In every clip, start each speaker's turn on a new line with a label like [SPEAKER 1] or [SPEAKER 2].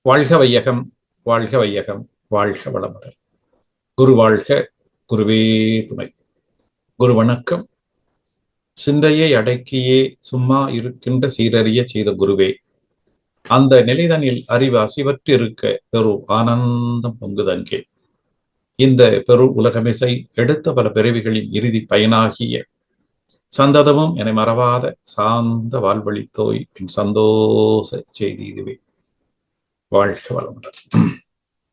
[SPEAKER 1] வாழ்க வையகம், வாழ்க வையகம், வாழ்க வளமுடன். குரு வாழ்க, குருவே துணை. குரு வணக்கம். சிந்தையை அடக்கியே சும்மா இருக்கின்ற சீரறிய செய்த குருவே, அந்த நிலைதனில் அறிவு அசைவற்று இருக்க பெரு ஆனந்தம் பொங்குதங்கே. இந்த பெரு உலகமிசை எடுத்த பல பிறவிகளின் இறுதி பயனாகிய சந்ததமும் என மறவாத சாந்த வாழ்வழித்தோய் என் சந்தோஷ செய்தி இதுவே. வாழ்க வளமுடன்.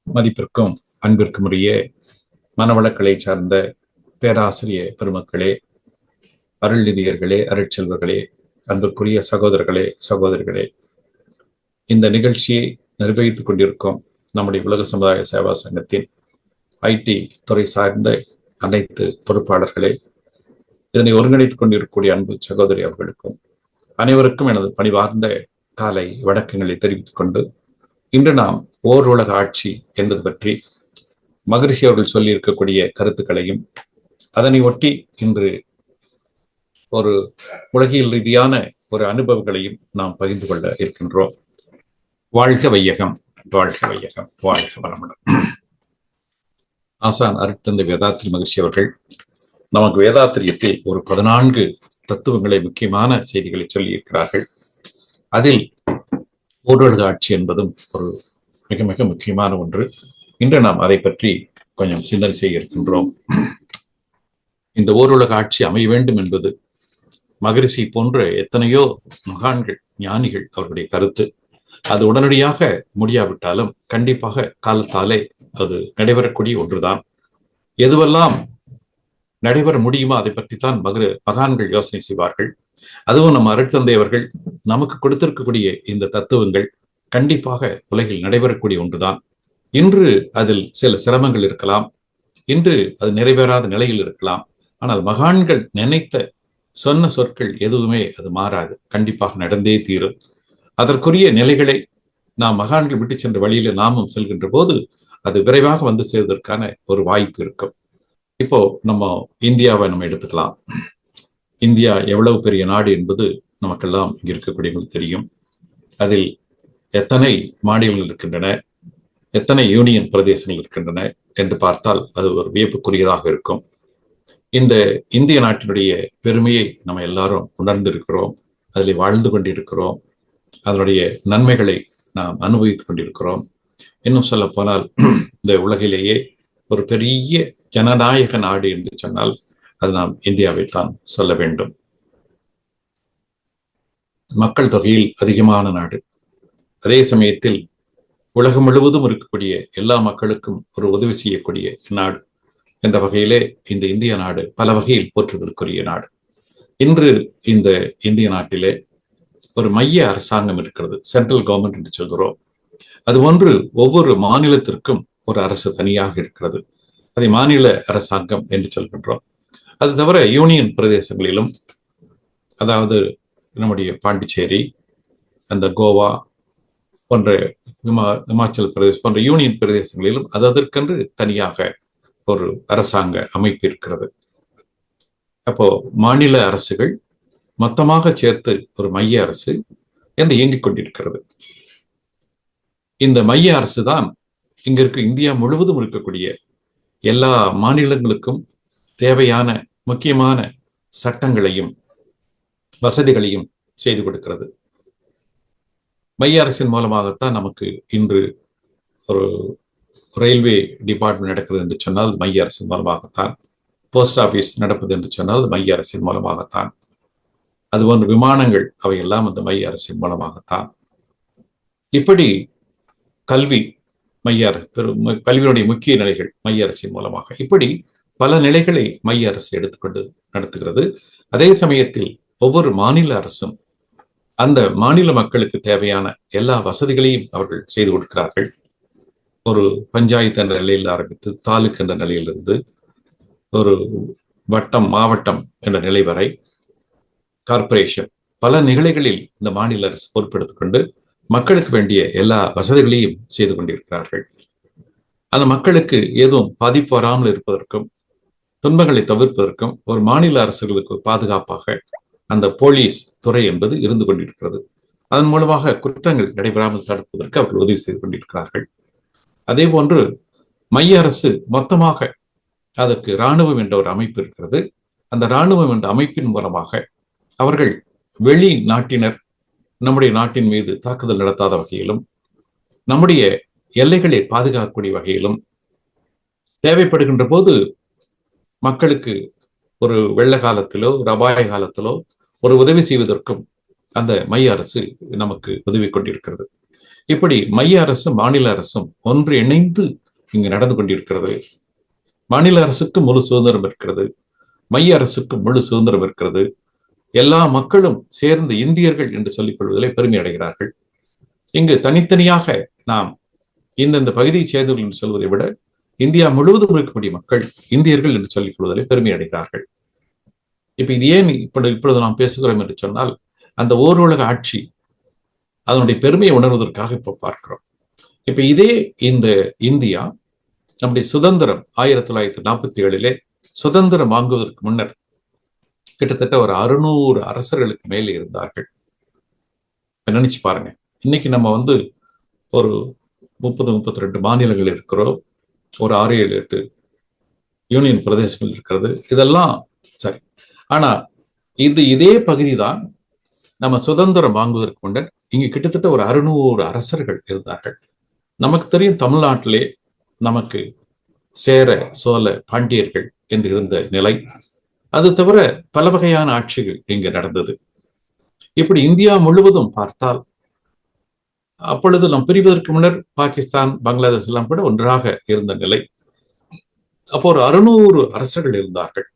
[SPEAKER 1] மதிப்பிற்கும் அன்பிற்கும் உரிய மனவளக்கலை சார்ந்த பேராசிரிய பெருமக்களே, அருள்நிதியர்களே, அருட்செல்வர்களே, அன்பிற்குரிய சகோதரர்களே, சகோதரிகளே, இந்த நிகழ்ச்சியை நிர்வகித்துக் கொண்டிருக்கும் நம்முடைய உலக சமுதாய சேவா சங்கத்தின் ஐடி துறை சார்ந்த அனைத்து பொறுப்பாளர்களே, இதனை ஒருங்கிணைத்துக் கொண்டிருக்கக்கூடிய அன்பு சகோதரி அவர்களுக்கும் அனைவருக்கும் எனது பணிவார்ந்த காலை வணக்கங்களை தெரிவித்துக் கொண்டு, இன்று நாம் ஓர் உலக ஆட்சி என்பது பற்றி மகரிஷி அவர்கள் சொல்லி இருக்கக்கூடிய கருத்துக்களையும் அதனை ஒட்டி இன்று ஒரு உலகியல் ரீதியான ஒரு அனுபவங்களையும் நாம் பகிர்ந்து கொள்ள இருக்கின்றோம். வாழ்க வையகம், வாழ்க வையகம், வாழ்க வளமுடன். ஆசான் அருட்தந்தை வேதாத்ரி மகரிஷி அவர்கள் நமக்கு வேதாத்திரியத்தில் ஒரு 14 தத்துவங்களை, முக்கியமான செய்திகளை சொல்லி இருக்கிறார்கள். அதில் ஓருலக ஆட்சி என்பதும் ஒரு மிக மிக முக்கியமான ஒன்று. இன்று நாம் அதை பற்றி கொஞ்சம் சிந்தனை செய்ய இருக்கின்றோம். இந்த ஓருலக ஆட்சி அமைய வேண்டும் என்பது மகரிஷி போன்ற எத்தனையோ மகான்கள், ஞானிகள் அவர்களுடைய கருத்து. அது உடனடியாக முடியாவிட்டாலும் கண்டிப்பாக காலத்தாலே அது நடைபெறக்கூடிய ஒன்றுதான். எதுவெல்லாம் நடைபெற முடியுமோ அதை பற்றித்தான் மகான்கள் யோசனை செய்வார்கள். அதுவும் நம்ம அருட்தந்தை அவர்கள் நமக்கு கொடுத்திருக்கக்கூடிய இந்த தத்துவங்கள் கண்டிப்பாக உலகில் நடைபெறக்கூடிய ஒன்றுதான். இன்று அதில் சில சிரமங்கள் இருக்கலாம், இன்று அது நிறைவேறாத நிலையில் இருக்கலாம். ஆனால் மகான்கள் நினைத்த சொன்ன சொற்கள் எதுவுமே அது மாறாது, கண்டிப்பாக நடந்தே தீரும். அதற்குரிய நிலைகளை நாம் மகான்கள் விட்டு சென்ற வழியில நாமும் செல்கின்ற போது அது விரைவாக வந்து சேர்வதற்கான ஒரு வாய்ப்பு இருக்கும். இப்போ நம்ம இந்தியாவை நம்ம எடுத்துக்கலாம். இந்தியா எவ்வளவு பெரிய நாடு என்பது நமக்கெல்லாம் இங்க இருக்கக்கூடியவங்களுக்கு தெரியும். அதில் எத்தனை மாநிலங்கள் இருக்கின்றன, எத்தனை யூனியன் பிரதேசங்கள் இருக்கின்றன என்று பார்த்தால் அது ஒரு வியப்புக்குரியதாக இருக்கும். இந்த இந்திய நாட்டினுடைய பெருமையை நம்ம எல்லாரும் உணர்ந்திருக்கிறோம், அதில் வாழ்ந்து கொண்டிருக்கிறோம், அதனுடைய நன்மைகளை நாம் அனுபவித்துக் கொண்டிருக்கிறோம். இன்னும் சொல்ல போனால் இந்த உலகிலேயே ஒரு பெரிய ஜனநாயக நாடு என்று சொன்னால் அது நாம் இந்தியாவை தான் சொல்ல வேண்டும். மக்கள் தொகையில் அதிகமான நாடு, அதே சமயத்தில் உலகம் முழுவதும் இருக்கக்கூடிய எல்லா மக்களுக்கும் ஒரு உதவி செய்யக்கூடிய நாடு என்ற வகையிலே இந்த இந்திய நாடு பல வகையில் போற்றுதலுக்குரிய நாடு. இன்று இந்த இந்திய நாட்டிலே ஒரு மைய அரசாங்கம் இருக்கிறது, சென்ட்ரல் கவர்மெண்ட் என்று சொல்கிறோம். அது ஒன்று ஒவ்வொரு மாநிலத்திற்கும் ஒரு அரசு தனியாக இருக்கிறது, அதை மாநில அரசாங்கம் என்று சொல்கின்றோம். அது தவிர யூனியன் பிரதேசங்களிலும், அதாவது நம்முடைய பாண்டிச்சேரி, அந்த கோவா போன்ற இமாச்சல பிரதேசம் போன்ற யூனியன் பிரதேசங்களிலும் அது அதற்கென்று தனியாக ஒரு அரசாங்க அமைப்பு இருக்கிறது. அப்போ மாநில அரசுகள் மொத்தமாக சேர்த்து ஒரு மைய அரசு என்று இயங்கிக் கொண்டிருக்கிறது. இந்த மைய அரசு தான் இங்க இருக்க இந்தியா முழுவதும் இருக்கக்கூடிய எல்லா மாநிலங்களுக்கும் தேவையான முக்கியமான சட்டங்களையும் வசதிகளையும் செய்து கொடுக்கிறது. மைய அரசின் மூலமாகத்தான் நமக்கு இன்று ஒரு ரயில்வே டிபார்ட்மெண்ட் நடக்கிறது என்று சொன்னால் மைய அரசின் மூலமாகத்தான், போஸ்ட் ஆபீஸ் நடப்பது என்று சொன்னால் மைய அரசின் மூலமாகத்தான், அதுபோன்ற விமானங்கள் அவையெல்லாம் அந்த மைய அரசின் மூலமாகத்தான். இப்படி கல்வி மைய அரசு, கல்வியினுடைய முக்கிய நிலைகள் மைய அரசின் மூலமாக, இப்படி பல நிலைகளை மைய அரசு எடுத்துக்கொண்டு நடத்துகிறது. அதே சமயத்தில் ஒவ்வொரு மாநில அரசும் அந்த மாநில மக்களுக்கு தேவையான எல்லா வசதிகளையும் அவர்கள் செய்து கொடுக்கிறார்கள். ஒரு பஞ்சாயத்து என்ற நிலையில் ஆரம்பித்து தாலுக் என்ற நிலையிலிருந்து ஒரு வட்டம், மாவட்டம் என்ற நிலை வரை, கார்பரேஷன், பல நிலைகளில் இந்த மாநில அரசு பொறுப்பெடுத்துக் கொண்டு மக்களுக்கு வேண்டிய எல்லா வசதிகளையும் செய்து கொண்டிருக்கிறார்கள். அந்த மக்களுக்கு ஏதும் பாதிப்பு வராமல் இருப்பதற்கும் துன்பங்களை தவிர்ப்பதற்கும் ஒரு மாநில அரசுகளுக்கு பாதுகாப்பாக அந்த போலீஸ் துறை என்பது இருந்து கொண்டிருக்கிறது. அதன் மூலமாக குற்றங்கள் நடைபெறாமல் தடுப்பதற்கு அவர்கள் உதவி செய்து கொண்டிருக்கிறார்கள். அதே போன்று மைய அரசு மொத்தமாக அதற்கு இராணுவம் என்ற ஒரு அமைப்பு இருக்கிறது. அந்த இராணுவம் என்ற அமைப்பின் மூலமாக அவர்கள் வெளி நாட்டினர் நம்முடைய நாட்டின் மீது தாக்குதல் நடத்தாத வகையிலும், நம்முடைய எல்லைகளை பாதுகாக்கக்கூடிய வகையிலும், தேவைப்படுகின்ற போது மக்களுக்கு ஒரு வெள்ள காலத்திலோ ஒரு அபாய காலத்திலோ ஒரு உதவி செய்வதற்கும் அந்த மைய அரசு நமக்கு உதவி கொண்டிருக்கிறது. இப்படி மைய அரசும் மாநில அரசும் ஒன்று இணைந்து இங்கு நடந்து கொண்டிருக்கிறது. மாநில அரசுக்கு முழு சுதந்திரம் இருக்கிறது, மைய அரசுக்கு முழு சுதந்திரம் இருக்கிறது. எல்லா மக்களும் சேர்ந்து இந்தியர்கள் என்று சொல்லிக் கொள்வதிலே பெருமை அடைகிறார்கள். இங்கு தனித்தனியாக நாம் இந்தந்த பகுதியை சேர்ந்தவர்கள் என்று சொல்வதை விட இந்தியா முழுவதும் இருக்கக்கூடிய மக்கள் இந்தியர்கள் என்று சொல்லிக் கொள்வதிலே பெருமை அடைகிறார்கள். இப்ப இது ஏன் இப்பொழுது நாம் பேசுகிறோம் என்று சொன்னால், அந்த ஓருலக ஆட்சி அதனுடைய பெருமையை உணர்வதற்காக இப்ப பார்க்கிறோம். இப்ப இதே இந்த இந்தியா நம்முடைய சுதந்திரம் 1947 சுதந்திரம் வாங்குவதற்கு முன்னர் கிட்டத்தட்ட ஒரு 600 அரசர்களுக்கு மேலே இருந்தார்கள். நினைச்சு பாருங்க, இன்னைக்கு நம்ம ஒரு 30-32 மாநிலங்கள் இருக்கிறோம், ஒரு 6-7-8 யூனியன் பிரதேசங்கள் இருக்கிறது. இதெல்லாம் சரி. ஆனா இதே பகுதி தான் நம்ம சுதந்திரம் வாங்குவதற்கு முன்னர் இங்கு கிட்டத்தட்ட ஒரு 600 அரசர்கள் இருந்தார்கள். நமக்கு தெரியும், தமிழ்நாட்டிலே நமக்கு சேர, சோழ, பாண்டியர்கள் என்று இருந்த நிலை. அது தவிர பல வகையான ஆட்சிகள் இங்கு நடந்தது. இப்படி இந்தியா முழுவதும் பார்த்தால், அப்பொழுது நாம் பிரிவதற்கு முன்னர் பாகிஸ்தான், பங்களாதேஷ் எல்லாம் கூட ஒன்றாக இருந்த நிலை. அப்போ ஒரு 600 அரசர்கள் இருந்தார்கள்.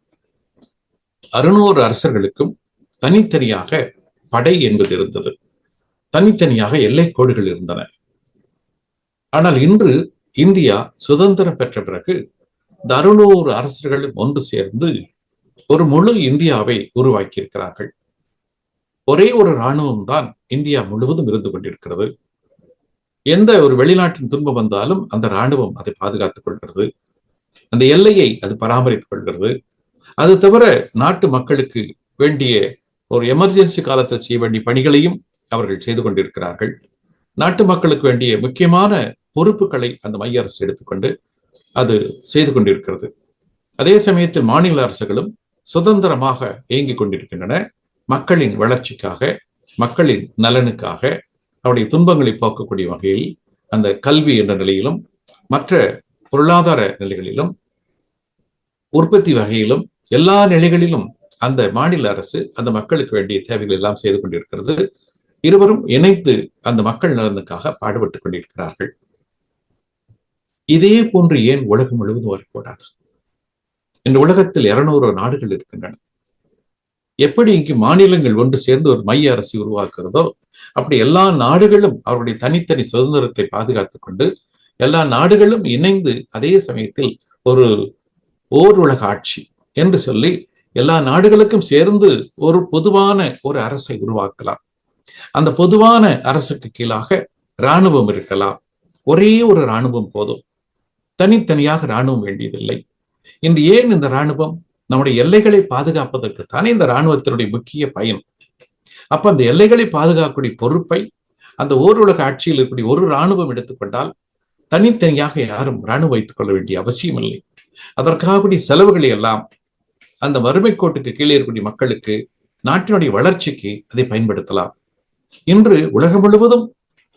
[SPEAKER 1] 600 அரசர்களுக்கும் தனித்தனியாக படை என்பது இருந்தது, தனித்தனியாக எல்லை கோடுகள் இருந்தன. ஆனால் இன்று இந்தியா சுதந்திரம் பெற்ற பிறகு இந்த 600 அரசர்களும் ஒன்று சேர்ந்து ஒரு முழு இந்தியாவை உருவாக்கி இருக்கிறார்கள். ஒரே ஒரு இராணுவம் தான் இந்தியா முழுவதும் இருந்து கொண்டிருக்கிறது. எந்த ஒரு வெளிநாட்டின் துன்பம் வந்தாலும் அந்த இராணுவம் அதை பாதுகாத்துக் கொள்கிறது, அந்த எல்லையை அது பராமரித்துக் கொள்கிறது. அது தவிர நாட்டு மக்களுக்கு வேண்டிய ஒரு எமர்ஜென்சி காலத்தில் செய்ய வேண்டிய பணிகளையும் அவர்கள் செய்து கொண்டிருக்கிறார்கள். நாட்டு மக்களுக்கு வேண்டிய முக்கியமான பொறுப்புகளை அந்த மைய அரசு எடுத்துக்கொண்டு அது செய்து கொண்டிருக்கிறது. அதே சமயத்தில் மாநில அரசுகளும் சுதந்திரமாக இயங்கிக் கொண்டிருக்கின்றன. மக்களின் வளர்ச்சிக்காக, மக்களின் நலனுக்காக, அவருடைய துன்பங்களை போக்கக்கூடிய வகையில் அந்த கல்வி என்ற நிலையிலும், மற்ற பொருளாதார நிலைகளிலும், உற்பத்தி வகையிலும், எல்லா நிலைகளிலும் அந்த மாநில அரசு அந்த மக்களுக்கு வேண்டிய தேவைகள் எல்லாம் செய்து கொண்டிருக்கிறது. இருவரும் இணைத்து அந்த மக்கள் நலனுக்காக பாடுபட்டுக் கொண்டிருக்கிறார்கள். இதே போன்று ஏன் உலகம் முழுவதும் வரக்கூடாது? இந்த உலகத்தில் 200 நாடுகள் இருக்கின்றன. எப்படி இங்கு மாநிலங்கள் ஒன்று சேர்ந்து ஒரு மைய அரசை உருவாக்குறதோ, அப்படி எல்லா நாடுகளும் அவருடைய தனித்தனி சுதந்திரத்தை பாதுகாத்துக் கொண்டு எல்லா நாடுகளும் இணைந்து அதே சமயத்தில் ஓர் உலக ஆட்சி என்று சொல்லி எல்லா நாடுகளுக்கும் சேர்ந்து ஒரு பொதுவான ஒரு அரசை உருவாக்கலாம். அந்த பொதுவான அரசுக்கு கீழாக இராணுவம் இருக்கலாம். ஒரே ஒரு இராணுவம் போதும், தனித்தனியாக இராணுவம் வேண்டியதில்லை. இன்று ஏன் இந்த இராணுவம்? நம்முடைய எல்லைகளை பாதுகாப்பதற்கு தானே இந்த இராணுவத்தினுடைய முக்கிய பயன். அப்ப அந்த எல்லைகளை பாதுகாக்கக்கூடிய பொறுப்பை அந்த ஓர் உலக ஆட்சியில் இருக்கக்கூடிய ஒரு இராணுவம் எடுத்துக்கொண்டால் தனித்தனியாக யாரும் இராணுவம் வைத்துக் கொள்ள வேண்டிய அவசியம் இல்லை. அதற்காகக்கூடிய செலவுகளை எல்லாம் அந்த வறுமை கோட்டுக்கு கீழே இருக்கக்கூடிய மக்களுக்கு, நாட்டினுடைய வளர்ச்சிக்கு அதை பயன்படுத்தலாம். இன்று உலகம் முழுவதும்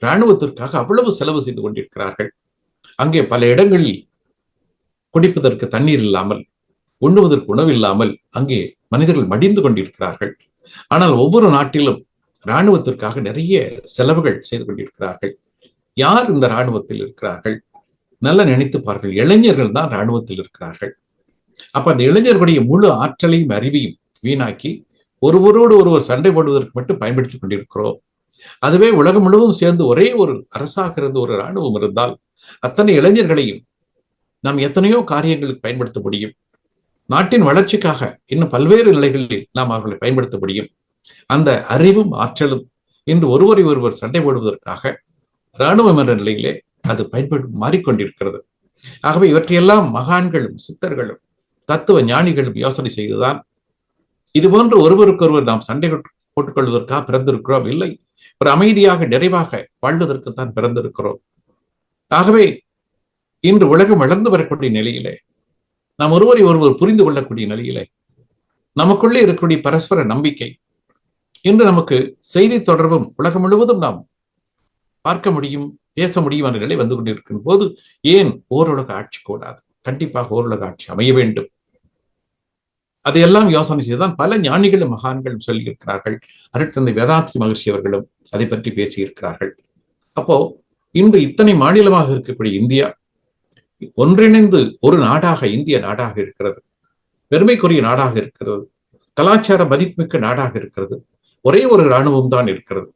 [SPEAKER 1] இராணுவத்திற்காக அவ்வளவு செலவு செய்து கொண்டிருக்கிறார்கள். அங்கே பல இடங்களில் குடிப்பதற்கு தண்ணீர் இல்லாமல், உண்ணுவதற்கு உணவு இல்லாமல் அங்கே மனிதர்கள் மடிந்து கொண்டிருக்கிறார்கள். ஆனால் ஒவ்வொரு நாட்டிலும் இராணுவத்திற்காக நிறைய செலவுகள் செய்து கொண்டிருக்கிறார்கள். யார் இந்த இராணுவத்தில் இருக்கிறார்கள்? நல்ல நினைத்துப்பார்கள், இளைஞர்கள் தான் இராணுவத்தில் இருக்கிறார்கள். அப்ப அந்த இளைஞர்களுடைய முழு ஆற்றலையும் அறிவையும் வீணாக்கி ஒருவரோடு ஒருவர் சண்டை போடுவதற்கு மட்டும் பயன்படுத்திக் கொண்டிருக்கிறோம். அதுவே உலகம் முழுவதும் சேர்ந்து ஒரே ஒரு அரசாக இருந்து ஒரு இராணுவம் இருந்தால் அத்தனை இளைஞர்களையும் நாம் எத்தனையோ காரியங்களுக்கு பயன்படுத்த முடியும். நாட்டின் வளர்ச்சிக்காக இன்னும் பல்வேறு நிலைகளில் நாம் அவர்களை பயன்படுத்த முடியும். அந்த அறிவும் ஆற்றலும் இன்று ஒருவரை ஒருவர் சண்டை போடுவதற்காக இராணுவம் என்ற நிலையிலே அது மாறிக்கொண்டிருக்கிறது. ஆகவே இவற்றையெல்லாம் மகான்களும் சித்தர்களும் தத்துவ ஞானிகளும் யோசனை செய்துதான் இது போன்று ஒருவருக்கொருவர் நாம் சண்டை போட்டுக் கொள்வதற்காக பிறந்திருக்கிறோம். இல்லை, ஒரு அமைதியாக நிறைவாக வாழ்வதற்குத்தான் பிறந்திருக்கிறோம். ஆகவே இன்று உலகம் வளர்ந்து வரக்கூடிய நிலையிலே, நாம் ஒருவரை ஒருவர் புரிந்து கொள்ளக்கூடிய நிலையிலே, நமக்குள்ளே இருக்கக்கூடிய பரஸ்பர நம்பிக்கை, இன்று நமக்கு செய்தி தொடர்பும் உலகம் முழுவதும் நாம் பார்க்க முடியும், பேச முடியும் என்ற நிலை வந்து கொண்டிருக்கும் போது ஏன் ஓருலக ஆட்சி கூடாது? கண்டிப்பாக ஓருலக ஆட்சி அமைய வேண்டும். அதையெல்லாம் யோசனை செய்துதான் பல ஞானிகளும் மகான்களும் சொல்லியிருக்கிறார்கள். அருட்தந்தை வேதாத்ரி மகர்ஷி அவர்களும் அதை பற்றி பேசியிருக்கிறார்கள். அப்போ இன்று இத்தனை மாநிலமாக இருக்கக்கூடிய இந்தியா ஒன்றிணைந்து ஒரு நாடாக, இந்திய நாடாக இருக்கிறது. பெருமைக்குரிய நாடாக இருக்கிறது. கலாச்சார மதிப்புமிக்க நாடாக இருக்கிறது. ஒரே ஒரு இராணுவம் தான் இருக்கிறது.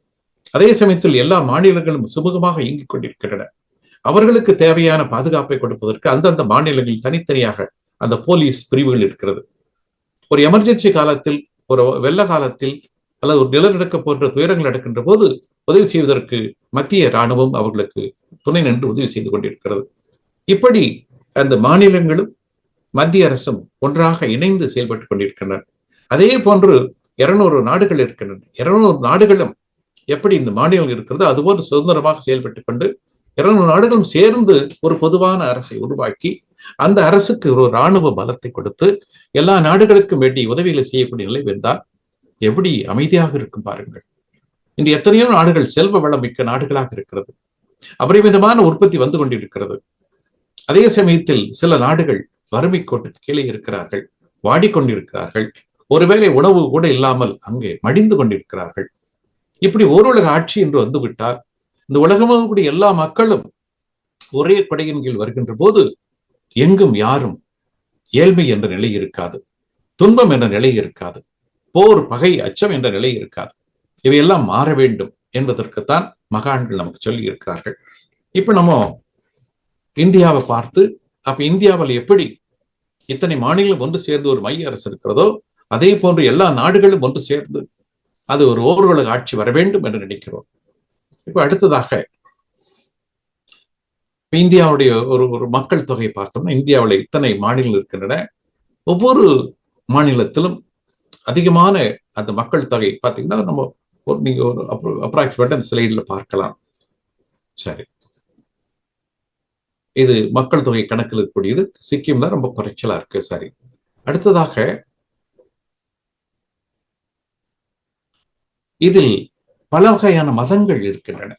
[SPEAKER 1] அதே சமயத்தில் எல்லா மாநிலங்களும் சுமூகமாக இயங்கிக் கொண்டிருக்கின்றன. அவர்களுக்கு தேவையான பாதுகாப்பை கொடுப்பதற்கு அந்தந்த மாநிலங்களில் தனித்தனியாக அந்த போலீஸ் பிரிவுகள் இருக்கிறது. ஒரு எமர்ஜென்சி காலத்தில், ஒரு வெள்ள காலத்தில் அல்லது ஒரு நிலநடுக்க போன்ற துயரங்கள் நடக்கின்ற போது உதவி செய்வதற்கு மத்திய இராணுவம் அவர்களுக்கு துணை நின்று உதவி செய்து கொண்டிருக்கிறது. இப்படி அந்த மாநிலங்களும் மத்திய அரசும் ஒன்றாக இணைந்து செயல்பட்டுக் கொண்டிருக்கின்றன. அதே போன்று 200 நாடுகள் இருக்கின்றன. 200 நாடுகளும் எப்படி இந்த மாநிலங்கள் இருக்கிறதோ அதுபோன்று சுதந்திரமாக செயல்பட்டுக் கொண்டு 200 நாடுகளும் சேர்ந்து ஒரு பொதுவான அரசை உருவாக்கி அந்த அரசுக்கு ஒரு இராணுவ பலத்தை கொடுத்து எல்லா நாடுகளுக்கும் வேண்டிய உதவிகளை செய்யக்கூடிய நிலை வந்தால் எப்படி அமைதியாக இருக்கும் பாருங்கள். இன்று எத்தனையோ நாடுகள் செல்வ வளம் மிக்க நாடுகளாக இருக்கிறது. அபரிமிதமான உற்பத்தி வந்து கொண்டிருக்கிறது. அதே சமயத்தில் சில நாடுகள் வறுமை கோட்டுக்கு கீழே இருக்கிறார்கள், வாடிக்கொண்டிருக்கிறார்கள். ஒருவேளை உணவு கூட இல்லாமல் அங்கே மடிந்து கொண்டிருக்கிறார்கள். இப்படி ஓருலக ஆட்சி என்று வந்துவிட்டால் இந்த உலகமாக கூடிய எல்லா மக்களும் ஒரே கொடையின் கீழ் வருகின்ற போது எங்கும் யாரும் ஏழ்மை என்ற நிலை இருக்காது, துன்பம் என்ற நிலை இருக்காது, போர், பகை, அச்சம் என்ற நிலை இருக்காது. இவையெல்லாம் மாற வேண்டும் என்பதற்குத்தான் மகான்கள் நமக்கு சொல்லி இருக்கிறார்கள். இப்ப நம்ம இந்தியாவை பார்த்து, அப்ப இந்தியாவில் எப்படி இத்தனை மாநிலம் ஒன்று சேர்ந்து ஒரு மைய அரசு இருக்கிறதோ அதே போன்று எல்லா நாடுகளும் ஒன்று சேர்ந்து அது ஒரு ஓருலக ஆட்சி வர வேண்டும் என்று நினைக்கிறோம். இப்ப அடுத்ததாக இந்தியாவுடைய ஒரு மக்கள் தொகை பார்த்தோம்னா, இந்தியாவில் இத்தனை மாநிலங்கள் இருக்கின்றன. ஒவ்வொரு மாநிலத்திலும் அதிகமான அந்த மக்கள் தொகை பார்த்தீங்கன்னா நம்ம நீங்க ஒரு அப்ராக்சிமேட்டா அந்த ஸ்லைட்ல பார்க்கலாம். சரி, இது மக்கள் தொகை கணக்கில் இருக்கக்கூடியது. சிக்கிம் தான் ரொம்ப குறைச்சலா இருக்கு. சரி, அடுத்ததாக இதில் பல வகையான மதங்கள் இருக்கின்றன.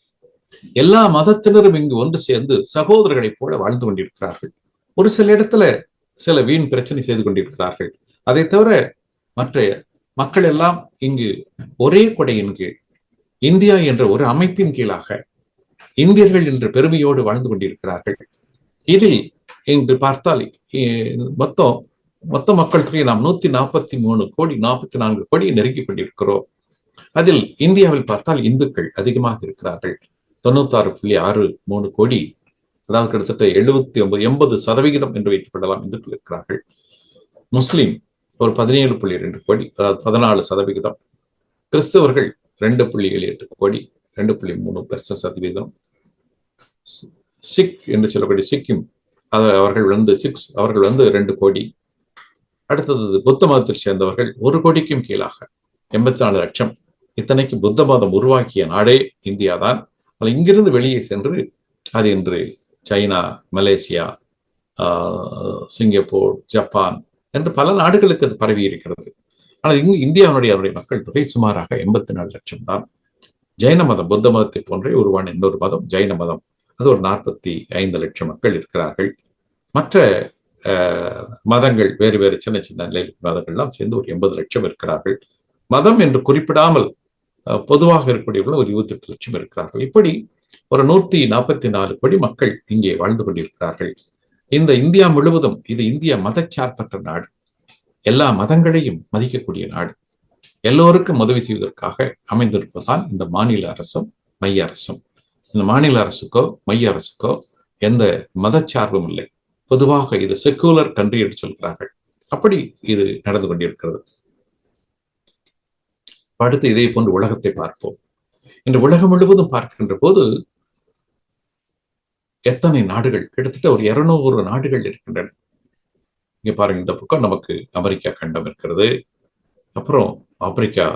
[SPEAKER 1] எல்லா மதத்தினரும் இங்கு ஒன்று சேர்ந்து சகோதரர்களைப் போல வாழ்ந்து கொண்டிருக்கிறார்கள். ஒரு சில இடத்துல சில வீண் பிரச்சனை செய்து கொண்டிருக்கிறார்கள். அதை தவிர மற்ற மக்கள் எல்லாம் இங்கு ஒரே கொடையின் கீழ், இந்தியா என்ற ஒரு அமைப்பின் கீழாக இந்தியர்கள் என்ற பெருமையோடு வாழ்ந்து கொண்டிருக்கிறார்கள். இதில் இன்று பார்த்தால் மொத்த மக்கள் தொகை நாம் 143 கோடி 44 கோடியை நெருங்கிக் கொண்டிருக்கிறோம். அதில் இந்தியாவில் பார்த்தால் இந்துக்கள் அதிகமாக இருக்கிறார்கள். 96.63 கோடி, அதாவது கிட்டத்தட்ட 80% என்று வைத்துக் கொள்ளலாம் இந்துக்கள் இருக்கிறார்கள். முஸ்லிம் ஒரு 17.2 கோடி, அதாவது 14%. கிறிஸ்தவர்கள் 2.78 கோடி, 2.3%. சிக் என்று சொல்லக்கூடிய சிக்கிம் அவர்கள் வந்து 2 கோடி. அடுத்தது புத்த மதத்தில் சேர்ந்தவர்கள் 1 கோடிக்கும் கீழாக 84 லட்சம். இத்தனைக்கு புத்த மதம் உருவாக்கிய நாடே இந்தியா தான். இங்கிருந்து வெளியே சென்று அது இன்று சைனா, மலேசியா, சிங்கப்பூர், ஜப்பான் என்று பல நாடுகளுக்கு அது பரவி இருக்கிறது. ஆனால் இங்கு இந்தியாவுடைய மக்கள் தொகை சுமாராக 84 லட்சம் தான். ஜைன மதம், புத்த மதத்தை போன்றே உருவான இன்னொரு மதம் ஜைன மதம், அது ஒரு 45 லட்சம் மக்கள் இருக்கிறார்கள். மற்ற மதங்கள் வேறு வேறு சின்ன சின்ன நிலையில் மதங்கள்லாம் சேர்ந்து ஒரு 80 லட்சம் இருக்கிறார்கள். மதம் என்று குறிப்பிடாமல் பொதுவாக இருக்கக்கூடியவர்கள் ஒரு 28 லட்சம் இருக்கிறார்கள். இப்படி ஒரு 144 கோடி மக்கள் இங்கே வாழ்ந்து கொண்டிருக்கிறார்கள். இந்த இந்தியா முழுவதும் இது இந்தியா மதச்சார்பற்ற நாடு, எல்லா மதங்களையும் மதிக்கக்கூடிய நாடு, எல்லோருக்கும் உதவி செய்வதற்காக அமைந்திருப்பதுதான் இந்த மாநில அரசும் மைய அரசும். இந்த மாநில அரசுக்கோ மைய அரசுக்கோ எந்த மதச்சார்பும் இல்லை. பொதுவாக இது செக்குலர் கண்ட்ரி என்று சொல்கிறார்கள். அப்படி இது நடந்து கொண்டிருக்கிறது. அடுத்து இதே போன்று உலகத்தை பார்ப்போம். இன்று உலகம் முழுவதும் பார்க்கின்ற போது எத்தனை நாடுகள், கிட்டத்தட்ட ஒரு 200 நாடுகள் இருக்கின்றன. இங்க பாருங்க, இந்த பக்கம் நமக்கு அமெரிக்கா கண்டம் இருக்கிறது, அப்புறம் ஆப்பிரிக்கா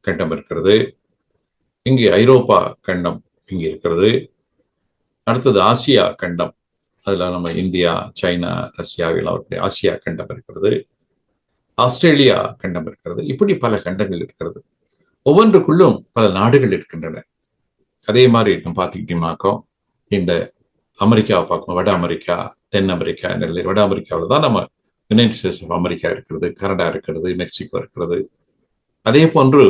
[SPEAKER 1] கண்டம் இருக்கிறது, இங்கே ஐரோப்பா கண்டம் இங்கே இருக்கிறது. அடுத்தது ஆசியா கண்டம், அதுல நம்ம இந்தியா, சைனா, ரஷ்யாவில் அவருடைய ஆசியா கண்டம் இருக்கிறது. ஆஸ்திரேலியா கண்டம் இருக்கிறது. இப்படி பல கண்டங்கள் இருக்கிறது. ஒவ்வொன்றுக்குள்ளும் பல நாடுகள் இருக்கின்றன. அதே மாதிரி நம்ம பார்த்துக்கிட்டோம்னாக்கோ இந்த அமெரிக்காவை பார்க்கணும். வட அமெரிக்கா, தென் அமெரிக்கா, வட அமெரிக்காவில் தான் நம்ம யுனைடெட் ஸ்டேட்ஸ் ஆஃப் அமெரிக்கா இருக்கிறது, கனடா இருக்கிறது, மெக்சிகோ இருக்கிறது. அதே போன்று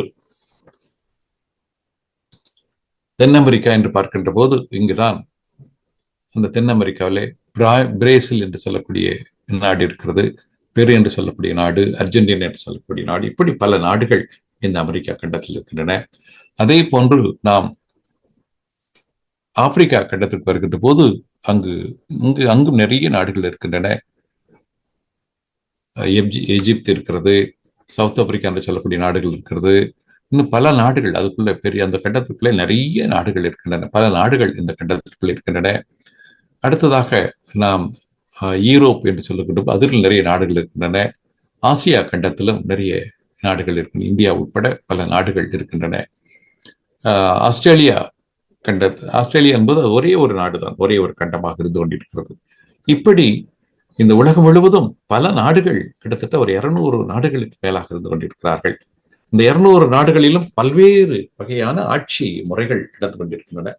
[SPEAKER 1] தென் அமெரிக்கா என்று பார்க்கின்ற போது இங்குதான் அந்த தென் அமெரிக்காவிலே பிரேசில் என்று சொல்லக்கூடிய நாடு இருக்கிறது, பெரு என்று சொல்லக்கூடிய நாடு, அர்ஜென்டினா என்று சொல்லக்கூடிய நாடு. இப்படி பல நாடுகள் இந்த அமெரிக்கா கண்டத்தில் இருக்கின்றன. அதே போன்று நாம் ஆப்பிரிக்கா கண்டத்திற்கு வருகின்ற போது அங்கும் நிறைய நாடுகள் இருக்கின்றன. எகிப்து இருக்கிறது, சவுத் ஆப்பிரிக்கா என்று சொல்லக்கூடிய நாடுகள் இருக்கிறது, இன்னும் பல நாடுகள் அதுக்குள்ள பெரிய அந்த கண்டத்திற்குள்ளே நிறைய நாடுகள் இருக்கின்றன. பல நாடுகள் இந்த கண்டத்திற்குள்ள இருக்கின்றன. அடுத்ததாக நாம் யூரோப் என்று சொல்லுகின்ற அதில் நிறைய நாடுகள் இருக்கின்றன. ஆசியா கண்டத்திலும் நிறைய நாடுகள் இருக்கின்றன. இந்தியா உட்பட பல நாடுகள் இருக்கின்றன. ஆஸ்திரேலியா என்பது ஒரே ஒரு நாடுதான், ஒரே ஒரு கண்டமாக இருந்து கொண்டிருக்கிறது. இப்படி இந்த உலகம் முழுவதும் பல நாடுகள், கிட்டத்தட்ட ஒரு 200 நாடுகளுக்கு மேலாக இருந்து கொண்டிருக்கிறார்கள். இந்த 200 நாடுகளிலும் பல்வேறு வகையான ஆட்சி முறைகள் நடந்து கொண்டிருக்கின்றன.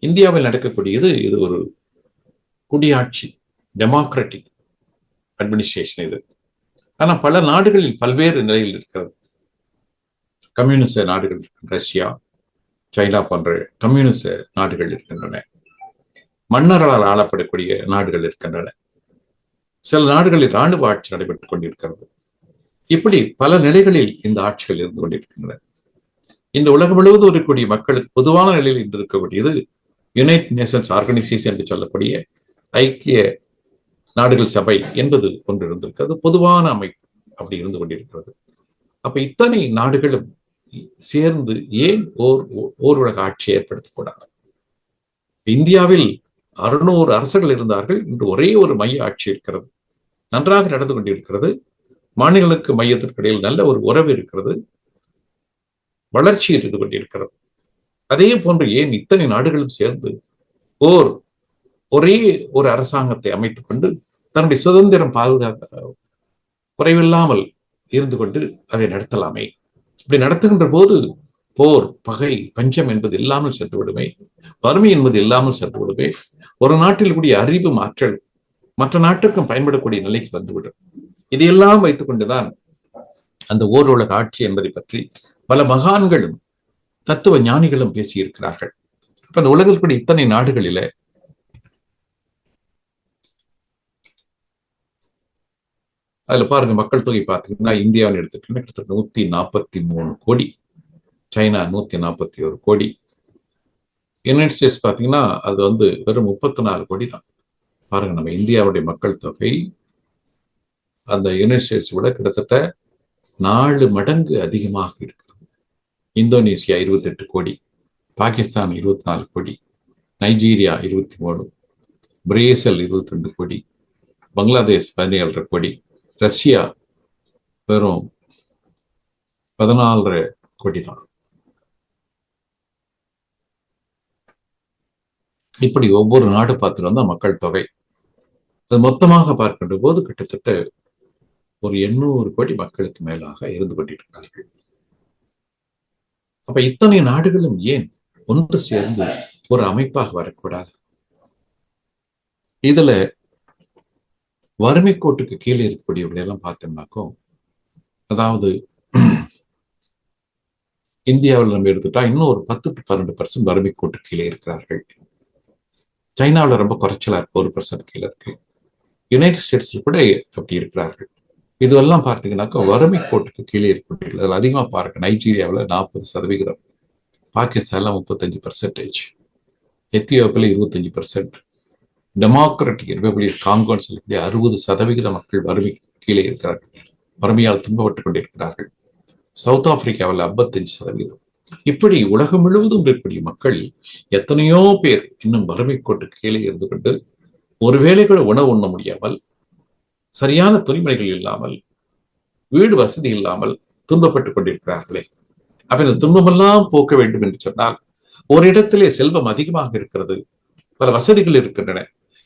[SPEAKER 1] இந்தியாவில் நடக்கக்கூடியது இது ஒரு குடியாட்சி, டெமோக்ராட்டிக் அட்மினிஸ்ட்ரேஷன் இது. ஆனா பல நாடுகளில் பல்வேறு நிலையில் இருக்கிறது. கம்யூனிச நாடுகள், ரஷ்யா, சைனா போன்ற கம்யூனிச நாடுகள் இருக்கின்றன. மன்னர்களால் ஆளப்படக்கூடிய நாடுகள் இருக்கின்றன. சில நாடுகளில் இராணுவ ஆட்சி நடைபெற்றுக் கொண்டிருக்கிறது. இப்படி பல நிலைகளில் இந்த ஆட்சிகள் இருந்து கொண்டிருக்கின்றன. இந்த உலகம் முழுவதும் இருக்கக்கூடிய மக்களுக்கு பொதுவான நிலையில் இன்று இருக்கக்கூடியது யுனைடெட் நேஷன்ஸ் ஆர்கனைசேஷன் என்று சொல்லக்கூடிய ஐக்கிய நாடுகள் சபை என்பது ஒன்று இருந்திருக்கிறது. பொதுவான அமைப்பு அப்படி இருந்து கொண்டிருக்கிறது. அப்ப இத்தனை நாடுகளும் சேர்ந்து ஏன் ஓர் உலக ஆட்சி ஏற்படுத்தக்கூடாது? இந்தியாவில் 600 அரசுகள் இருந்தார்கள். இன்று ஒரே ஒரு மைய ஆட்சி இருக்கிறது, நன்றாக நடந்து கொண்டிருக்கிறது. மாநிலங்களுக்கு மையத்திற்கு இடையில் நல்ல ஒரு உறவு இருக்கிறது, வளர்ச்சி இருந்து கொண்டிருக்கிறது. அதே போன்று ஏன் இத்தனை நாடுகளும் சேர்ந்து ஒரே ஒரு அரசாங்கத்தை அமைத்துக் கொண்டு தன்னுடைய சுதந்திரம் பாதுகாக்க குறைவில்லாமல் இருந்து கொண்டு அதை நடத்தலாமே? இப்படி நடத்துகின்ற போது போர், பகை, பஞ்சம் என்பது இல்லாமல் சென்று விடுமே, வறுமை என்பது இல்லாமல் சென்று விடுமே. ஒரு நாட்டில் கூடிய அறிவு ஆற்றல் மற்ற நாட்டுக்கும் பயன்படக்கூடிய நிலைக்கு வந்துவிடும். இதையெல்லாம் வைத்துக் கொண்டுதான் அந்த ஓர் உலக ஆட்சி என்பதை பற்றி பல மகான்களும் தத்துவ ஞானிகளும் பேசியிருக்கிறார்கள். அப்ப அந்த உலகில் கூடிய இத்தனை நாடுகளில அதுல பாருங்க, மக்கள் தொகை பார்த்தீங்கன்னா இந்தியாவில் எடுத்துட்டீங்கன்னா கிட்டத்தட்ட 143 கோடி, சைனா 141 கோடி, யுனைடெட் ஸ்டேட்ஸ் பார்த்தீங்கன்னா அது வெறும் 34 கோடி தான். பாருங்க, நம்ம இந்தியாவுடைய மக்கள் தொகை அந்த யுனைடெட் ஸ்டேட்ஸ் விட கிட்டத்தட்ட 4 மடங்கு அதிகமாக இருக்கிறது. இந்தோனேசியா 28 கோடி, பாகிஸ்தான் 24 கோடி, நைஜீரியா 23, பிரேசில் 22 கோடி, பங்களாதேஷ் 17 கோடி, ரஷ்யா வெறும் 14 கோடி தான். இப்படி ஒவ்வொரு நாடு பார்த்துட்டு வந்தா மக்கள் தொகை அது மொத்தமாக பார்க்கின்ற போது கிட்டத்தட்ட ஒரு 800 கோடி மக்களுக்கு மேலாக இருந்து கொண்டிருக்கிறார்கள். அப்ப இத்தனை நாடுகளும் ஏன் ஒன்று சேர்ந்து ஒரு அமைப்பாக வரக்கூடாது? இதுல வறுமை கோட்டுக்கு கீழே இருக்கக்கூடியவர்கள் எல்லாம் பார்த்தோம்னாக்கும், அதாவது இந்தியாவில் நம்ம எடுத்துட்டா இன்னும் ஒரு 10 to 12% வறுமை கோட்டு கீழே இருக்கிறார்கள். சைனாவில் ரொம்ப குறைச்சலா இருக்கு, 1% கீழே இருக்கு. யுனைடெட் ஸ்டேட்ஸ்ல கூட அப்படி இருக்கிறார்கள். இதெல்லாம் பார்த்தீங்கன்னாக்கா வறுமை கோட்டுக்கு கீழே இருக்கக்கூடியது. அதில் அதிகமா பாருங்க, நைஜீரியாவில் 40%, பாகிஸ்தான்ல 35%, எத்தியோப்பியில 25%, டெமோக்ராட்டிக் ரிபப்ளிக் காங்கோன்னு சொல்லக்கூடிய 60% மக்கள் வறுமை கீழே இருக்கிறார்கள், வறுமையால் துன்பப்பட்டுக் கொண்டிருக்கிறார்கள். சவுத் ஆப்பிரிக்காவில் 55%. இப்படி உலகம் முழுவதும் இருக்கக்கூடிய மக்கள் எத்தனையோ பேர் இன்னும் வறுமை கோட்டுக்கு கீழே இருந்து கொண்டு ஒருவேளை கூட உணவு உண்ண முடியாமல், சரியான துணிமணிகள் இல்லாமல், வீடு வசதி இல்லாமல் துன்பப்பட்டுக் கொண்டிருக்கிறார்களே. அப்ப இந்த துன்பமெல்லாம் போக்க வேண்டும் என்று சொன்னால் ஒரு இடத்திலே செல்வம் அதிகமாக இருக்கிறது, பல வசதிகள் இருக்கின்றன,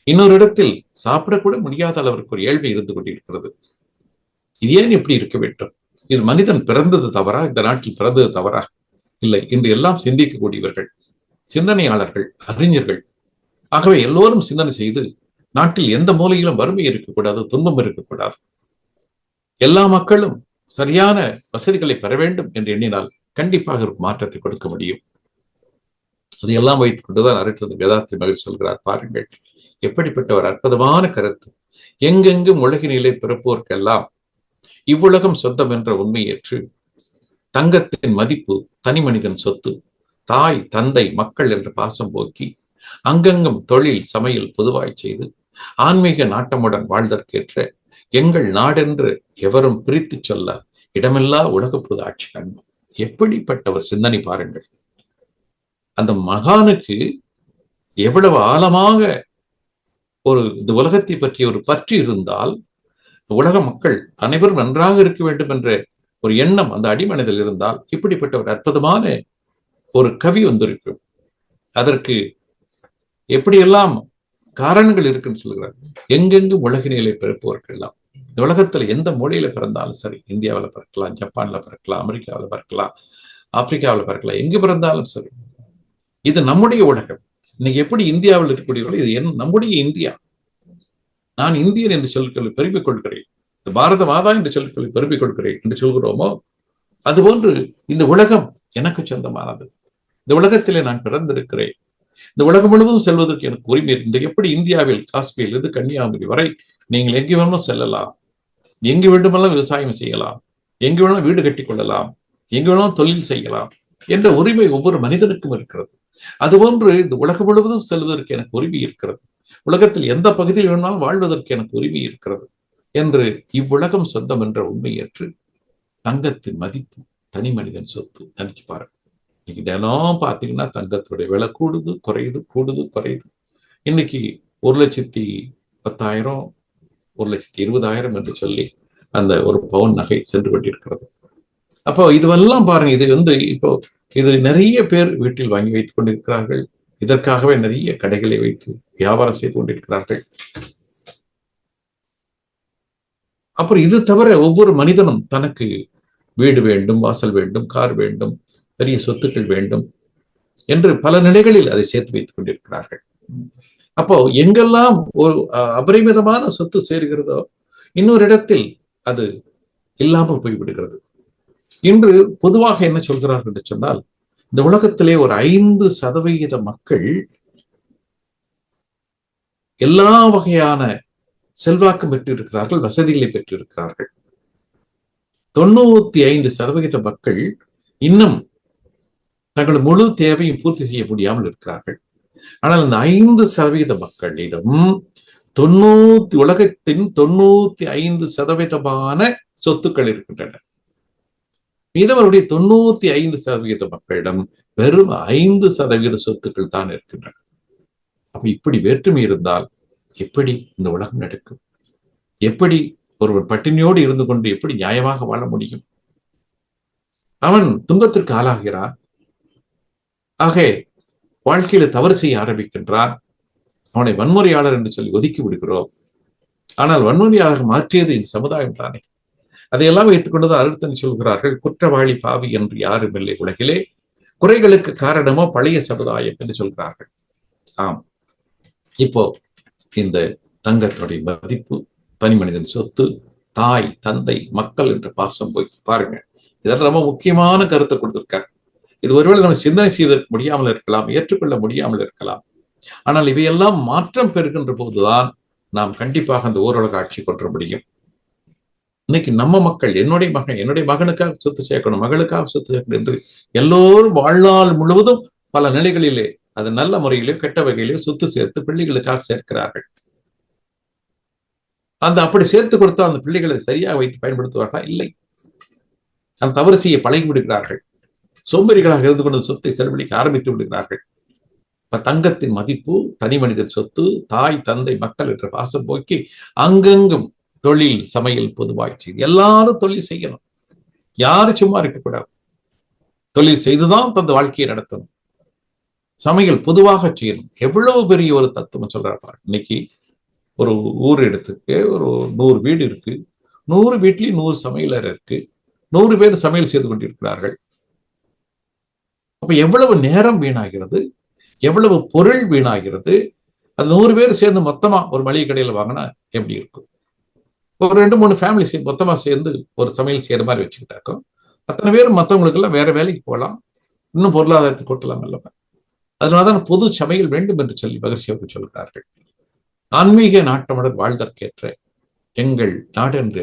[SPEAKER 1] இன்னொரு இடத்தில் சாப்பிடக்கூட முடியாத அளவிற்கு ஒரு ஏழ்மை இருந்து கொண்டிருக்கிறது. இது ஏன் இப்படி இருக்க வேண்டும்? இது மனிதன் பிறந்தது தவறா? இந்த நாட்டில் பிறந்தது தவறா? இல்லை, இன்று எல்லாம் சிந்திக்கக்கூடியவர்கள், சிந்தனையாளர்கள், அறிஞர்கள். ஆகவே எல்லோரும் சிந்தனை செய்து நாட்டில் எந்த மூலையிலும் வறுமை இருக்கக்கூடாது, துன்பம் இருக்கக்கூடாது, எல்லா மக்களும் சரியான வசதிகளை பெற வேண்டும் என்று எண்ணினால் கண்டிப்பாக ஒரு மாற்றத்தை கொடுக்க முடியும். அதையெல்லாம் வைத்துக் கொண்டுதான் அருட்தந்தை வேதாத்ரி மகரிஷி சொல்கிறார். பாருங்கள், எப்படிப்பட்ட ஒரு அற்புதமான கருத்து. எங்கெங்கும் உலகினிலே பிறப்போர்க்கெல்லாம் இவ்வுலகம் சொந்தம் என்ற உண்மையேற்று தங்கத்தின் மதிப்பு தனி மனிதன் சொத்து, தாய் தந்தை மக்கள் என்ற பாசம் போக்கி அங்கங்கும் தொழில் சமையல் பொதுவாய் செய்து ஆன்மீக நாட்டமுடன் வாழ்தற்கேற்ற எங்கள் நாடென்று எவரும் பிரித்து சொல்ல இடமில்லா உலக பொது ஆட்சி காண்போம். எப்படிப்பட்ட ஒரு சிந்தனை பாருங்கள். அந்த மகானுக்கு எவ்வளவு ஆழமாக ஒரு இந்த உலகத்தை பற்றிய ஒரு பற்று இருந்தால், உலக மக்கள் அனைவரும் நன்றாக இருக்க வேண்டும் என்ற ஒரு எண்ணம் அந்த அடிமனதில் இருந்தால் இப்படிப்பட்ட ஒரு அற்புதமான ஒரு கவி வந்திருக்கும். அதற்கு எப்படியெல்லாம் காரணங்கள் இருக்குன்னு சொல்லுகிறார். எங்கெங்கும் உலகினிலே பிறப்பவர்கள்லாம், இந்த உலகத்துல எந்த மொழியில பிறந்தாலும் சரி, இந்தியாவில் பிறக்கலாம், ஜப்பான்ல பிறக்கலாம், அமெரிக்காவில் பிறக்கலாம், ஆப்பிரிக்காவில் பிறக்கலாம், எங்கு பிறந்தாலும் சரி, இது நம்முடைய உலகம். இன்னைக்கு எப்படி இந்தியாவில் இருக்கக்கூடியவர்கள், இது நம்முடைய இந்தியா, நான் இந்தியன் என்று சொல்லிக்கொள்ள பெருமைக் கொள்கிறேன், இந்த பாரத மாதா என்று சொல்லிக்கொள்ள பெருமைக் கொள்கிறேன் என்று சொல்கிறோமோ, அதுபோன்று இந்த உலகம் எனக்கு சொந்தமானது. இந்த உலகத்திலே நான் பிறந்திருக்கிறேன். இந்த உலகம் முழுவதும் செல்வதற்கு எனக்கு உரிமை இருக்கு. எப்படி இந்தியாவில் காஷ்மீரிலிருந்து கன்னியாகுமரி வரை நீங்கள் எங்கு வேணுமோ செல்லலாம், எங்கு வேண்டுமெல்லாம் விவசாயம் செய்யலாம், எங்கு வேணாலும் வீடு கட்டி கொள்ளலாம், எங்கு வேணாலும் தொழில் செய்யலாம் என்ற உரிமை ஒவ்வொரு மனிதனுக்கும் இருக்கிறது. அதுபோன்று இந்த உலகம் முழுவதும் செல்வதற்கு எனக்கு உரிமை இருக்கிறது, உலகத்தில் எந்த பகுதியில் வேணாலும் வாழ்வதற்கு எனக்கு உரிமை இருக்கிறது என்று இவ்வுலகம் சொந்தம் என்ற உண்மை ஏற்று தங்கத்தின் மதிப்பு தனி மனிதன் சொத்து நினைச்சு பாருங்க. இன்னைக்கு தினம் பாத்தீங்கன்னா தங்கத்துடைய விலை கூடுது குறையுது, கூடுது குறையுது. இன்னைக்கு 1,10,10,000 1,20,000 என்று சொல்லி அந்த ஒரு பவுன் நகை சென்று கொண்டிருக்கிறது. அப்போ இதுவெல்லாம் பாருங்க, இது இப்போ இது நிறைய பேர் வீட்டில் வாங்கி வைத்துக் கொண்டிருக்கிறார்கள். இதற்காகவே நிறைய கடைகளை வைத்து வியாபாரம் செய்து கொண்டிருக்கிறார்கள். அப்புறம் இது தவிர ஒவ்வொரு மனிதனும் தனக்கு வீடு வேண்டும், வாசல் வேண்டும், கார் வேண்டும், பெரிய சொத்துக்கள் வேண்டும் என்று பல நிலைகளில் அதை சேர்த்து வைத்துக் கொண்டிருக்கிறார்கள். அப்போ எங்கெல்லாம் ஒரு அபரிமிதமான சொத்து சேர்கிறதோ இன்னொரு இடத்தில் அது இல்லாமல் போய்விடுகிறது. இன்று பொதுவாக என்ன சொல்கிறார்கள் என்று சொன்னால், இந்த உலகத்திலே ஒரு 5% மக்கள் எல்லா வகையான செல்வாக்கும் பெற்றிருக்கிறார்கள், வசதிகளை பெற்றிருக்கிறார்கள். 95% மக்கள் இன்னும் தங்கள் முழு தேவையும் பூர்த்தி செய்ய முடியாமல் இருக்கிறார்கள். ஆனால் இந்த 5% மக்களிடம் உலகத்தின் 95% சொத்துக்கள் இருக்கின்றன. மீதவருடைய 95% மக்களிடம் வெறும் 5% சொத்துக்கள் தான் இருக்கின்றன. அப்ப இப்படி வேற்றுமை இருந்தால் எப்படி இந்த உலகம் நடக்கும்? எப்படி ஒருவர் பட்டினியோடு இருந்து கொண்டு எப்படி நியாயமாக வாழ முடியும்? அவன் துன்பத்திற்கு ஆளாகிறான். ஆக வாழ்க்கையில தவறு செய்ய ஆரம்பிக்கின்றான். அவனை வன்முறையாளர் என்று சொல்லி ஒதுக்கி விடுகிறோம். ஆனால் வன்முறையாளர் மாற்றியது இந்த சமுதாயம் தானே. அதையெல்லாம் வைத்துக் கொண்டுதான் அருட்தந்தை சொல்கிறார்கள், குற்றவாளி பாவி என்று யாரும் இல்லை உலகிலே, குறைகளுக்கு காரணமோ பழைய சமுதாயம் என்று சொல்கிறார்கள். ஆம், இப்போ இந்த தங்கத்துடைய மதிப்பு, தனி மனிதன் சொத்து, தாய் தந்தை மக்கள் என்ற பாசம் போய் பாருங்க. இதெல்லாம் ரொம்ப முக்கியமான கருத்தை கொடுத்திருக்காரு. இது ஒருவேளை நம்ம சிந்தனை செய்வதற்கு முடியாமல் இருக்கலாம், ஏற்றுக்கொள்ள முடியாமல் இருக்கலாம். ஆனால் இவையெல்லாம் மாற்றம் பெறுகின்ற போதுதான் நாம் கண்டிப்பாக அந்த ஓரளவு ஆட்சி கொண்டு முடியும். இன்னைக்கு நம்ம மக்கள், என்னுடைய மகனுக்காக சொத்து சேர்க்கணும், மகளுக்காக சொத்து சேர்க்கணும் என்று எல்லோரும் வாழ்நாள் முழுவதும் பல நிலைகளிலே அது நல்ல முறையிலே கெட்ட வகையிலே சொத்து சேர்த்து பிள்ளைகளுக்காக சேர்க்கிறார்கள். அப்படி சேர்த்து கொடுத்தா அந்த பிள்ளைகளை சரியாக வைத்து பயன்படுத்துவார்களா? இல்லை. அந்த தவறு செய்ய பழகி விடுகிறார்கள். சோம்பேறிகளாக இருந்து கொண்டு சொத்தை செலவழிக்க ஆரம்பித்து விடுகிறார்கள். இப்ப தங்கத்தின் மதிப்பு, தனி மனிதன் சொத்து, தாய் தந்தை மக்கள் என்ற பாசம் போக்கி அங்கெங்கும் தொழில் சமையல் பொதுவாய் செய்து எல்லாரும் தொழில் செய்யணும். யாரும் சும்மா இருக்கக்கூடாது. தொழில் செய்துதான் தந்த வாழ்க்கையை நடத்தணும். சமையல் பொதுவாக செய்யணும். எவ்வளவு பெரிய ஒரு தத்துவம் சொல்றாரு. இன்னைக்கு ஒரு ஊர் எடுத்துக்கு ஒரு 100 வீடு இருக்கு. 100 வீட்லயும் 100 சமையலர் இருக்கு. 100 பேர் சமையல் செய்து கொண்டிருக்கிறார்கள். அப்ப எவ்வளவு நேரம் வீணாகிறது, எவ்வளவு பொருள் வீணாகிறது. அது 100 பேர் சேர்ந்து மொத்தமா ஒரு மளிகை கடையில வாங்கினா எப்படி இருக்கும்? ஒரு 2-3 ஃபேமிலி மொத்தமா சேர்ந்து ஒரு சமையல் செய்யற மாதிரி வச்சுக்கிட்டாக்கும் அத்தனை பேரும் மற்றவங்களுக்கு எல்லாம் வேற வேலைக்கு போகலாம், இன்னும் பொருளாதாரத்தை கொட்டலாம் அல்லவா? அதனாலதான் பொது சமையல் வேண்டும் என்று சொல்லி மகரிஷி அவர்கள் சொல்கிறார்கள். ஆன்மீக நாட்டமுடன் வாழ்தற்கேற்ற எங்கள் நாடு என்று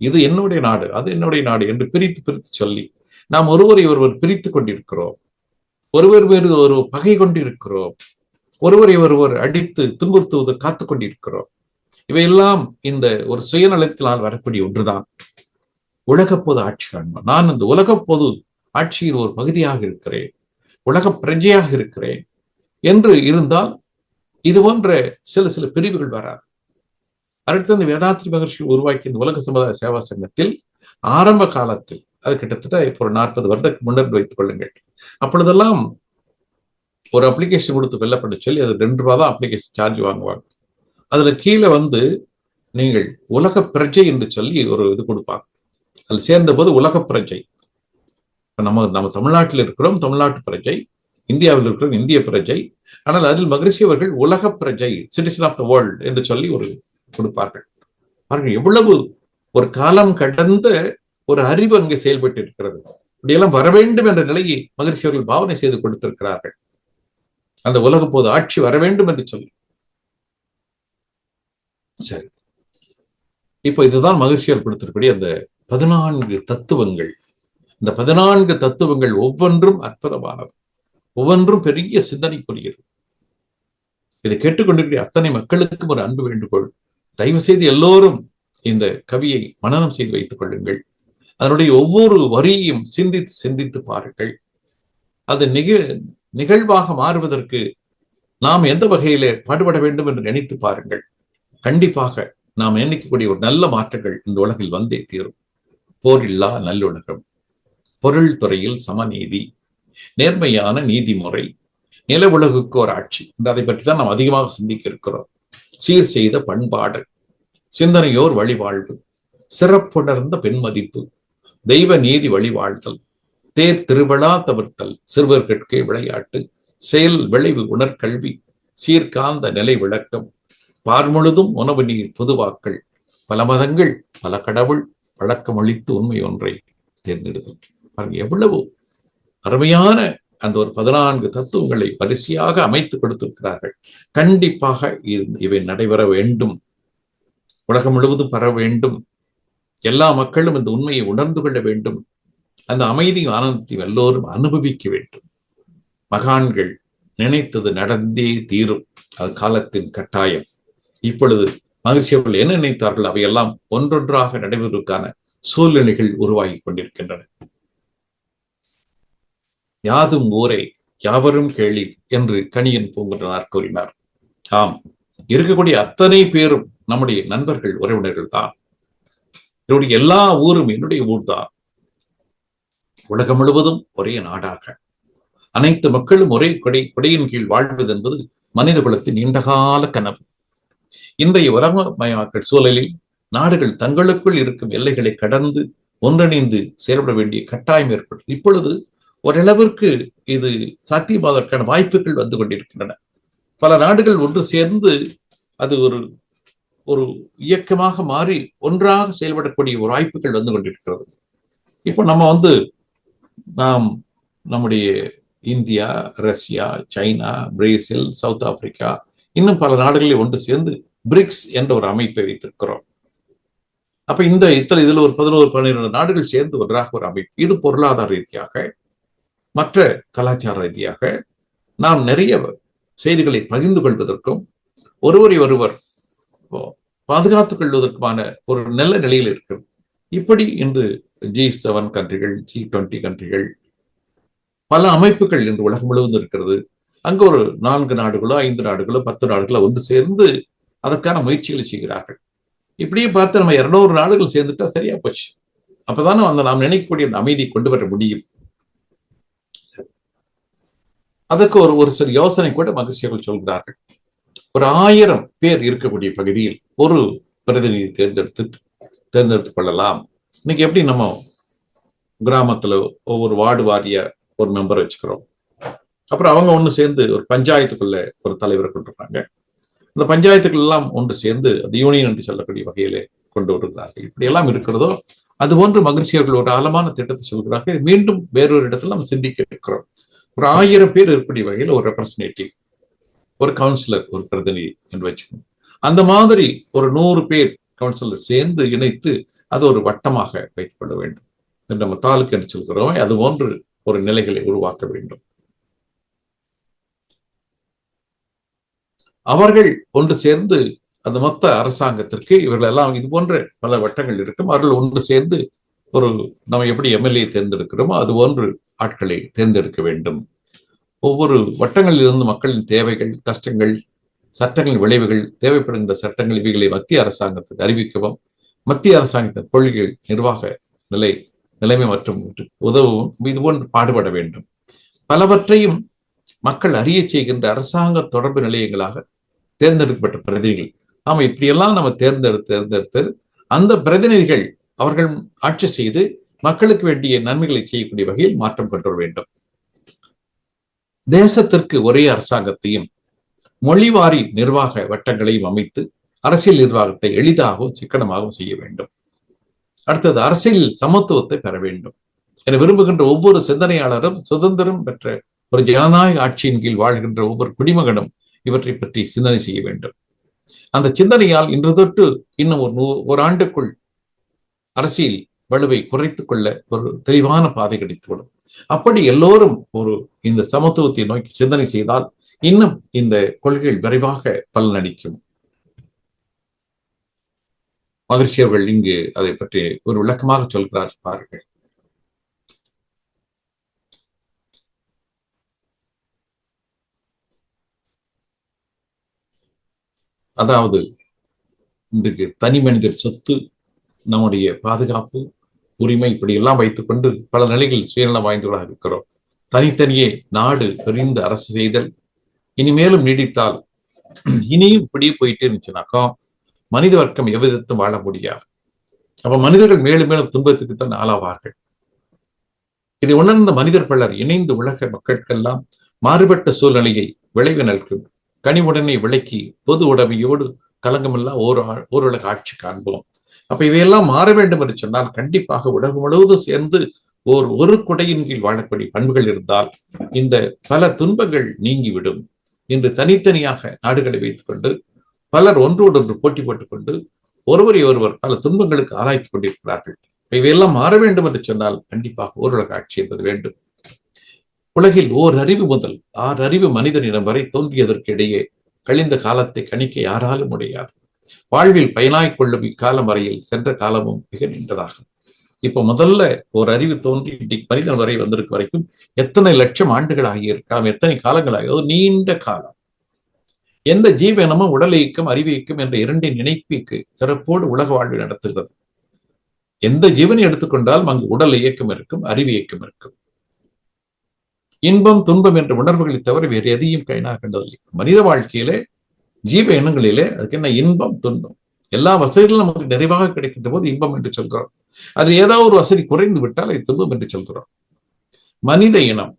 [SPEAKER 1] இது என்னுடைய நாடு, அது என்னுடைய நாடு என்று பிரித்து பிரித்து சொல்லி நாம் ஒருவரை ஒருவர் பிரித்து கொண்டிருக்கிறோம். ஒருவர் வேறு ஒரு பகை கொண்டிருக்கிறோம். ஒருவரை ஒருவர் அடித்து துன்புறுத்துவது காத்துக் கொண்டிருக்கிறோம். இவையெல்லாம் இந்த ஒரு சுயநலத்தினால் வரக்கூடிய ஒன்றுதான். உலக பொது ஆட்சி காண்போம். நான் இந்த உலக பொது ஆட்சியின் ஒரு பகுதியாக இருக்கிறேன், உலக பிரஜையாக இருக்கிறேன் என்று இருந்தால் இது போன்ற சில சில பிரிவுகள் வராது. அடுத்து இந்த வேதாத்ரி மகர்ஷி உருவாக்கி இந்த உலக சமுதாய சேவா சங்கத்தில் ஆரம்ப காலத்தில், அது கிட்டத்தட்ட இப்போ ஒரு 40 வருடத்துக்கு முன்னர் வைத்துக் கொள்ளுங்கள், அப்பொழுதெல்லாம் ஒரு அப்ளிகேஷன் கொடுத்து வெல்லப்பட சொல்லி அது 2 ரூபா தான் அப்ளிகேஷன் சார்ஜ் வாங்குவாங்க. அதுல கீழே நீங்கள் உலக பிரஜை என்று சொல்லி ஒரு இது கொடுப்பாங்க. அதுல சேர்ந்த போது உலக பிரஜை. நம்ம தமிழ்நாட்டில் இருக்கிறோம், தமிழ்நாட்டு பிரஜை. இந்தியாவில் இருக்கிறோம், இந்திய பிரஜை. ஆனால் அதில் மகரிஷி அவர்கள் உலக பிரஜை, சிட்டிசன் ஆஃப் த வேர்ல்ட் என்று சொல்லி ஒரு கொடுப்பார்கள். பாருங்கள், எவ்வளவு ஒரு காலம் கடந்த ஒரு அறிவு அங்கே செயல்பட்டு இருக்கிறது. இப்படியெல்லாம் வர வேண்டும் என்ற நிலையை மகரிஷி அவர்கள் பாவனை செய்து கொடுத்திருக்கிறார்கள். அந்த உலக போது ஆட்சி வர வேண்டும் என்று சொல்லி. சரி, இப்போ இதுதான் மகரிஷியால் கொடுத்திருக்கக்கூடிய அந்த 14 தத்துவங்கள். இந்த 14 தத்துவங்கள் ஒவ்வொன்றும் அற்புதமானது, ஒவ்வொன்றும் பெரிய சிந்தனைக்குரியது. இதை கேட்டுக்கொண்டிருக்கிற அத்தனை மக்களுக்கும் ஒரு அன்பு வேண்டுகோள். தயவு செய்து எல்லோரும் இந்த கவியை மனனம் செய்து வைத்துக் கொள்ளுங்கள். அதனுடைய ஒவ்வொரு வரியையும் சிந்தித்து சிந்தித்து பாருங்கள். அது நிகழ்வாக மாறுவதற்கு நாம் எந்த வகையிலே பாடுபட வேண்டும் என்று நினைத்து பாருங்கள். கண்டிப்பாக நாம் எண்ணிக்கக்கூடிய ஒரு நல்ல மாற்றங்கள் இந்த உலகில் வந்தே தீரும். போரில்லா நல்லுலகம், பொருள் துறையில் சமநீதி, நேர்மையான நீதிமுறை, நில உலகுக்கு ஒரு ஆட்சி என்று அதை பற்றி தான் நாம் அதிகமாக சிந்திக்க இருக்கிறோம். சீர் செய்த பண்பாடு, சிந்தனையோர் வழிவாழ்வு, சிறப்புணர்ந்த பெண்மதிப்பு, தெய்வ நீதி வழிவாழ்தல், தேர் திருவிழா தவிர்த்தல், சிறுவர்கட்கே விளையாட்டு, செயல் விளைவு உணர்கல்வி, சீர்காந்த நிலை விளக்கம், பார்முழுதும் உணவு நீர் பொதுவாக்கள், பல மதங்கள் பல கடவுள் வழக்கம் அளித்து உண்மை ஒன்றை தேர்ந்தெடுத்தல். எவ்வளவு அருமையான அந்த ஒரு 14 தத்துவங்களை வரிசையாக அமைத்து கொடுத்திருக்கிறார்கள். கண்டிப்பாக இவை நடைபெற வேண்டும், உலகம் முழுவதும் பரவ வேண்டும், எல்லா மக்களும் இந்த உண்மையை உணர்ந்து கொள்ள வேண்டும், அந்த அமைதியும் ஆனந்தத்தையும் எல்லோரும் அனுபவிக்க வேண்டும். மகான்கள் நினைத்தது நடந்தே தீரும், அது காலத்தின் கட்டாயம். இப்பொழுது மகிழ்ச்சி அவர்கள் என்ன நினைத்தார்கள் அவையெல்லாம் ஒன்றொன்றாக நடைபெறுவதற்கான சூழ்நிலைகள் உருவாகி கொண்டிருக்கின்றன. யாதும் ஊரே யாவரும் கேளி என்று கணியன் பூங்குன்றனார் கூறினார். ஆம், இருக்கக்கூடிய அத்தனை பேரும் நம்முடைய நண்பர்கள், உறவினர்கள் தான். என்னுடைய எல்லா ஊரும் என்னுடைய ஊர் தான். உலகம் முழுவதும் ஒரே நாடாக அனைத்து மக்களும் ஒரே கொடையின் கீழ் வாழ்வது என்பது மனித குலத்தின் நீண்டகால கனவு. இன்றைய உலகமயமாக்கல் சூழலில் நாடுகள் தங்களுக்குள் இருக்கும் எல்லைகளை கடந்து ஒன்றிணைந்து செயல்பட வேண்டிய கட்டாயம் ஏற்பட்டது. இப்பொழுது ஓரளவிற்கு இது சாத்தியமாவதற்கான வாய்ப்புகள் வந்து கொண்டிருக்கின்றன. பல நாடுகள் ஒன்று சேர்ந்து அது ஒரு இயக்கமாக மாறி ஒன்றாக செயல்படக்கூடிய ஒரு வாய்ப்புகள் வந்து கொண்டிருக்கிறது. இப்போ நாம் நம்முடைய India, Russia, China, Brazil, south Africa, இன்னும் பல நாடுகளில் ஒன்று சேர்ந்து பிரிக்ஸ் என்ற ஒரு அமைப்பை வைத்திருக்கிறோம். அப்ப இதுல ஒரு 11-12 நாடுகள் சேர்ந்து ஒன்றாக ஒரு அமைப்பு. இது பொருளாதார ரீதியாக, மற்ற கலாச்சார ரீதியாக நாம் நிறைய செய்திகளை பகிர்ந்து கொள்வதற்கும் ஒருவரை ஒருவர் பாதுகாத்துக் கொள்வதற்குமான ஒரு நல்ல நிலையில் இருக்கிறது. இப்படி இன்று G7 கண்ட்ரிகள், G20 கண்ட்ரிகள், பல அமைப்புகள் இன்று உலகம் முழுவதும் இருக்கிறது. அங்க ஒரு 4 நாடுகளோ 5 நாடுகளோ 10 நாடுகளோ ஒன்று சேர்ந்து அதற்கான முயற்சிகளை செய்கிறார்கள். இப்படியே பார்த்து நம்ம 200 நாடுகள் சேர்ந்துட்டா சரியா போச்சு. அப்பதானே நாம் நினைக்கக்கூடிய அந்த அமைதியை கொண்டு வர முடியும். அதற்கு ஒரு சில யோசனை கூட மகிழ்ச்சியர்கள் சொல்கிறார்கள். ஒரு 1000 பேர் இருக்கக்கூடிய பகுதியில் ஒரு பிரதிநிதி தேர்ந்தெடுத்துக் கொள்ளலாம். இன்னைக்கு எப்படி நம்ம கிராமத்துல ஒவ்வொரு வார்டு வாரிய ஒரு மெம்பர் வச்சுக்கிறோம். அப்புறம் அவங்க ஒண்ணு சேர்ந்து ஒரு பஞ்சாயத்துக்குள்ள ஒரு தலைவரை கொண்டுறாங்க. அந்த பஞ்சாயத்துக்கள் எல்லாம் ஒன்று சேர்ந்து அது யூனியன் என்று சொல்லக்கூடிய வகையிலே கொண்டு வருகிறார்கள். இப்படி எல்லாம் இருக்கிறதோ அது போன்று மகிழ்ச்சியர்கள் ஒரு ஆழமான திட்டத்தை சொல்கிறார்கள். மீண்டும் வேறொரு இடத்துல நம்ம சிந்திக்க இருக்கிறோம். ஒரு 1000 பேர் இருக்கக்கூடிய வகையில் ஒரு ரெப்ரசன்டேட்டிவ், ஒரு கவுன்சிலர், ஒரு பிரதிநிதி என்று வச்சுக்கணும். அந்த மாதிரி ஒரு 100 பேர் கவுன்சிலர் சேர்ந்து இணைத்து அது ஒரு வட்டமாக வைத்துக் கொள்ள வேண்டும். நம்ம தாலுக்கு என்று சொல்கிறோம். அது போன்று ஒரு நிலைகளை உருவாக்க வேண்டும். அவர்கள் ஒன்று சேர்ந்து அந்த மொத்த அரசாங்கத்திற்கு இவர்கள் எல்லாம் இது போன்ற பல வட்டங்கள் இருக்கும். அவர்கள் ஒன்று சேர்ந்து ஒரு நம்ம எப்படி எம்எல்ஏ தேர்ந்தெடுக்கிறோமோ அது போன்று ஆட்களை தேர்ந்தெடுக்க வேண்டும். ஒவ்வொரு வட்டங்களில் இருந்து மக்களின் தேவைகள், கஷ்டங்கள், சட்டங்களின் விளைவுகள், தேவைப்படுகின்ற சட்டங்கள் இவைகளை மத்திய அரசாங்கத்துக்கு அறிவிக்கவும், மத்திய அரசாங்கத்தின் கொள்கைகள், நிர்வாக நிலைமை மற்றும் உதவும் இது போன்று பாடுபட வேண்டும். பலவற்றையும் மக்கள் அறிய செய்கின்ற அரசாங்க தொடர்பு நிலையங்களாக தேர்ந்தெடுக்கப்பட்ட பிரதிநிதிகள் நாம இப்படியெல்லாம் நம்ம தேர்ந்தெடுத்து அந்த பிரதிநிதிகள் அவர்கள் ஆட்சி செய்து மக்களுக்கு வேண்டிய நன்மைகளை செய்யக்கூடிய வகையில் மாற்றம் கொண்டு வர வேண்டும். தேசத்திற்கு ஒரே அரசாங்கத்தையும் மொழிவாரி நிர்வாக வட்டங்களையும் அமைத்து அரசியல் நிர்வாகத்தை எளிதாகவும் சிக்கனமாகவும் செய்ய வேண்டும். அடுத்தது அரசியல் சமத்துவத்தை பெற வேண்டும் என விரும்புகின்ற ஒவ்வொரு சிந்தனையாளரும் சுதந்திரம் பெற்ற ஒரு ஜனநாயக ஆட்சியின் கீழ் வாழ்கின்ற ஒவ்வொரு குடிமகனும் இவற்றை பற்றி சிந்தனை செய்ய வேண்டும். அந்த சிந்தனையால் இன்று தொட்டு இன்னும் ஒரு ஆண்டுக்குள் அரசியல் வலுவை குறைத்துக் கொள்ள ஒரு தெளிவான பாதை கிடைத்துவிடும். அப்படி எல்லோரும் இந்த சமத்துவத்தை நோக்கி சிந்தனை செய்தால் இன்னும் இந்த கொள்கைகள் விரைவாக பலனளிக்கும். மகிழ்ச்சி அவர்கள் இங்கு அதை பற்றி ஒரு விளக்கமாக சொல்கிறார் பாருங்கள். அதாவது இன்றைக்கு தனி மனிதர் சொத்து, நம்முடைய பாதுகாப்பு, உரிமை இப்படி எல்லாம் வைத்துக் கொண்டு பல நிலைகளில் சுயநலம் வாய்ந்தவர்களாக இருக்கிறோம். தனித்தனியே நாடு பிரிந்து அரசு செய்தல் இனிமேலும் நீடித்தால் இனியும் இப்படியே போயிட்டே இருந்துச்சுனாக்கா மனித வர்க்கம் எவ்விதத்தும் வாழ முடியாது. அப்ப மனிதர்கள் மேலும் மேலும் துன்பத்துக்குத்தான் ஆளாவார்கள். இதை உணர்ந்த மனிதர் பலர் இணைந்து உலக மக்களுக்கெல்லாம் மாறுபட்ட சூழ்நிலையை விளைவினருக்கு கனிவுடனே விளக்கி பொது உடைமையோடு கலங்கமெல்லாம் ஓருலக ஆட்சி காண்போம். அப்ப இவையெல்லாம் மாற வேண்டும் என்று சொன்னால் கண்டிப்பாக உலகம் முழுவதும் சேர்ந்து ஒரு குடையின் கீழ் வாழக்கூடிய பண்புகள் இருந்தால் இந்த பல துன்பங்கள் நீங்கிவிடும். இன்று தனித்தனியாக நாடுகளை வைத்துக் கொண்டு பலர் ஒன்றோடு ஒன்று போட்டி போட்டுக் கொண்டு ஒருவரை ஒருவர் பல துன்பங்களுக்கு ஆராய்ச்சி கொண்டிருக்கிறார்கள். இவையெல்லாம் மாற வேண்டும் என்று சொன்னால் கண்டிப்பாக ஓருலக ஆட்சி என்பது வேண்டும். உலகில் ஓர் அறிவு முதல் 6 அறிவு மனிதனிடம் வரை தோன்றியதற்கு இடையே கழிந்த காலத்தை கணிக்க யாராலும் முடியாது. வாழ்வில் பயனாய் கொள்ளும் இக்காலம் வரையில் சென்ற காலமும் மிக நீண்டதாகும். இப்ப முதல்ல ஒரு அறிவு தோன்றி மனிதன் வரை வந்திருக்க வரைக்கும் எத்தனை லட்சம் ஆண்டுகள் ஆகியிருக்கலாம், எத்தனை காலங்கள் ஆகியது, நீண்ட காலம். எந்த ஜீவனமும் உடல் இயக்கம் அறிவு இயக்கம் என்ற இரண்டின் இணைப்பிற்கு சிறப்போடு உலக வாழ்வில் நடத்துகிறது. எந்த ஜீவனை எடுத்துக்கொண்டாலும் அங்கு உடல் இயக்கம் இருக்கும், அறிவு இயக்கம் இருக்கும். இன்பம் துன்பம் என்ற உணர்வுகளை தவிர வேறு எதையும் கைனாக கண்டதில்லை. மனித வாழ்க்கையிலே ஜீவ எண்ணங்களிலே அதுக்கு என்ன இன்பம் துன்பம் எல்லா வசதிகளும் நமக்கு நிறைவாக கிடைக்கின்ற போது இன்பம் என்று சொல்கிறோம். அது ஏதாவது ஒரு வசதி குறைந்து விட்டால் அது துன்பம் என்று சொல்கிறோம். மனித இனம்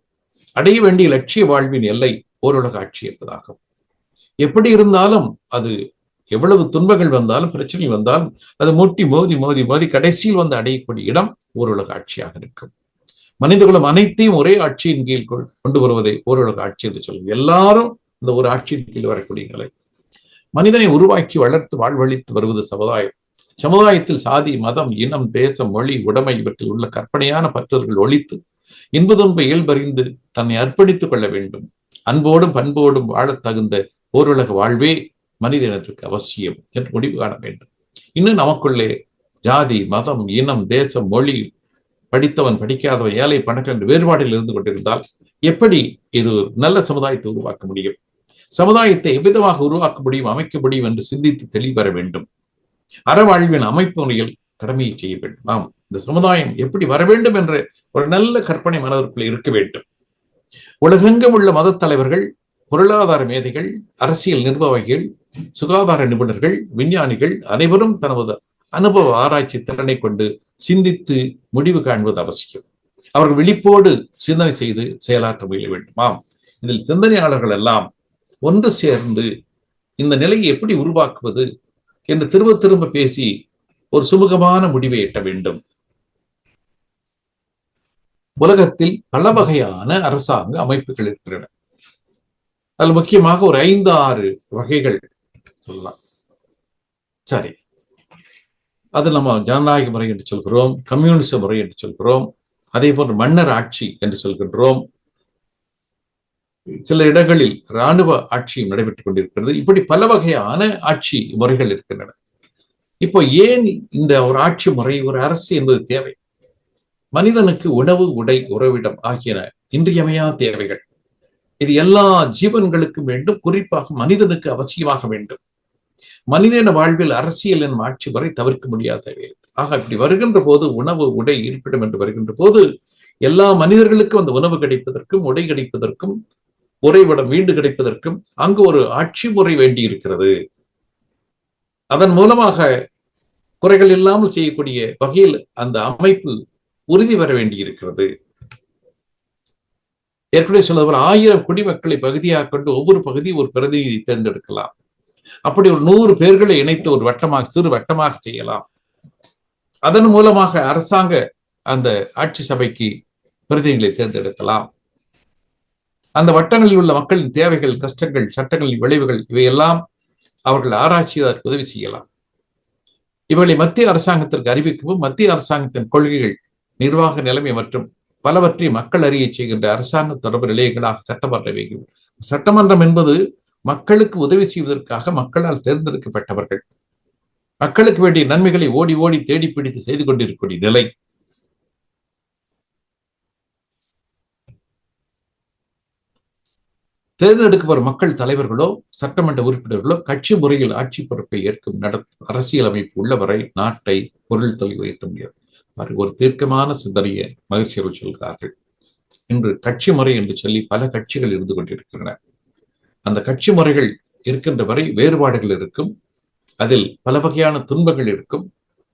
[SPEAKER 1] அடைய வேண்டிய லட்சிய வாழ்வின் எல்லை ஓருலக ஆட்சி என்பதாகும். எப்படி இருந்தாலும் அது எவ்வளவு துன்பங்கள் வந்தாலும் பிரச்சனை வந்தாலும் அது முட்டி மோதி மோதி மோதி கடைசியில் வந்து அடையக்கூடிய இடம் ஓருலக ஆட்சியாக இருக்கும். மனிதகுலம் அனைத்தையும் ஒரே ஆட்சியின் கீழ் கொண்டு வருவதை ஓருலக ஆட்சி என்று சொல்லுவது. எல்லாரும் இந்த ஒரு ஆட்சியின் கீழ் வரக்கூடிய நிலை. மனிதனை உருவாக்கி வளர்த்து வாழ்வழித்து வருவது சமுதாயம். சமுதாயத்தில் சாதி மதம் இனம் தேசம் மொழி உடைமை இவற்றில் உள்ள கற்பனையான பற்றுதல்கள் ஒழித்து இன்ப துன்ப இயல்பறிந்து தன்னை அர்ப்பணித்துக் கொள்ள வேண்டும். அன்போடும் பண்போடும் வாழத் தகுந்த ஓருலக வாழ்வே மனித இனத்திற்கு அவசியம் என்று முடிவு காண வேண்டும். இன்னும் நமக்குள்ளே ஜாதி மதம் இனம் தேசம் மொழி படித்தவன் படிக்காதவன் ஏழை பணக்காரன் என்ற வேறுபாடில் இருந்து கொண்டிருந்தால் எப்படி இது நல்ல சமுதாயத்தை உருவாக்க முடியும்? சமுதாயத்தை எவ்விதமாக உருவாக்க முடியும் அமைக்க முடியும் என்று சிந்தித்து தெளிவர வேண்டும். அறவாழ்வின் அமைப்பு முறையில் கடமையை செய்ய வேண்டும். இந்த சமுதாயம் எப்படி வர வேண்டும் என்ற ஒரு நல்ல கற்பனை மனதிற்குள் இருக்க வேண்டும். உலகெங்கும் உள்ள மத தலைவர்கள், பொருளாதார மேதைகள், அரசியல் நிர்வாகிகள், சுகாதார நிபுணர்கள், விஞ்ஞானிகள் அனைவரும் தனது அனுபவ ஆராய்ச்சி திறனை கொண்டு சிந்தித்து முடிவு காண்பது அவசியம். அவர்கள் விழிப்போடு சிந்தனை செய்து செயலாற்ற முயல வேண்டுமாம். இதில் சிந்தனையாளர்கள் எல்லாம் ஒன்று சேர்ந்து இந்த நிலையை எப்படி உருவாக்குவது என்று திரும்ப திரும்ப பேசி ஒரு சுமூகமான முடிவை எட்ட வேண்டும். உலகத்தில் பல வகையான அரசாங்க அமைப்புகள் இருக்கின்றன. அதில் முக்கியமாக ஒரு 5-6 வகைகள் சொல்லலாம். சரி, அது நம்ம ஜனநாயக முறை என்று சொல்கிறோம், கம்யூனிச முறை என்று சொல்கிறோம், அதே போன்று மன்னர் ஆட்சி என்று சொல்கின்றோம். சில இடங்களில் இராணுவ ஆட்சியும் நடைபெற்றுக் கொண்டிருக்கிறது. இப்படி பல வகையான ஆட்சி முறைகள் இருக்கின்றன. இப்போ ஏன் இந்த ஒரு ஆட்சி முறை, ஒரு அரசு என்பது தேவை? மனிதனுக்கு உணவு, உடை, உறவிடம் ஆகியன இன்றியமையா தேவைகள். இது எல்லா ஜீவன்களுக்கும் வேண்டும், குறிப்பாக மனிதனுக்கு அவசியமாக வேண்டும். மனிதன வாழ்வில் அரசியல் எனும் ஆட்சி முறை தவிர்க்க முடியாத தேவை. ஆக இப்படி வருகின்ற போது உணவு, உடை, இருப்பிடம் என்று வருகின்ற போது எல்லா மனிதர்களுக்கும் அந்த உணவு கிடைப்பதற்கும், உடை கிடைப்பதற்கும், உறைவிடம் வீண்டு கிடைப்பதற்கும் அங்கு ஒரு ஆட்சி முறை வேண்டி இருக்கிறது. அதன் மூலமாக குறைகள் இல்லாமல் செய்யக்கூடிய வகையில் அந்த அமைப்பு உறுதி பெற வேண்டி இருக்கிறது. ஏற்கனவே சொன்னது 1000 குடிமக்களை பகுதியாக கொண்டு ஒவ்வொரு பகுதி ஒரு பிரதிநிதி தேர்ந்தெடுக்கலாம். அப்படி ஒரு 100 பேர்களை இணைத்து ஒரு வட்டமாக, சிறு வட்டமாக செய்யலாம். அதன் மூலமாக அரசாங்க அந்த ஆட்சி சபைக்கு பிரதிநிதிகளை தேர்ந்தெடுக்கலாம். அந்த வட்டங்களில் உள்ள மக்களின் தேவைகள், கஷ்டங்கள், சட்டங்களின் விளைவுகள் இவையெல்லாம் அவர்கள் ஆராய்ச்சி அதற்கு உதவி செய்யலாம். இவர்களை மத்திய அரசாங்கத்திற்கு அறிவிக்கவும், மத்திய அரசாங்கத்தின் கொள்கைகள், நிர்வாக நிலைமை மற்றும் பலவற்றை மக்கள் அறிய செய்கின்ற அரசாங்க தொடர்பு நிலையங்களாக சட்டமன்றம். சட்டமன்றம் என்பது மக்களுக்கு உதவி செய்வதற்காக மக்களால் தேர்ந்தெடுக்கப்பட்டவர்கள். மக்களுக்கு வேண்டிய நன்மைகளை ஓடி ஓடி தேடி பிடித்து செய்து கொண்டிருக்கக்கூடிய நிலை. தேர்ந்தெடுக்கப்படும் மக்கள் தலைவர்களோ, சட்டமன்ற உறுப்பினர்களோ கட்சி முறையில் ஆட்சி பொறுப்பை ஏற்கும் அரசியல் அமைப்பு உள்ளவரை நாட்டை பொருள் தொகை உயர்த்த முடியாது. ஒரு தீர்க்கமான சிந்தனையை மகிழ்ச்சியர்கள் சொல்கிறார்கள். இன்று கட்சி முறை என்று சொல்லி பல கட்சிகள் இருந்து கொண்டிருக்கின்றன. அந்த கட்சி முறைகள் இருக்கின்ற வரை வேறுபாடுகள் இருக்கும். அதில் பல வகையான துன்பங்கள் இருக்கும்.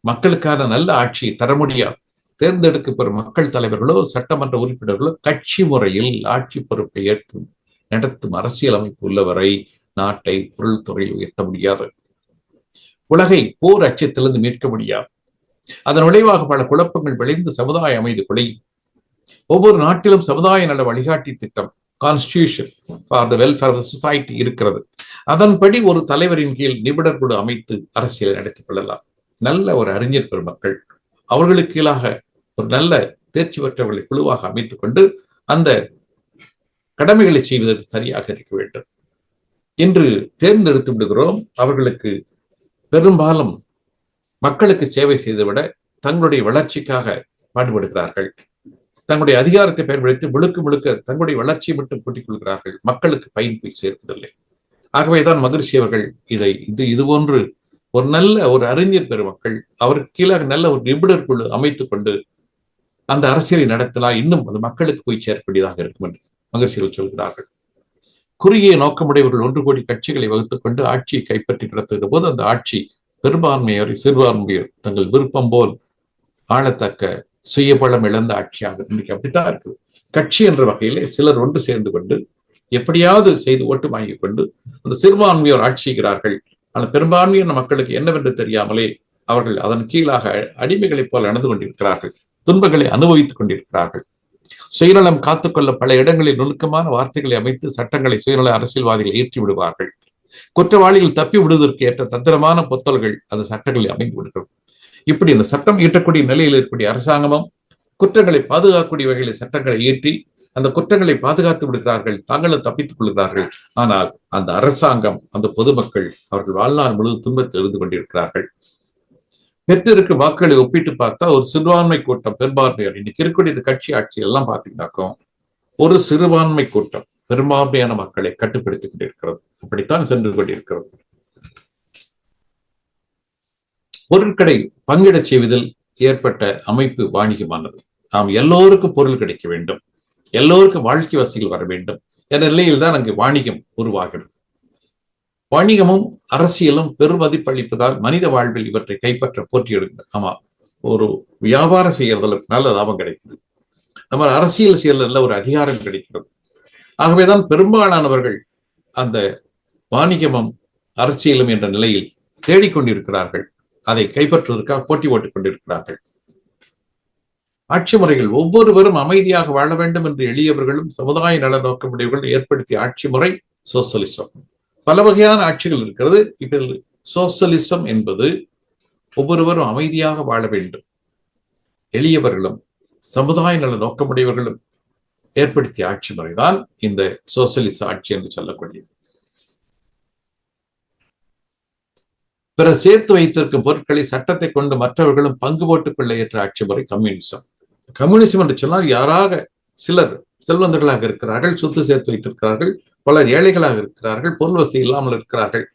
[SPEAKER 1] மக்களுக்கான நல்ல ஆட்சியை தர முடியாது. தேர்ந்தெடுக்கப்படும் மக்கள் தலைவர்களோ, சட்டமன்ற உறுப்பினர்களோ கட்சி முறையில் ஆட்சி பொறுப்பை ஏற்கும் நடத்தும் அரசியல் அமைப்பு உள்ளவரை நாட்டை பொருள் துறையில் உயர்த்த முடியாது. உலகை போர் அச்சத்திலிருந்து மீட்க முடியாது. அதன் விளைவாக பல குழப்பங்கள் விளைந்து சமுதாய அமைதி குலையும். ஒவ்வொரு நாட்டிலும் சமுதாய நல வழிகாட்டி திட்டம், constitution for the welfare of the society இருக்கிறது. அதன்படி ஒரு தலைவரின் கீழ் நிபுணர் குழு அமைத்து அரசியலை நடத்திக் கொள்ளலாம். நல்ல ஒரு அறிஞர் பெருமக்கள், அவர்களுக்கு கீழாக ஒரு நல்ல தேர்ச்சி பெற்றவர்களை குழுவாக அமைத்துக் கொண்டு அந்த கடமைகளை செய்வதற்கு சரியாக இருக்க வேண்டும். இன்று தேர்ந்தெடுத்து விடுகிறோம். அவர்களுக்கு பெரும்பாலும் மக்களுக்கு சேவை செய்துவிட தங்களுடைய வளர்ச்சிக்காக பாடுபடுகிறார்கள். தங்களுடைய அதிகாரத்தை பயன்படுத்தி முழுக்க முழுக்க தங்களுடைய வளர்ச்சியை மட்டும் கூட்டிக் கொள்கிறார்கள். மக்களுக்கு பயன் போய் சேர்ப்பதில்லை. ஆகவேதான் மகிழ்ச்சி அவர்கள் இது போன்று ஒரு நல்ல ஒரு அறிஞர் பெருமக்கள், அவருக்கு கீழாக நல்ல ஒரு நிபுணர் குழு அமைத்துக் கொண்டு அந்த அரசியலை நடத்தலாம், இன்னும் அது மக்களுக்கு போய் சேரக்கூடியதாக இருக்கும் என்று மகிழ்ச்சிகள் சொல்கிறார்கள். குறுகிய நோக்கமுடையவர்கள் 1 கோடி கட்சிகளை வகுத்துக் கொண்டு ஆட்சியை கைப்பற்றி நடத்துகிற போது அந்த ஆட்சி பெரும்பான்மையோரை சிறுபான்மையோர் தங்கள் விருப்பம் போல் ஆளத்தக்க சுயபலம் இழந்த ஆட்சியாக இன்னைக்கு அப்படித்தான் இருக்குது. கட்சி என்ற வகையிலே சிலர் ஒன்று சேர்ந்து கொண்டு எப்படியாவது செய்து ஓட்டு வாங்கிக் கொண்டு அந்த சிறுபான்மையோர் ஆட்சி செய்கிறார்கள். ஆனால் பெரும்பான்மையான மக்களுக்கு என்னவென்று தெரியாமலே அவர்கள் அதன் கீழாக அடிமைகளைப் போல நடந்து கொண்டிருக்கிறார்கள். துன்பங்களை அனுபவித்துக் கொண்டிருக்கிறார்கள். சுயநலம் காத்துக்கொள்ள பல இடங்களில் நுணுக்கமான வார்த்தைகளை அமைத்து சட்டங்களை சுயநல அரசியல்வாதிகள் ஏற்றி விடுவார்கள். குற்றவாளிகள் தப்பி விடுவதற்கு ஏற்ற தந்திரமான பொத்தல்கள் அந்த சட்டங்களில் அமைந்து விடுகிறது. இப்படி இந்த சட்டம் இயற்றக்கூடிய நிலையில் இருக்கக்கூடிய அரசாங்கமும் குற்றங்களை பாதுகாக்கக்கூடிய வகையில் சட்டங்களை இயற்றி அந்த குற்றங்களை பாதுகாத்து விடுகிறார்கள். தாங்களும் தப்பித்துக் கொள்கிறார்கள். ஆனால் அந்த அரசாங்கம், அந்த பொதுமக்கள் அவர்கள் வாழ்நாள் முழு துன்பத்தில் இருந்து கொண்டிருக்கிறார்கள். பெற்றிருக்கும் வாக்குகளை ஒப்பிட்டு பார்த்தா ஒரு சிறுபான்மை கூட்டம் பெரும்பான்மையார் இன்னைக்கு இருக்கக்கூடிய கட்சி ஆட்சி எல்லாம் பார்த்தீங்கன்னாக்கும் ஒரு சிறுபான்மை கூட்டம் பெரும்பான்மையான மக்களை கட்டுப்படுத்திக் கொண்டிருக்கிறது. அப்படித்தான் சென்று கொண்டிருக்கிறது. பொருட்களை பங்கிடச் செய்வதில் ஏற்பட்ட அமைப்பு வாணிகமானது. நாம் எல்லோருக்கும் பொருள் கிடைக்க வேண்டும். எல்லோருக்கும் வாழ்க்கை வசதிகள் வர வேண்டும் என்ற நிலையில் தான் அங்கு வாணிகம் உருவாகிறது. வாணிகமும் அரசியலும் பெருமதிப்பளிப்பதால் மனித வாழ்வில் இவற்றை கைப்பற்ற போற்றி எடுங்க. ஆமா, ஒரு வியாபாரம் செய்யறதுல நல்ல லாபம் கிடைக்குது, நம்ம அரசியல் செய்யறதுல நல்ல ஒரு அதிகாரம் கிடைக்கிறது. ஆகவேதான் பெரும்பாலானவர்கள் அந்த வாணிகமும் அரசியலும் என்ற நிலையில் தேடிக்கொண்டிருக்கிறார்கள், அதை கைப்பற்றுவதற்காக போட்டி போட்டுக் கொண்டிருக்கிறார்கள். ஆட்சி முறைகள் ஒவ்வொருவரும் அமைதியாக வாழ வேண்டும் என்று எளியவர்களும் சமுதாய நல நோக்கமுடையவர்கள் ஏற்படுத்திய ஆட்சி முறை சோசலிசம். பல வகையான ஆட்சிகள் இருக்கிறது. இதில் சோசலிசம் என்பது ஒவ்வொருவரும் அமைதியாக வாழ வேண்டும், எளியவர்களும் சமுதாய நல நோக்கமுடையவர்களும் ஏற்படுத்திய ஆட்சி முறைதான் இந்த சோசலிச ஆட்சி என்று சொல்லக்கூடியது. பிறர் சேர்த்து வைத்திருக்கும் பொருட்களை சட்டத்தை கொண்டு மற்றவர்களும் பங்கு போட்டுக் கொள்ள ஏற்ற ஆட்சி முறை கம்யூனிசம். கம்யூனிசம் என்று சொன்னால் யாராக சிலர் செல்வந்தர்களாக இருக்கிறார்கள், சொத்து சேர்த்து வைத்திருக்கிறார்கள், பலர் ஏழைகளாக இருக்கிறார்கள், பொருள் வசதி இல்லாமல் இருக்கிறார்கள்.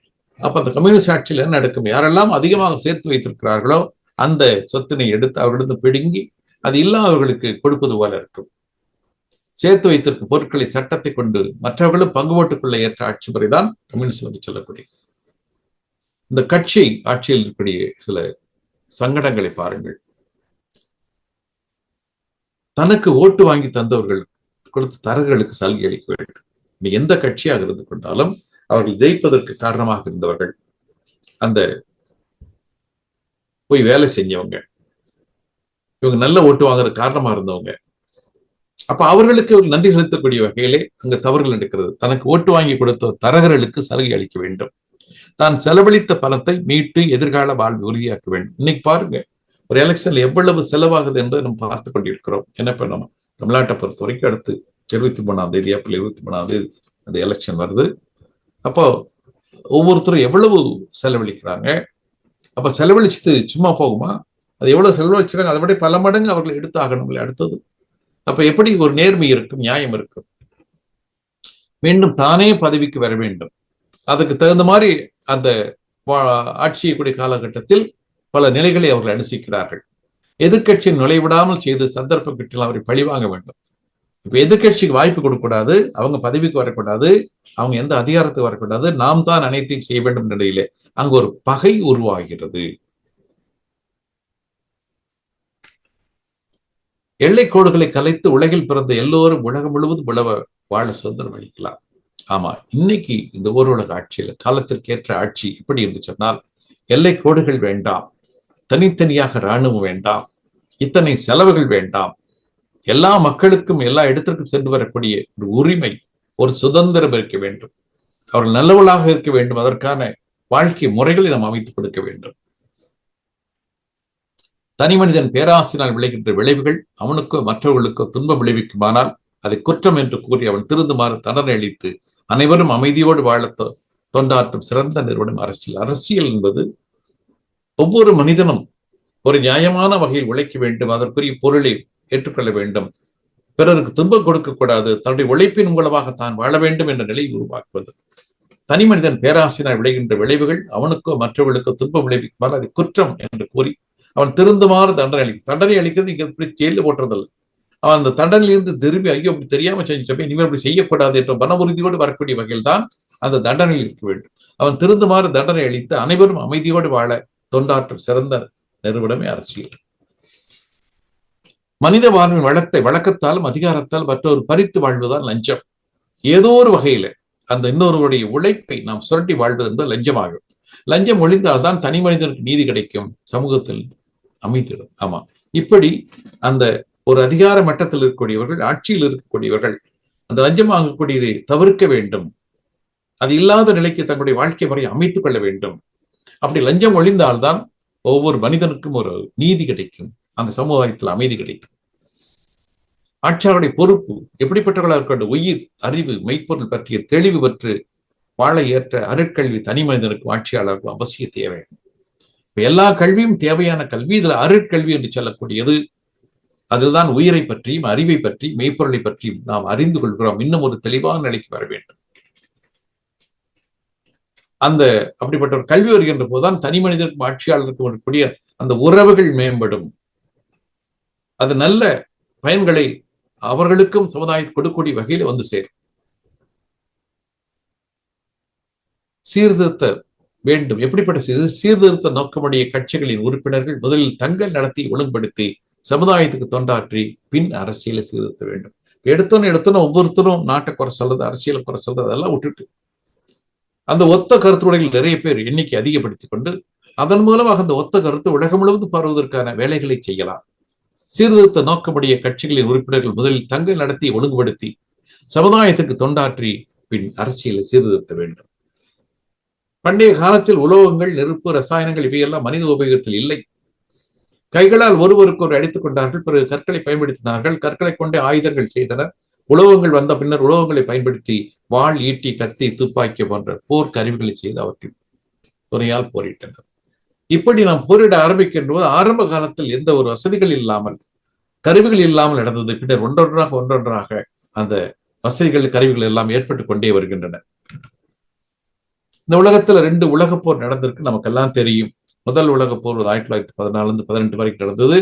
[SPEAKER 1] அப்ப அந்த கம்யூனிஸ்ட் ஆட்சியில் என்ன நடக்கும்? யாரெல்லாம் அதிகமாக சேர்த்து வைத்திருக்கிறார்களோ அந்த சொத்தினை எடுத்து அவர்களிடம் பிடுங்கி அது இல்லாதவர்களுக்கு கொடுப்பது போல இருக்கும். சேர்த்து வைத்திருக்கும் பொருட்களை சட்டத்தை கொண்டு மற்றவர்களும் பங்கு போட்டுக் கொள்ள ஏற்ற ஆட்சி முறைதான் கம்யூனிசம் என்று சொல்லக்கூடிய. இந்த கட்சி ஆட்சியில் இருக்கக்கூடிய சில சங்கடங்களை பாருங்கள். தனக்கு ஓட்டு வாங்கி தந்தவர்கள் கொடுத்த தரகர்களுக்கு சலுகை அளிக்க வேண்டும். நீ எந்த கட்சியாக இருந்து கொண்டாலும் அவர்கள் ஜெயிப்பதற்கு காரணமாக இருந்தவர்கள், அந்த போய் வேலை செஞ்சவங்க, இவங்க நல்ல ஓட்டு வாங்குறது காரணமா இருந்தவங்க, அப்ப அவர்களுக்கு நன்றி செலுத்தக்கூடிய வகையிலே அங்க தவறுகள் நடக்கிறது. தனக்கு ஓட்டு வாங்கி கொடுத்த தரகர்களுக்கு சலுகை அளிக்க வேண்டும், தான் செலவழித்த பணத்தை மீட்டு எதிர்கால வாழ்வு உறுதியாக்க வேண்டும். இன்னைக்கு பாருங்க, ஒரு எலெக்ஷன்ல எவ்வளவு செலவாகுது என்பதை நம்ம பார்த்து கொண்டிருக்கிறோம். என்ன பண்ணணும்? தமிழ்நாட்டை பொறுத்த வரைக்கும் அடுத்து 23ஆம் தேதி, ஏப்ரல் 23ஆம் தேதி அந்த எலெக்ஷன் வருது. அப்போ ஒவ்வொருத்தரும் எவ்வளவு செலவழிக்கிறாங்க? அப்ப செலவழிச்சது சும்மா போகுமா? அது எவ்வளவு செலவழிச்சாங்க, அதை விட பல மடங்கு அவர்கள் எடுத்து ஆகணும் இல்லை அடுத்தது. அப்ப எப்படி ஒரு நேர்மை இருக்கும், நியாயம் இருக்கும்? மீண்டும் தானே பதவிக்கு வர வேண்டும். அதுக்கு தகுந்த மாதிரி அந்த ஆட்சியை கூடிய காலகட்டத்தில் பல நிலைகளை அவர்கள் அனுசரிக்கிறார்கள். எதிர்கட்சியை நுழைவிடாமல் செய்து சந்தர்ப்பம் கிட்டில் அவரை பழிவாங்க வேண்டும். இப்ப எதிர்கட்சிக்கு வாய்ப்பு கொடுக்கக்கூடாது, அவங்க பதவிக்கு வரக்கூடாது, அவங்க எந்த அதிகாரத்துக்கு வரக்கூடாது, நாம் தான் அனைத்தையும் செய்ய வேண்டும் நிலையிலே அங்கு ஒரு பகை உருவாகிறது. எல்லை கோடுகளை கலைத்து உலகில் பிறந்த எல்லோரும் உலகம் முழுவதும் வாழ சுதந்திரம் அளிக்கலாம். ஆமா, இன்னைக்கு இந்த ஓருலக ஆட்சியில காலத்திற்கேற்ற ஆட்சி எப்படி என்று சொன்னால், எல்லை கோடுகள் வேண்டாம், தனித்தனியாக இராணுவம் வேண்டாம், இத்தனை செலவுகள் வேண்டாம், எல்லா மக்களுக்கும் எல்லா இடத்திற்கும் சென்று வரக்கூடிய ஒரு உரிமை, ஒரு சுதந்திரம் இருக்க வேண்டும், அவர்கள் நல்லவர்களாக இருக்க வேண்டும். அதற்கான வாழ்க்கை முறைகளை நாம் அமைத்துக் கொடுக்க வேண்டும். தனி மனிதன் பேராசினால் விளைகின்ற விளைவுகள் அவனுக்கோ மற்றவர்களுக்கோ துன்பம் விளைவிக்குமானால் அதை குற்றம் என்று கூறி அவன் திருந்துமாறு தண்டனை அளித்து அனைவரும் அமைதியோடு வாழ தொண்டாற்றும் சிறந்த நிறுவனம் அரசியல். அரசியல் என்பது ஒவ்வொரு மனிதனும் ஒரு நியாயமான வகையில் உழைக்க வேண்டும், அதற்குரிய பொருளை ஏற்றுக்கொள்ள வேண்டும், பிறருக்கு துன்பம் கொடுக்கக்கூடாது, தன்னுடைய உழைப்பின் மூலமாக தான் வாழ வேண்டும் என்ற நிலையை உருவாக்குவது. தனி மனிதன் பேராசினால் விளைகின்ற விளைவுகள் அவனுக்கோ மற்றவர்களுக்கோ துன்பம் விளைவிக்குமாறு அதை குற்றம் என்று கூறி அவன் திருந்துமாறு தண்டனை அளிக்கிறது. இங்க இப்படி ஜெயில போட்டுறதில்லை, அவன் அந்த தண்டனையிலிருந்து திரும்பி ஐயோ அப்படி தெரியாம செஞ்சப்ப இனிமேல் அப்படி செய்யக்கூடாது என்ற மன உறுதியோடு வரக்கூடிய வகையில் தான் அந்த தண்டனையில் இருக்க வேண்டும். அவன் திருந்துமாறு தண்டனை அளித்து அனைவரும் அமைதியோடு வாழ தொண்டாற்றும் சிறந்த நிறுவனமே அரசியல். மனித வாழ்வின் வழக்கத்தாலும் அதிகாரத்தால் மற்றொரு பறித்து வாழ்வதுதான் லஞ்சம். ஏதோ ஒரு வகையில அந்த இன்னொருவருடைய உழைப்பை நாம் சுரண்டி வாழ்வது என்பது லஞ்சமாகும். லஞ்சம் ஒழிந்தால்தான் தனி மனிதனுக்கு நீதி கிடைக்கும், சமூகத்தில் அமைத்திடும். ஆமா, இப்படி அந்த ஒரு அதிகார மட்டத்தில் இருக்கக்கூடியவர்கள், ஆட்சியில் இருக்கக்கூடியவர்கள் அந்த லஞ்சம் வாங்கக்கூடியதை தவிர்க்க வேண்டும். அது இல்லாத நிலைக்கு தங்களுடைய வாழ்க்கை முறையை அமைத்துக் கொள்ள வேண்டும். அப்படி லஞ்சம் ஒழிந்தால்தான் ஒவ்வொரு மனிதனுக்கும் ஒரு நீதி கிடைக்கும், அந்த சமுதாயத்தில் அமைதி கிடைக்கும். ஆட்சியாளருடைய பொறுப்பு எப்படிப்பட்டவர்களாக இருக்க வேண்டும்? உயிர், அறிவு, மெய்ப்பொருள் பற்றிய தெளிவு பெற்று வாழ ஏற்ற அருட்கல்வி தனி மனிதனுக்கும் ஆட்சியாளருக்கும் அவசிய தேவை. எல்லா கல்வியும் தேவையான கல்வி. இதுல அருட்கல்வி என்று சொல்லக்கூடியது, அதில்தான் உயிரை பற்றியும் அறிவை பற்றியும் மெய்ப்பொருளை பற்றியும் நாம் அறிந்து கொள்கிறோம். இன்னும் ஒரு தெளிவான நிலைக்கு வர வேண்டும். அந்த அப்படிப்பட்ட ஒரு கல்வி வருகின்ற போதுதான் தனி மனிதனுக்கும் ஆட்சியாளருக்கும் இருக்கக்கூடிய அந்த உறவுகள் மேம்படும். அது நல்ல பயன்களை அவர்களுக்கும் சமுதாயத்தை கொடுக்கக்கூடிய வகையில வந்து சேரும். சீர்திருத்த வேண்டும். எப்படிப்பட்ட சீர்திருத்த நோக்கமுடைய கட்சிகளின் உறுப்பினர்கள் முதலில் தங்கள் நடத்தி ஒழுங்குபடுத்தி சமுதாயத்துக்கு தொண்டாற்றி பின் அரசியலை சீர்திருத்த வேண்டும். எடுத்தோன்னு ஒவ்வொருத்தரும் நாட்டை குறை சொல்றது, அரசியலை குறை சொல்றது அதெல்லாம் விட்டுட்டு அந்த ஒத்த கருத்துடைகள் நிறைய பேர் எண்ணிக்கை அதிகப்படுத்திக் கொண்டு அதன் மூலமாக அந்த ஒத்த கருத்து உலகம் முழுவதும் பரவுவதற்கான வேலைகளை செய்யலாம். சீர்திருத்த நோக்கமுடைய கட்சிகளின் உறுப்பினர்கள் முதலில் தங்கள் நடத்தி ஒழுங்குபடுத்தி சமுதாயத்துக்கு தொண்டாற்றி பின் அரசியலை சீர்திருத்த வேண்டும். பண்டைய காலத்தில் உலோகங்கள், நெருப்பு, ரசாயனங்கள் இவையெல்லாம் மனித உபயோகத்தில் இல்லை. கைகளால் ஒருவருக்கு ஒரு அடித்துக் கொண்டார்கள். பிறகு கற்களை பயன்படுத்தினார்கள். கற்களை கொண்டே ஆயுதங்கள் செய்தனர். உலோகங்கள் வந்த பின்னர் உலோகங்களை பயன்படுத்தி வாள், ஈட்டி, கத்தி, துப்பாக்கி போன்ற போர் கருவிகளை செய்து அவற்றின் துணையால் போரிட்டனர். இப்படி நாம் போரிட ஆரம்பிக்கின்ற போது ஆரம்ப காலத்தில் எந்த ஒரு வசதிகள் இல்லாமல், கருவிகள் இல்லாமல் நடந்தது. பின்னர் ஒன்றொன்றாக அந்த வசதிகள், கருவிகள் எல்லாம் ஏற்பட்டுக் கொண்டே வருகின்றன. இந்த உலகத்துல 2 உலகப் போர் நடந்திருக்கு, நமக்கெல்லாம் தெரியும். முதல் உலகப் போர் 1914 வரைக்கும் நடந்தது.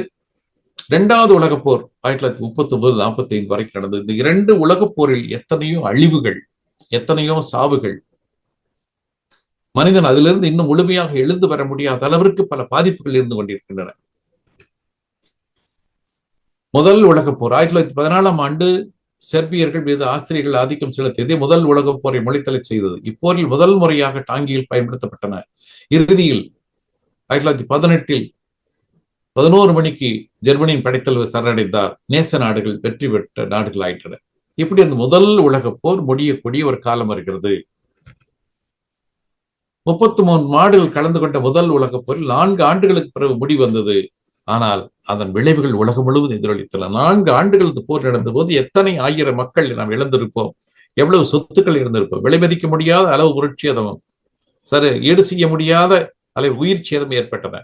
[SPEAKER 1] 2வது உலகப் போர் 1939-45 வரைக்கும் நடந்தது. இந்த 2 உலகப் போரில் எத்தனையோ அழிவுகள், எத்தனையோ சாவுகள், மனிதன் அதிலிருந்து இன்னும் முழுமையாக எழுந்து வர முடியாத அளவிற்கு பல பாதிப்புகள் இருந்து கொண்டிருக்கின்றன. முதல் உலகப் போர் 1914ஆம் ஆண்டு செர்பியர்கள் மீது ஆஸ்திரியர்கள் ஆதிக்கம் செலுத்தியதே முதல் உலகப் போரை முளைத்தலை செய்தது. இப்போரில் முதல் முறையாக டாங்கிகள் பயன்படுத்தப்பட்டன. இறுதியில் 1918 11 மணிக்கு ஜெர்மனியின் படைத்தலைவர் சரணடைந்தார். நேச நாடுகள் வெற்றி பெற்ற நாடுகள் ஆயிற்றன. இப்படி அந்த முதல் உலகப் போர் முடியக்கூடிய ஒரு காலம் வருகிறது. 33 நாடுகள் கலந்து கொண்ட முதல் உலகப் போரில் 4 ஆண்டுகளுக்கு பிறகு முடிவு வந்தது. ஆனால் அதன் விளைவுகள் உலகம் முழுவதும் எதிரொலித்தன. 4 ஆண்டுகள் போர் நடந்த போது எத்தனை ஆயிரம் மக்கள் நாம் இழந்திருப்போம், எவ்வளவு சொத்துக்கள் இருந்திருப்போம். விலைமதிக்க முடியாத அளவு பொருட்சேதமும், ஈடு செய்ய முடியாத அளவு உயிர் சேதம் ஏற்பட்டன.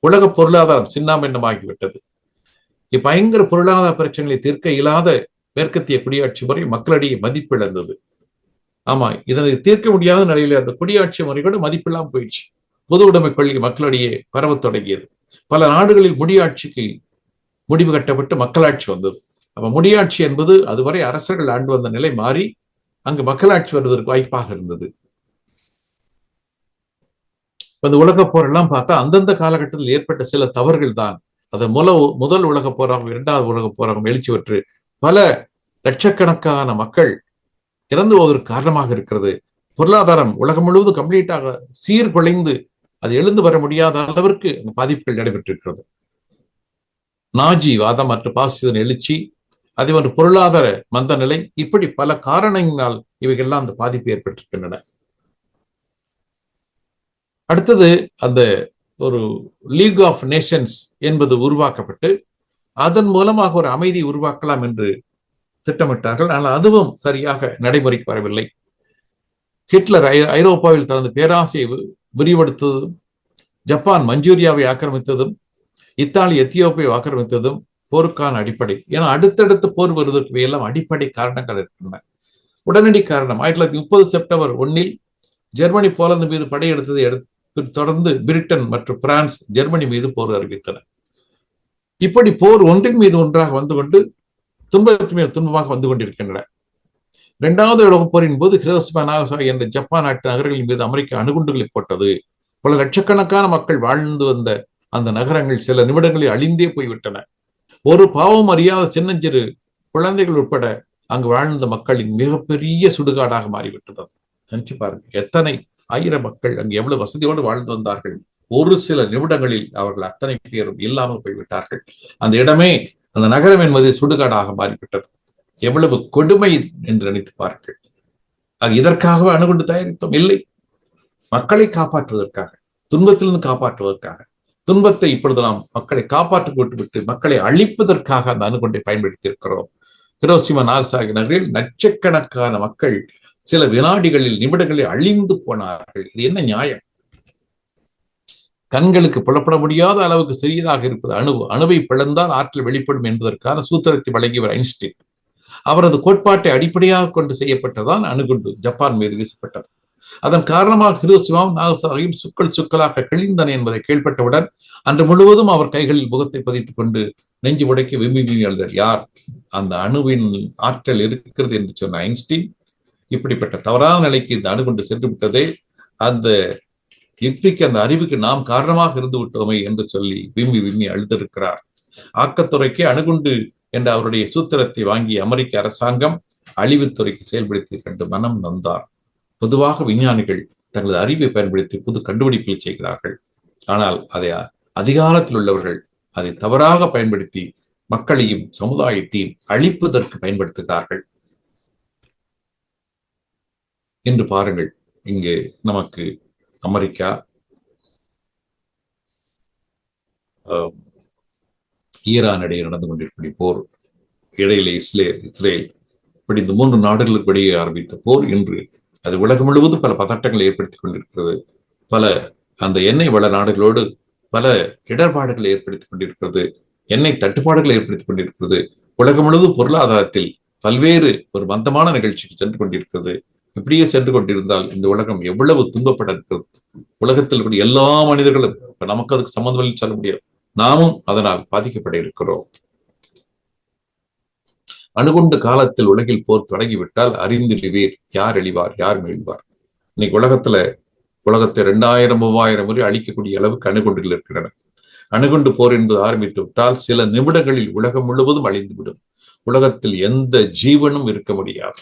[SPEAKER 1] உலக பொருளாதாரம் சின்னாபின்னமாகிவிட்டது. பயங்கர பொருளாதார பிரச்சனைகளை தீர்க்க இயலாத மேற்கத்திய குடியாட்சி முறை மக்களிடையே மதிப்பிழந்தது. ஆமா, இதனை தீர்க்க முடியாத நிலையில அந்த குடியாட்சி முறை கூட மதிப்பில்லாமல் போயிடுச்சு. பொது உடைமை கொள்கை மக்களிடையே பரவத் தொடங்கியது. பல நாடுகளில் முடியாட்சிக்கு முடிவு கட்டப்பட்டு மக்களாட்சி வந்தது. அப்ப முடியாட்சி என்பது அதுவரை அரசர்கள் ஆண்டு வந்த நிலை மாறி அங்கு மக்களாட்சி வருவதற்கு வாய்ப்பாக இருந்தது. இந்த உலகப் போர் எல்லாம் பார்த்தா அந்தந்த காலகட்டத்தில் ஏற்பட்ட சில தவறுகள் தான் அதன் முதல் உலகப் போராகவும் 2வது உலகப் போராகவும் எழுச்சி பெற்று பல லட்சக்கணக்கான மக்கள் இறந்து போவதற்கு காரணமாக இருக்கிறது. பொருளாதாரம் உலகம் முழுவதும் கம்ப்ளீட்டாக சீர்குலைந்து அது எழுந்து வர முடியாத அளவிற்கு பாதிப்புகள் நடைபெற்றிருக்கிறது. நாஜிவாதம் மற்றும் பாசிச எழுச்சி, அதே போன்று பொருளாதார மந்த நிலை, இப்படி பல காரணங்களால் இவைகள்லாம் அந்த பாதிப்பு ஏற்பட்டிருக்கின்றன. அடுத்தது அந்த ஒரு லீக் ஆஃப் நேஷன்ஸ் என்பது உருவாக்கப்பட்டு அதன் மூலமாக ஒரு அமைதி உருவாக்கலாம் என்று திட்டமிட்டார்கள். ஆனால் அதுவும் சரியாக நடைமுறைக்கு வரவில்லை. ஹிட்லர் ஐரோப்பாவில் தனது பேராசையை விரிவடுத்ததும், ஜப்பான் மஞ்சூரியாவை ஆக்கிரமித்ததும், இத்தாலி எத்தியோப்பியாவை ஆக்கிரமித்ததும் போருக்கான அடிப்படை. ஏன்னா அடுத்தடுத்து போர் வருவதற்கு எல்லாம் அடிப்படை காரணங்கள் இருக்கின்றன. உடனடி காரணம் 1930 செப்டம்பர் 1 ஜெர்மனி போலந்து மீது படையெடுத்ததை தொடர்ந்து பிரிட்டன் மற்றும் பிரான்ஸ் ஜெர்மனி மீது போர் அறிவித்தன. இப்படி போர் ஒன்றின் மீது ஒன்றாக வந்து கொண்டு துன்பத்தின் மேல் துன்பமாக வந்து கொண்டிருக்கின்றன. 2வது உலகப் போரின் போது ஹிரோஷிமா, நாகசாகி என்ற ஜப்பான் நாட்டு நகரங்களின் மீது அமெரிக்கா அணுகுண்டுகளை போட்டது. பல லட்சக்கணக்கான மக்கள் வாழ்ந்து வந்த அந்த நகரங்கள் சில நிமிடங்களில் அழிந்தே போய்விட்டன. ஒரு பாவம் அறியாத சின்னஞ்சிறு குழந்தைகள் உட்பட அங்கு வாழ்ந்த மக்களின் மிகப்பெரிய சுடுகாடாக மாறிவிட்டது. நினைச்சு பாருங்க, எத்தனை ஆயிரம் மக்கள் அங்கு எவ்வளவு வசதியோடு வாழ்ந்து வந்தார்கள். ஒரு சில நிமிடங்களில் அவர்கள் அத்தனை பேரும் இல்லாமல் போய்விட்டார்கள். அந்த இடமே, அந்த நகரம் என்பது சுடுகாடாக மாறிவிட்டது. எவ்வளவு கொடுமை என்று நினைத்து பாருங்கள். அது இதற்காகவே அணுகுண்டு தயாரித்தோம்? இல்லை, மக்களை காப்பாற்றுவதற்காக, துன்பத்திலிருந்து காப்பாற்றுவதற்காக. துன்பத்தை இப்பொழுது நாம் மக்களை காப்பாற்றி விட்டுவிட்டு மக்களை அழிப்பதற்காக அந்த அணுகுண்டை பயன்படுத்தி இருக்கிறோம். ஹிரோஷிமா, நாகசாகி நகரில் லட்சக்கணக்கான மக்கள் சில வினாடிகளில், நிமிடங்களில் அழிந்து போனார்கள். இது என்ன நியாயம்? கண்களுக்கு புலப்பட முடியாத அளவுக்கு சிறியதாக இருப்பது அணுவை பிளந்தால் ஆற்றல் வெளிப்படும் என்பதற்கான சூத்திரத்தை வழங்கியவர் ஐன்ஸ்டீன். அவரது கோட்பாட்டை அடிப்படையாக கொண்டு செய்யப்பட்டதான் அணுகுண்டு ஜப்பான் மீது வீசப்பட்டது. அதன் காரணமாக ஹிரோஷிமாவும் நாகசாகியும் சுக்கலாக கிழிந்தன என்பதை கேள்விப்பட்டவுடன் அன்று முழுவதும் அவர் கைகளில் முகத்தை பதித்துக் கொண்டு நெஞ்சு முடக்கி விம்மி எழுதார். யார்? அந்த அணுவின் ஆற்றல் இருக்கிறது என்று சொன்ன ஐன்ஸ்டீன் இப்படிப்பட்ட தவறான நிலைக்கு இந்த அணு கொண்டு சென்று விட்டதே, அந்த யுக்திக்கு, அந்த அறிவுக்கு நாம் காரணமாக இருந்து விட்டோமே என்று சொல்லி விம்மி விம்மி அழுதிருக்கிறார். ஆக்கத்துறைக்கு அணுகுண்டு என்ற அவருடைய சூத்திரத்தை வாங்கிய அமெரிக்க அரசாங்கம் அழிவுத்துறைக்கு செயல்படுத்தி கண்டு மனம் நொந்தார். பொதுவாக விஞ்ஞானிகள் தங்களது அறிவை பயன்படுத்தி புது கண்டுபிடிப்புகளை செய்கிறார்கள். ஆனால் அதை அதிகாரத்தில் உள்ளவர்கள் அதை தவறாக பயன்படுத்தி மக்களையும் சமுதாயத்தையும் அழிப்பதற்கு பயன்படுத்துகிறார்கள். இன்று பாருங்கள், இங்கு நமக்கு அமெரிக்கா, ஈரான் இடையே நடந்து கொண்டிருக்கிற போர், இடையிலே இஸ்ரேல், இப்படி இந்த 3 நாடுகளுக்கு இடையே ஆரம்பித்த போர் இன்று அது உலகம் முழுவதும் பல பதட்டங்களை ஏற்படுத்திக் கொண்டிருக்கிறது. பல அந்த எண்ணெய் வள நாடுகளோடு பல இடர்பாடுகளை ஏற்படுத்திக் கொண்டிருக்கிறது. எண்ணெய் தட்டுப்பாடுகளை ஏற்படுத்திக் கொண்டிருக்கிறது. உலகம் முழுவதும் பொருளாதாரத்தில் பல்வேறு ஒரு மந்தமான நிகழ்ச்சிக்கு சென்று கொண்டிருக்கிறது. இப்படியே சென்று கொண்டிருந்தால் இந்த உலகம் எவ்வளவு துன்பப்பட இருக்கிறது. உலகத்தில் கூடிய எல்லா மனிதர்களும், இப்ப நமக்கு அதுக்கு சம்பந்தம் சொல்ல முடியாது, நாமும் அதனால் பாதிக்கப்பட இருக்கிறோம். அணுகுண்டு காலத்தில் உலகில் போர் தொடங்கிவிட்டால் அறிந்திடுவீர் யார் அழிவார் யார் மீழ்வார். இன்னைக்கு உலகத்தை 2000 3000 முறை அழிக்கக்கூடிய அளவுக்கு அணுகுண்டுகள் இருக்கின்றன. அணுகுண்டு போர் என்பது ஆரம்பித்து விட்டால் சில நிமிடங்களில் உலகம் முழுவதும் அழிந்துவிடும். உலகத்தில் எந்த ஜீவனும் இருக்க முடியாது.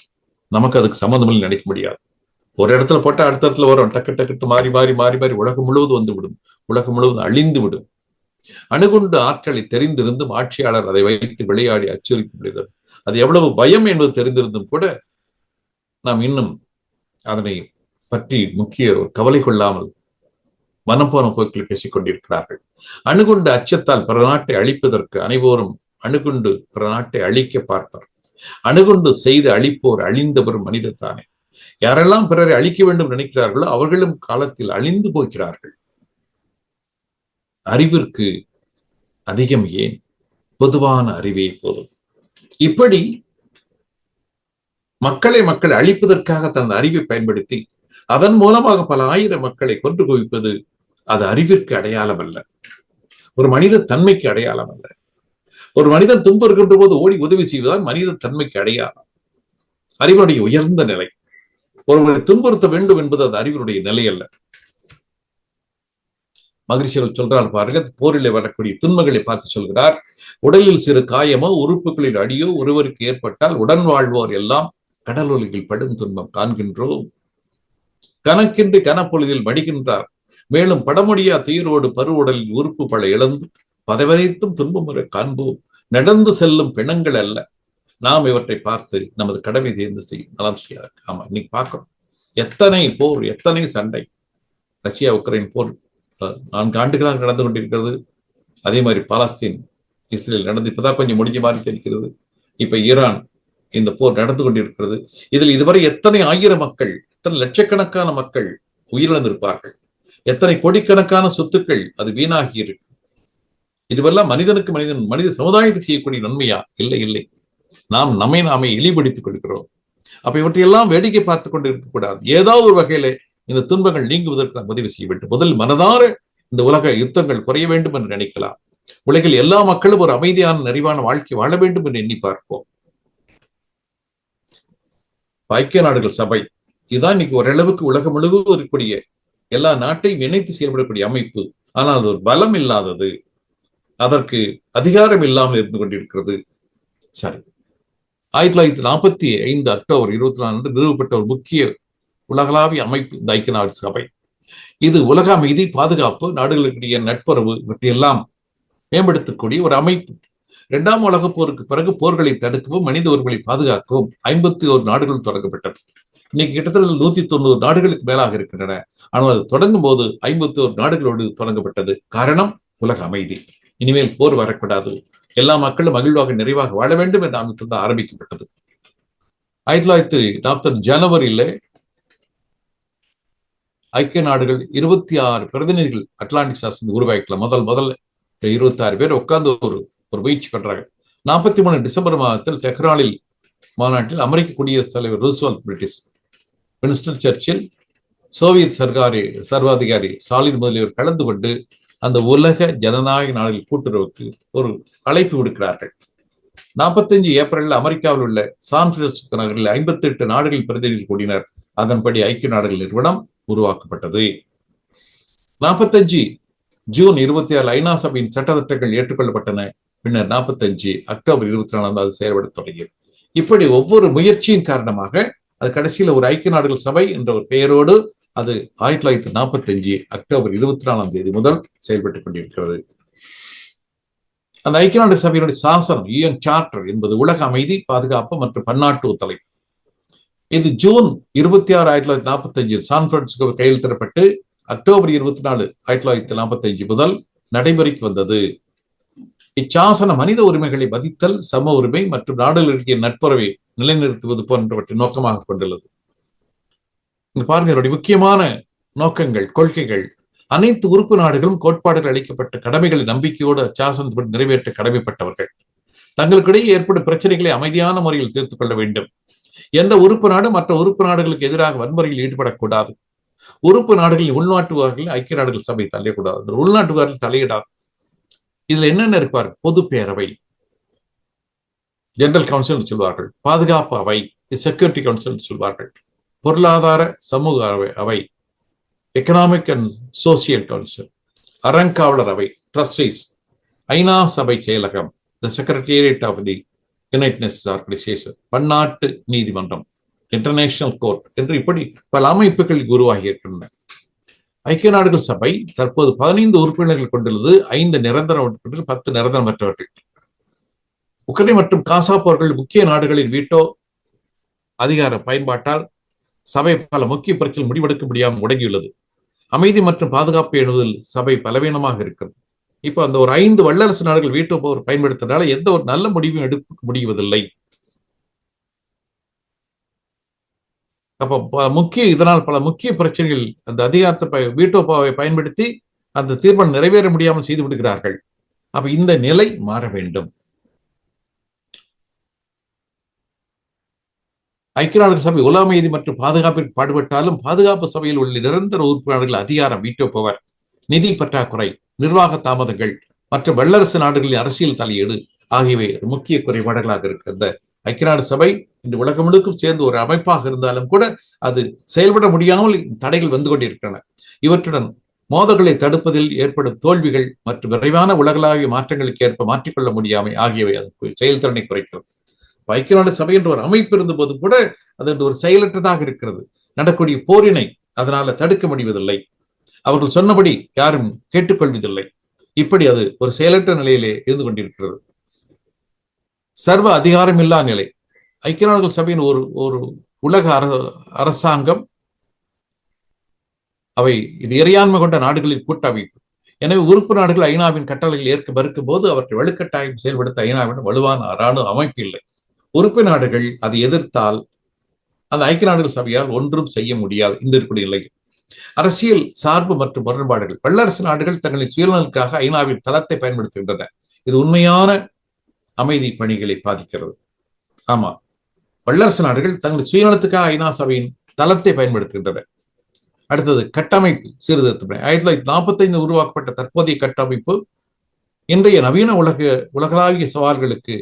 [SPEAKER 1] நமக்கு அதுக்கு சம்பந்தம் நினைக்க முடியாது. ஒரு இடத்துல போட்டா அடுத்த இடத்துல வரும், டக்கு டக்கு மாறி மாறி மாறி மாறி உலகம் முழுவதும் வந்து விடும். உலகம் முழுவதும் அழிந்து விடும். அணுகுண்டு ஆற்றலை தெரிந்திருந்தும் ஆட்சியாளர் அதை வைத்து விளையாடி அச்சுறுத்தி விடுகிறார். அது எவ்வளவு பயம் என்பது தெரிந்திருந்தும் கூட நாம் இன்னும் அதனை பற்றி முக்கிய கவலை கொள்ளாமல் மனம் போன போக்கில் பேசிக் கொண்டிருக்கிறார்கள். அணுகுண்டு அச்சத்தால் பிற நாட்டை அழிப்பதற்கு அனைவரும் அணுகுண்டு பிற நாட்டை அழிக்க பார்ப்பார். அணுகுண்டு செய்து அழிப்போர் அழிந்தவர் மனிதத்தானே. யாரெல்லாம் பிறரை அழிக்க வேண்டும் நினைக்கிறார்களோ அவர்களும் காலத்தில் அழிந்து போகிறார்கள். அறிவிற்கு அதிகம் ஏன்? பொதுவான அறிவே போதும். இப்படி மக்கள் அழிப்பதற்காக தனது அறிவை பயன்படுத்தி அதன் மூலமாக பல ஆயிரம் மக்களை கொன்று குவிப்பது அது அறிவிற்கு அடையாளம் அல்ல, ஒரு மனித தன்மைக்கு அடையாளம் அல்ல. ஒரு மனிதன் துன்புறுகின்ற போது ஓடி உதவி செய்வதால் மனித தன்மைக்கு அடையாளம், அறிவுடைய உயர்ந்த நிலை. ஒருவரை துன்புறுத்த வேண்டும் என்பது அது அறிவுடைய நிலை அல்ல. மகிழ்ச்சியில் சொல்றார் பாருங்க, போரிலே வரக்கூடிய துன்பங்களை பார்த்து சொல்கிறார். உடலில் சிறு காயமோ உறுப்புகளில் அடியோ ஒருவருக்கு ஏற்பட்டால் உடன் வாழ்வோர் எல்லாம் கடலொலியில் படும் துன்பம் காண்கின்றோம். கணக்கின்றி கனப்பொழுதில் மடிகின்றார். மேலும் படமுடியா துயரோடு பருவுடலில் உறுப்பு பல இழந்து பதவதைத்தும் துன்பமுறை காண்போம். நடந்து செல்லும் பிணங்கள் அல்ல. நாம் இவற்றை பார்த்து நமது கடமை தேர்ந்து செய்யும் நலம் செய்யாது. ஆமா, இன்னைக்கு பார்க்கிறோம் எத்தனை போர், எத்தனை சண்டை. ரஷ்யா உக்ரைன் போர் 4 ஆண்டுகளாக நடந்து கொண்டிருக்கிறது. அதே மாதிரி பாலஸ்தீன் இஸ்ரேல் நடந்து இப்பதான் கொஞ்சம் முடிஞ்ச மாதிரி தெரிகிறது. இப்ப ஈரான் இந்த போர் நடந்து கொண்டிருக்கிறது. இதில் இதுவரை எத்தனை ஆயிரம் மக்கள், எத்தனை லட்சக்கணக்கான மக்கள் உயிரிழந்திருப்பார்கள். எத்தனை கோடிக்கணக்கான சொத்துக்கள் அது வீணாகி இருக்கு. இதுவெல்லாம் மனிதனுக்கு மனித சமுதாயத்துக்கு செய்யக்கூடிய நன்மையா? இல்லை இல்லை. நாம் நாமே இழிபடுத்திக் கொள்கிறோம். அப்ப இவற்றையெல்லாம் வேடிக்கை பார்த்து கொண்டு இருக்கக்கூடாது. ஏதாவது ஒரு வகையில இந்த துன்பங்கள் நீங்குவதற்கு நாம் உதவி செய்ய வேண்டும். முதல் மனதார இந்த உலக யுத்தங்கள் குறைய வேண்டும் என்று நினைக்கலாம். உலகில் எல்லா மக்களும் ஒரு அமைதியான நிறைவான வாழ்க்கை வாழ வேண்டும் என்று எண்ணி பார்ப்போம். ஐக்கிய நாடுகள் சபை இதுதான் இன்னைக்கு ஓரளவுக்கு உலகம் முழுவதும் இருக்கக்கூடிய எல்லா நாட்டையும் இணைத்து செயல்படக்கூடிய அமைப்பு. ஆனால் அது ஒரு பலம் இல்லாதது, அதற்கு அதிகாரம் இல்லாமல் இருந்து கொண்டிருக்கிறது. சரி, 1945 அக்டோபர் 24 நிறுவப்பட்ட ஒரு முக்கிய உலகளாவிய அமைப்பு இந்த ஐக்கிய நாடு சபை. இது உலக அமைதி, பாதுகாப்பு, நாடுகளுடைய நட்புறவு இவற்றையெல்லாம் மேம்படுத்தக்கூடிய ஒரு அமைப்பு. 2ஆம் உலகப் போருக்கு பிறகு போர்களை தடுக்கவும் மனித உரிமைகளை பாதுகாக்கவும் 51 நாடுகள் தொடங்கப்பட்டது. இன்னைக்கு கிட்டத்தட்ட 190 நாடுகளுக்கு மேலாக இருக்கின்றன. ஆனால் அது தொடங்கும் போது 51 நாடுகளோடு தொடங்கப்பட்டது. காரணம் உலக அமைதி. இனிமேல் போர் வரக்கூடாது, எல்லா மக்களும் மகிழ்வாக நிறைவாக வாழ வேண்டும் என்ற அமைப்பு தான் ஆரம்பிக்கப்பட்டது. 1940 ஜனவரியில ஐக்கிய நாடுகள் 26 பிரதிநிதிகள் அட்லாண்டிக் சாசனத்தை உருவாக்கலாம். முதல்ல 26 பேர் உட்கார்ந்து ஒரு முயற்சி பண்றாங்க. 43 டிசம்பர் மாதத்தில் டெஹ்ரானில் மாநாட்டில் அமெரிக்க குடியரசுத் தலைவர் Roosevelt, British Winston Churchill, Soviet சர்வாதிகாரி ஸ்டாலின் முதலியோர் கலந்து கொண்டு அந்த உலக ஜனநாயக நாடுகள் கூட்டுறவுக்கு ஒரு அழைப்பு விடுக்கிறார்கள். 45 ஏப்ரலில் அமெரிக்காவில் உள்ள சான் பிரான்சிஸ்கோ நகரில் 58 நாடுகளில் பிரதிநிதிகள் கூடினர். அதன்படி ஐக்கிய நாடுகள் நிறுவனம் உருவாக்கப்பட்டது. 45 ஜூன் 26 ஐநா சபையின் சட்டத்திட்டங்கள் ஏற்றுக்கொள்ளப்பட்டன. பின்னர் 45 அக்டோபர் 24 அது செயல்பட தொடங்கியது. இப்படி ஒவ்வொரு முயற்சியின் காரணமாக அது கடைசியில் ஒரு ஐக்கிய நாடுகள் சபை என்ற ஒரு பெயரோடு அது 1945 அக்டோபர் 24 முதல் செயல்பட்டுக் கொண்டிருக்கிறது. அந்த ஐக்கிய நாடு சபையினுடைய சாசனம் யுஎன் சார்ட்டர் என்பது உலக அமைதி, பாதுகாப்பு மற்றும் பன்னாட்டு ஒத்துழைப்பு. இது ஜூன் 26 1945 சான் பிரான்சிஸ்கோ கையெழுத்திடப்பட்டு அக்டோபர் 24 1945 முதல் நடைமுறைக்கு வந்தது. இச்சாசன மனித உரிமைகளை மதித்தல், சம உரிமை மற்றும் நாடுகளிடையே நட்புறவை நிலைநிறுத்துவது போன்றவற்றை நோக்கமாக கொண்டுள்ளது. பாருங்க, இதனுடைய முக்கியமான நோக்கங்கள், கொள்கைகள். அனைத்து உறுப்பு நாடுகளும் கோட்பாடுகள் அளிக்கப்பட்ட கடமைகளை நம்பிக்கையோடு அச்சாசனப்படி நிறைவேற்ற கடமைப்பட்டவர்கள். தங்களுக்கிடையே ஏற்படும் பிரச்சனைகளை அமைதியான முறையில் தீர்த்துக் கொள்ள வேண்டும். எந்த உறுப்பு நாடு மற்ற உறுப்பு நாடுகளுக்கு எதிராக வன்முறையில் ஈடுபடக்கூடாது. உறுப்பு நாடுகளின் உள்நாட்டு விவகாரங்களில் ஐக்கிய நாடுகள் சபை தலையிடக்கூடாது. உள்நாட்டு விவகாரத்தில் தலையிடாது. இதுல என்னென்ன இருப்பார்? பொது பேரவை, ஜெனரல் கவுன்சில் சொல்வார்கள். பாதுகாப்பு அவை, செக்யூரிட்டி கவுன்சில் சொல்வார்கள். பொருளாதார சமூக அவை, எக்கனாமிக் அண்ட் சோசியல் கவுன்சில், அறங்காவலர் அவை, ட்ரஸ்டீஸ், ஐநா சபை செயலகம், the secretariat of the United Nations organisation, பன்னாட்டு நீதிமன்றம், இன்டர்நேஷனல் கோர்ட் என்று இப்படி பல அமைப்புகள் உருவாகி இருக்கின்றன. ஐக்கிய நாடுகள் சபை தற்போது 15 உறுப்பினர்கள் கொண்டுள்ளது. 5 நிரந்தர உறுப்பினர்கள், 10 நிரந்தரமற்றவர்கள். உக்ரைன் மற்றும் காசா போர்கள் முக்கிய நாடுகளின் வீட்டோ அதிகார பயன்பாட்டால் சபை பல முக்கிய பிரச்சனை முடிவெடுக்க முடியாமல் முடங்கியுள்ளது. அமைதி மற்றும் பாதுகாப்பு எண்ணுவதில் சபை பலவீனமாக இருக்கிறது. இப்ப அந்த ஒரு 5 வல்லரசு நாடுகள் வீட்டோ பவர் பயன்படுத்துறதுனால எந்த ஒரு நல்ல முடிவும் எடுக்க முடிவதில்லை. அப்ப இதனால் பல முக்கிய பிரச்சனைகள் அந்த அதிகாரத்தை வீட்டோ பவரை பயன்படுத்தி அந்த தீர்மானம் நிறைவேற முடியாமல் செய்து விடுகிறார்கள். அப்ப இந்த நிலை மாற வேண்டும். ஐக்கிய நாடுகள் சபை உலக அமைதி மற்றும் பாதுகாப்பிற்கு பாடுபட்டாலும் பாதுகாப்பு சபையில் உள்ள நிரந்தர உறுப்பினர்கள் அதிகாரம், வீட்டோ பவர், நிதி பற்றாக்குறை, நிர்வாக தாமதங்கள் மற்றும் வல்லரசு நாடுகளின் அரசியல் தலையீடு ஆகியவை முக்கிய குறைபாடுகளாக இருக்கிறது. ஐக்கிய நாடு சபை இந்த உலகம் முழுக்கும் சேர்ந்து ஒரு அமைப்பாக இருந்தாலும் கூட அது செயல்பட முடியாமல் தடைகள் வந்து கொண்டிருக்கின்றன. இவற்றுடன் மோதல்களை தடுப்பதில் ஏற்படும் தோல்விகள் மற்றும் விரைவான உலகளாவிய மாற்றங்களுக்கு ஏற்ப மாற்றிக்கொள்ள முடியாமை ஆகியவை அது செயல்திறனை குறைக்கிறது. ஐக்கிய நாடு சபை என்ற ஒரு அமைப்பு இருந்த போது கூட அது ஒரு செயலற்றதாக இருக்கிறது. நடக்கூடிய போரினை அதனால தடுக்க முடிவதில்லை. அவர்கள் சொன்னபடி யாரும் கேட்டுக்கொள்வதில்லை. இப்படி அது ஒரு செயலற்ற நிலையிலே இருந்து கொண்டிருக்கிறது. சர்வ அதிகாரமில்லா நிலை. ஐக்கிய நாடுகள் சபையின் ஒரு உலக அரசாங்கம், அவை இது இறையாண்மை கொண்ட நாடுகளின் கூட்டமைப்பு. எனவே உறுப்பு நாடுகள் ஐநாவின் கட்டளைகள் ஏற்க மறுக்கும் போது அவற்றை வலுக்கட்டாயம் செயல்படுத்த ஐநாவின் வலுவான இராணுவ அமைப்பு இல்லை. உறுப்பு நாடுகள் அதை எதிர்த்தால் அந்த ஐக்கிய நாடுகள் சபையால் ஒன்றும் செய்ய முடியாது. இந்த இருக்கக்கூடிய நிலையில் அரசியல் சார்பு மற்றும் முரண்பாடுகள். வல்லரசு நாடுகள் தங்களின் சுயநலனுக்காக ஐநாவின் தளத்தை பயன்படுத்துகின்றன. இது உண்மையான அமைதி பணிகளை பாதிக்கிறது. ஆமா, வல்லரசு நாடுகள் தங்கள் சுயநலத்துக்காக ஐநா சபையின் தளத்தை பயன்படுத்துகின்றன. அடுத்தது கட்டமைப்பு சீர்திருத்தம். 1945 உருவாக்கப்பட்ட தற்போதைய கட்டமைப்பு இன்றைய நவீன உலகளாவிய சவால்களுக்கு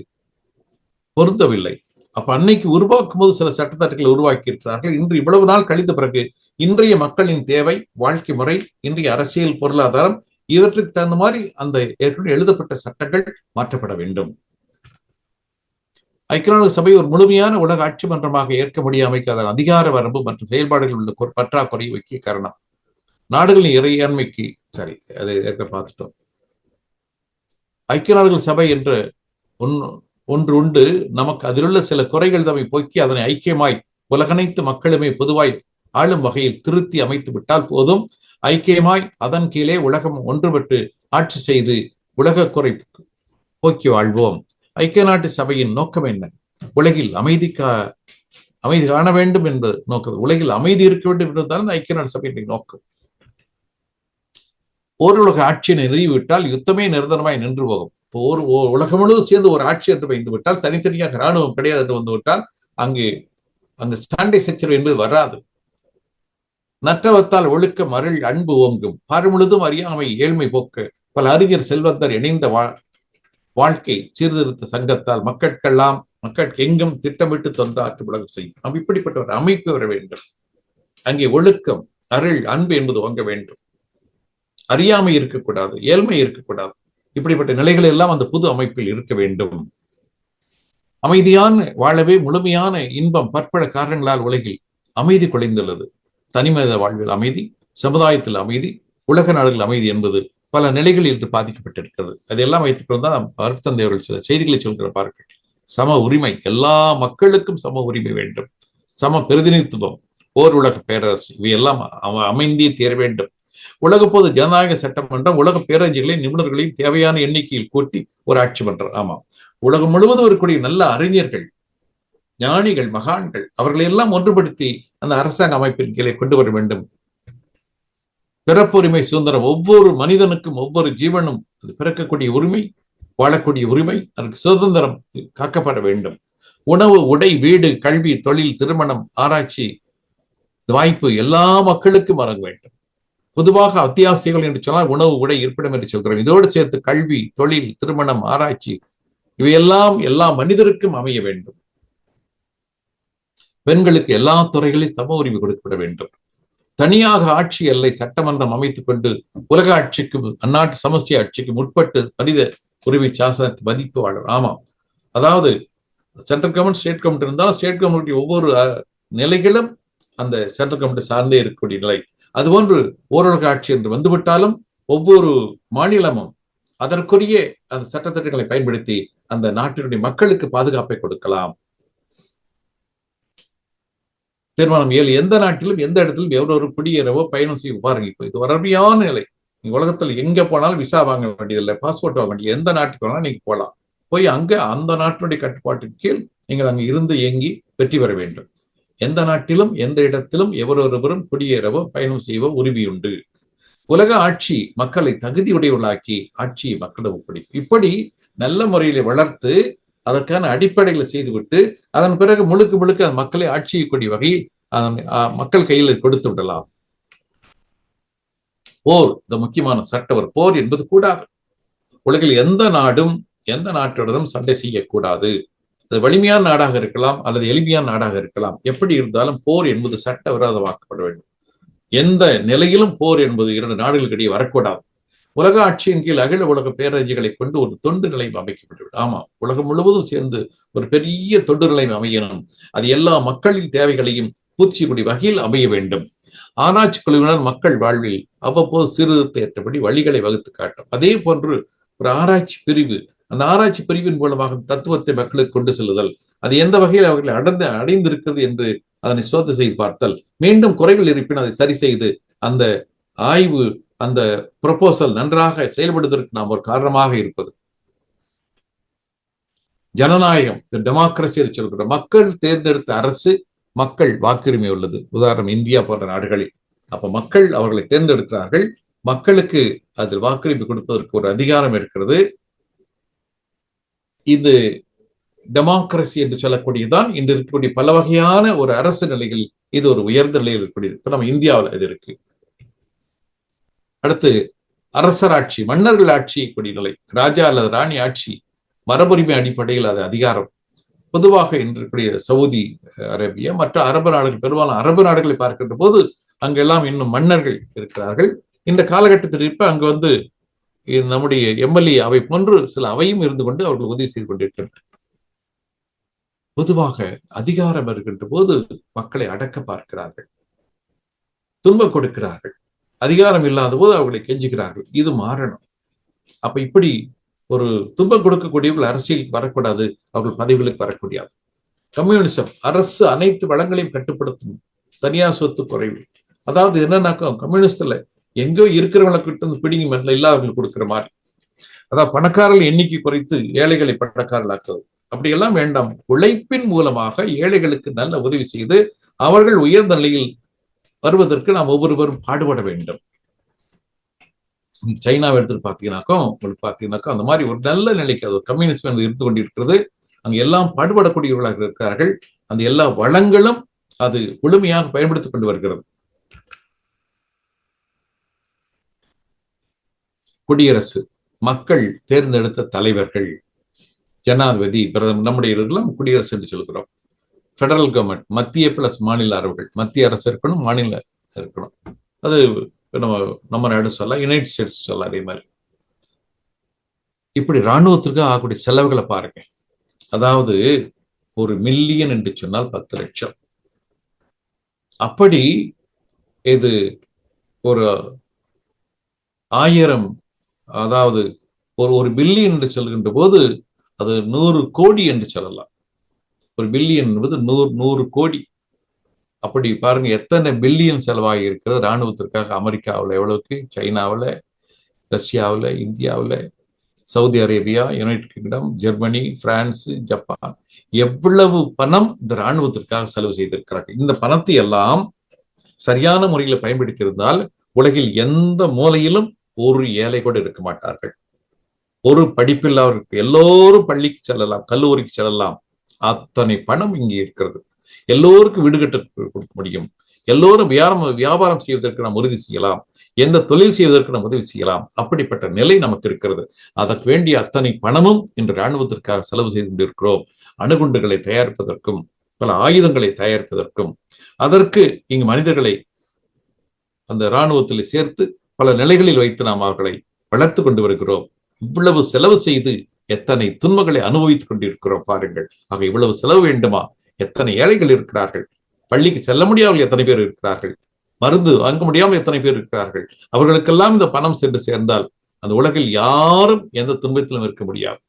[SPEAKER 1] பொருந்தவில்லை. அப்ப அன்னைக்கு உருவாக்கும் போது சில சட்டத்திட்டங்களை உருவாக்கி இருக்கிறார்கள். இன்று இவ்வளவு நாள் கழித்த பிறகு இன்றைய மக்களின் தேவை, வாழ்க்கை முறை, இன்றைய அரசியல், பொருளாதாரம் இவற்றுக்கு தகுந்த மாதிரி அந்த ஏற்கனவே எழுதப்பட்ட சட்டங்கள் மாற்றப்பட வேண்டும். ஐக்கிய நாடுகள் சபை ஒரு முழுமையான உலக ஆட்சி மன்றமாக ஏற்க முடியாமைக்கு அதன் அதிகார வரம்பு மற்றும் செயல்பாடுகள் உள்ள பற்றாக்குறை முக்கிய காரணம். நாடுகளின் இறையாண்மைக்கு சரி, அதை பார்த்துட்டோம். ஐக்கிய நாடுகள் சபை என்று ஒன்று உண்டு. நமக்கு அதிலுள்ள சில குறைகள் தம்மை போக்கி அதனை ஐக்கியமாய் உலகனைத்து மக்களுமே பொதுவாய் ஆளும் வகையில் திருத்தி அமைத்து விட்டால் போதும். ஐக்கியமாய் அதன் கீழே உலகம் ஒன்றுபட்டு ஆட்சி செய்து உலக குறை போக்கி வாழ்வோம். ஐக்கிய நாட்டு சபையின் நோக்கம் என்ன? உலகில் அமைதி காண வேண்டும் என்பது நோக்கம். உலகில் அமைதி இருக்க வேண்டும் என்பதுதான் இந்த ஐக்கிய நாடு சபையின் நோக்கம். ஓருலக ஆட்சியை நிறுவிவிட்டால் யுத்தமே நிரந்தரமாய் நின்று போகும். ஒரு உலகம் முழுவதும் சேர்ந்து ஒரு ஆட்சி என்று வைத்து விட்டால், தனித்தனியாக இராணுவம் கிடையாது என்று வந்து விட்டால் அங்கு அந்த சண்டை சச்சரவு என்பது வராது. நற்றவத்தால் ஒழுக்கம், அருள், அன்பு ஓங்கும். பார் முழுதும் அறியாமை, ஏழ்மை போக்க பல அறிஞர் செல்வந்தர் இணைந்த வாழ்க்கை சீர்திருத்த சங்கத்தால் மக்களுக்கு எங்கும் திட்டமிட்டு தொண்டாற்று உலகம் செய்யும். நாம் இப்படிப்பட்ட ஒரு அமைப்பு வர வேண்டும். அங்கே ஒழுக்கம், அருள், அன்பு என்பது வாங்க வேண்டும். அறியாமை இருக்கக்கூடாது, ஏழ்மை இருக்கக்கூடாது. இப்படிப்பட்ட நிலைகள் எல்லாம் அந்த புது அமைப்பில் இருக்க வேண்டும். அமைதியான வாழவே முழுமையான இன்பம் பற்பல காரணங்களால் உலகில் அமைதி குலைந்துள்ளது. தனிமனித வாழ்வில் அமைதி, சமுதாயத்தில் அமைதி, உலக நாடுகள் அமைதி என்பது பல நிலைகளில் இன்று பாதிக்கப்பட்டிருக்கிறது. அதையெல்லாம் வைத்துக் கொண்டுதான் நாம் அருட்தந்தை அவர்கள் சில செய்திகளை சொல்கிற பாருங்கள். சம உரிமை, எல்லா மக்களுக்கும் சம உரிமை வேண்டும். சம பிரதிநிதித்துவம், ஓர் உலக பேரரசு, இவையெல்லாம் அமைந்தே தீர வேண்டும். உலக பொது ஜனநாயக சட்டமன்றம் உலக பேரரசுகளையும் நிபுணர்களையும் தேவையான எண்ணிக்கையில் கூட்டி ஒரு ஆட்சி மன்றம். ஆமா, உலகம் முழுவதும் இருக்கக்கூடிய நல்ல அறிஞர்கள், ஞானிகள், மகான்கள், அவர்களை எல்லாம் ஒன்றுபடுத்தி அந்த அரசாங்க அமைப்பின் கீழே கொண்டு வர வேண்டும். பிறப்புரிமை சுதந்திரம், ஒவ்வொரு மனிதனுக்கும் ஒவ்வொரு ஜீவனும் பிறக்கக்கூடிய உரிமை, வாழக்கூடிய உரிமை, அதற்கு சுதந்திரம் காக்கப்பட வேண்டும். உணவு, உடை, வீடு, கல்வி, தொழில், திருமணம், ஆராய்ச்சி வாய்ப்பு எல்லா மக்களுக்கும் வழங்க வேண்டும். பொதுவாக அத்தியாவசியங்கள் என்று சொன்னால் உணவு, உடை, இருப்பிடம் என்று சொல்கிறோம். இதோடு சேர்த்து கல்வி, தொழில், திருமணம், ஆராய்ச்சி இவையெல்லாம் எல்லா மனிதருக்கும் அமைய வேண்டும். பெண்களுக்கு எல்லா துறைகளிலும் சம உரிமை கொடுக்கப்பட வேண்டும். தனியாக ஆட்சி எல்லை சட்டமன்றம் அமைத்துக் கொண்டு உலக ஆட்சிக்கு, அந்நாட்டு சமஷ்டி ஆட்சிக்கு முற்பட்டு மனித உரிமை சாசனத்தை மதிப்பு வாழும். ஆமாம், அதாவது சென்ட்ரல் கவர்மெண்ட், ஸ்டேட் கவர்மெண்ட் இருந்தால் ஸ்டேட் கவர்மெண்ட் ஒவ்வொரு நிலைகளும் அந்த சென்ட்ரல் கவர்மெண்ட் சார்ந்தே இருக்கக்கூடிய நிலை. அதுபோன்று ஓரளவு ஆட்சி என்று வந்துவிட்டாலும் ஒவ்வொரு மாநிலமும் அதற்குரிய அந்த சட்டத்திட்டங்களை பயன்படுத்தி அந்த நாட்டினுடைய மக்களுக்கு பாதுகாப்பை கொடுக்கலாம். தீர்மானம் 7, எந்த நாட்டிலும் எந்த இடத்திலும் எவ்வளவு குடியேறவோ பயணம் செய்ய பாருங்க. இப்போ இது ஒரு அருமையான நிலை. நீங்க உலகத்துல எங்க போனாலும் விசா வாங்க வேண்டியதில்லை, பாஸ்போர்ட் வாங்க வேண்டியது, எந்த நாட்டுக்கு வேணாலும் நீங்க போகலாம். போய் அங்க அந்த நாட்டினுடைய கட்டுப்பாட்டின் கீழ் நீங்கள் அங்கு இருந்து இயங்கி வெற்றி பெற வேண்டும். எந்த நாட்டிலும் எந்த இடத்திலும் எவரொருவரும் குடியேறவோ பயணம் செய்யவோ உரிமை உண்டு. உலக ஆட்சி மக்களை தகுதியுடையவர்களாக்கி ஆட்சியை மக்களிடம் ஒப்படைக்கும். இப்படி நல்ல முறையில வளர்த்து அதற்கான அடிப்படைகளை செய்துவிட்டு அதன் பிறகு முழுக்க அந்த மக்களை ஆட்சி செய்யக்கூடிய வகையில் மக்கள் கையில் கொடுத்து விடலாம். போர் இந்த முக்கியமான சட்டம். போர் என்பது கூடாது. உலகில் எந்த நாடும் எந்த நாட்டுடனும் சண்டை செய்யக்கூடாது. அது வலிமையான நாடாக இருக்கலாம் அல்லது எளிமையான நாடாக இருக்கலாம். எப்படி இருந்தாலும் போர் என்பது சட்ட விரோதமாக்கப்பட வேண்டும். எந்த நிலையிலும் போர் என்பது 2 நாடுகளுக்கிடையே வரக்கூடாது. உலக ஆட்சியின் கீழ் அகில உலக பேரரசுகளை கொண்டு ஒரு தொண்டு நிலையம் அமைக்கப்பட்டுவிடும். ஆமா, உலகம் முழுவதும் சேர்ந்து ஒரு பெரிய தொண்டு நிலையம் அமையணும். அது எல்லா மக்களின் தேவைகளையும் பூர்த்தி செய்யக்கூடிய வகையில் அமைய வேண்டும். ஆராய்ச்சி குழுவினர் மக்கள் வாழ்வில் அவ்வப்போது சீர்திருத்த ஏற்றபடி வழிகளை வகுத்து காட்டும். அதே போன்று ஒரு ஆராய்ச்சி பிரிவு, அந்த ஆராய்ச்சி பிரிவின் மூலமாக தத்துவத்தை மக்களுக்கு கொண்டு செல்லுதல், அது எந்த வகையில் அவர்களை அடைந்திருக்கிறது என்று அதனை சோதனை செய்து பார்த்தல், மீண்டும் குறைகள் இருப்பின் அதை சரி செய்து அந்த ஆய்வு, அந்த ப்ரொபோசல் நன்றாக செயல்படுவதற்கு நாம் ஒரு காரணமாக இருப்பது. ஜனநாயகம், டெமோக்ரஸி சொல்கிற மக்கள் தேர்ந்தெடுத்த அரசு, மக்கள் வாக்குரிமை உள்ளது. உதாரணம் இந்தியா போன்ற நாடுகளில். அப்ப மக்கள் அவர்களை தேர்ந்தெடுக்கிறார்கள், மக்களுக்கு அதில் வாக்குரிமை கொடுப்பதற்கு ஒரு அதிகாரம் இருக்கிறது. இது டெமோக்ரஸி என்று சொல்லக்கூடியதான் இன்று இருக்கக்கூடிய பல வகையான ஒரு அரசு நிலைகளில் இது ஒரு உயர்ந்த நிலையில் இருக்கக்கூடியது. இப்ப நம்ம இந்தியாவில் இது இருக்கு. அடுத்து அரசராட்சி, மன்னர்கள் ஆட்சி கூடிய நிலை, ராஜா அல்லது ராணி ஆட்சி, மரபுரிமை அடிப்படையில் அது அதிகாரம். பொதுவாக இன்று இருக்கக்கூடிய சவுதி அரேபியா மற்ற அரபு நாடுகள், பெரும்பாலும் அரபு நாடுகளை பார்க்கின்ற போது அங்கெல்லாம் இன்னும் மன்னர்கள் இருக்கிறார்கள். இந்த காலகட்டத்தில் இருப்ப அங்கு வந்து நம்முடைய எம்எல்ஏ அவை போன்று சில அவையும் இருந்து கொண்டு அவர்கள் உதவி செய்து கொண்டிருக்கின்றனர். பொதுவாக அதிகாரம் இருக்கின்ற போது மக்களை அடக்க பார்க்கிறார்கள், துன்பம் கொடுக்கிறார்கள். அதிகாரம் இல்லாத போது அவர்களை கெஞ்சுகிறார்கள். இது மாறணும். அப்ப இப்படி ஒரு துன்பம் கொடுக்கக்கூடியவர்கள் அரசியலுக்கு வரக்கூடாது, அவர்கள் பதவிகளுக்கு வரக்கூடாது. கம்யூனிசம், அரசு அனைத்து வளங்களையும் கட்டுப்படுத்தும், தனியார் சொத்து குறைவு. அதாவது என்னன்னாக்கும் கம்யூனிஸ்ட்ல எங்கோ இருக்கிறவங்களுக்கு பிடிங்கி மேல இல்லாதவங்களுக்கு கொடுக்குற மாதிரி. அதாவது பணக்காரர்கள் எண்ணிக்கை குறைத்து ஏழைகளை பணக்காரர்களாக்குவது, அப்படியெல்லாம் வேண்டாம். உழைப்பின் மூலமாக ஏழைகளுக்கு நல்ல உதவி செய்து அவர்கள் உயர்ந்த நிலையில் வருவதற்கு நாம் ஒவ்வொருவரும் பாடுபட வேண்டும். சைனாவை எடுத்துட்டு பாத்தீங்கன்னாக்கும் உங்களுக்கு பாத்தீங்கன்னாக்கா அந்த மாதிரி ஒரு நல்ல நிலைக்கு அது கம்யூனிஸ்ட் இருந்து கொண்டிருக்கிறது. அங்க எல்லாம் பாடுபடக்கூடியவர்களாக இருக்கிறார்கள். அந்த எல்லா வளங்களும் அது முழுமையாக பயன்படுத்திக் கொண்டு வருகிறது. குடியரசு, மக்கள் தேர்ந்தெடுத்த தலைவர்கள், ஜனாதிபதி, பிரதமர், நம்முடைய இதெல்லாம் குடியரசு என்று சொல்கிறோம். பெடரல் கவர்மெண்ட், மத்திய பிளஸ் மாநில அரசுகள், மத்திய அரசு இருக்கணும், மாநில இருக்கணும். அது நம்ம நாடு சொல்லலாம், யுனைடெட் ஸ்டேட்ஸ் சொல்லலாம். அதே மாதிரி இப்படி இராணுவத்திற்கு ஆகக்கூடிய செலவுகளை பாருங்க. அதாவது 1 மில்லியன் என்று சொன்னால் 10 லட்சம். அப்படி இது ஒரு 1000, அதாவது ஒரு பில்லியன் என்று சொல்கின்ற போது அது 100 கோடி என்று சொல்லலாம். 1 பில்லியன் என்பது 100 கோடி. அப்படி பாருங்க எத்தனை பில்லியன் செலவாகி இருக்கிறது இராணுவத்திற்காக. அமெரிக்காவில் எவ்வளவுக்கு, சைனாவில், ரஷ்யாவில், இந்தியாவில், Saudi Arabia, United kingdom, Germany, France, Japan, எவ்வளவு பணம் இந்த இராணுவத்திற்காக செலவு செய்திருக்கிறார்கள். இந்த பணத்தை எல்லாம் சரியான முறையில் பயன்படுத்தியிருந்தால் உலகில் எந்த மூலையிலும் ஒரு ஏழை கூட இருக்க மாட்டார்கள். ஒரு படிப்பில்லாதவர்கள் எல்லோரும் பள்ளிக்கு செல்லலாம், கல்லூரிக்கு செல்லலாம். அத்தனை பணம் இங்கே இருக்கிறது. எல்லோருக்கும் வீடு கட்ட கொடுக்க முடியும். எல்லோரும் வியாபாரம் செய்வதற்கு நாம் உறுதி செய்யலாம். எந்த தொழில் செய்வதற்கு நாம் உதவி செய்யலாம். அப்படிப்பட்ட நிலை நமக்கு இருக்கிறது. அதற்கு வேண்டிய அத்தனை பணமும் இன்று இராணுவத்திற்காக செலவு செய்து கொண்டிருக்கிறோம். அணுகுண்டுகளை தயாரிப்பதற்கும், பல ஆயுதங்களை தயாரிப்பதற்கும். அதற்கு இங்கு மனிதர்களை அந்த இராணுவத்தில் சேர்த்து பல நிலைகளில் வைத்து நாம் அவர்களை வளர்த்து கொண்டு வருகிறோம். இவ்வளவு செலவு செய்து எத்தனை துன்பங்களை அனுபவித்துக் கொண்டிருக்கிறோம் பாருங்கள். ஆக இவ்வளவு செலவு வேண்டுமா? எத்தனை ஏழைகள் இருக்கிறார்கள். பள்ளிக்கு செல்ல முடியாமல் எத்தனை பேர் இருக்கிறார்கள். மருந்து வாங்க முடியாமல் எத்தனை பேர் இருக்கிறார்கள். அவர்களுக்கெல்லாம் இந்த பணம் சென்று சேர்ந்தால் அந்த உலகில் யாரும் எந்த துன்பத்திலும் இருக்க முடியாது.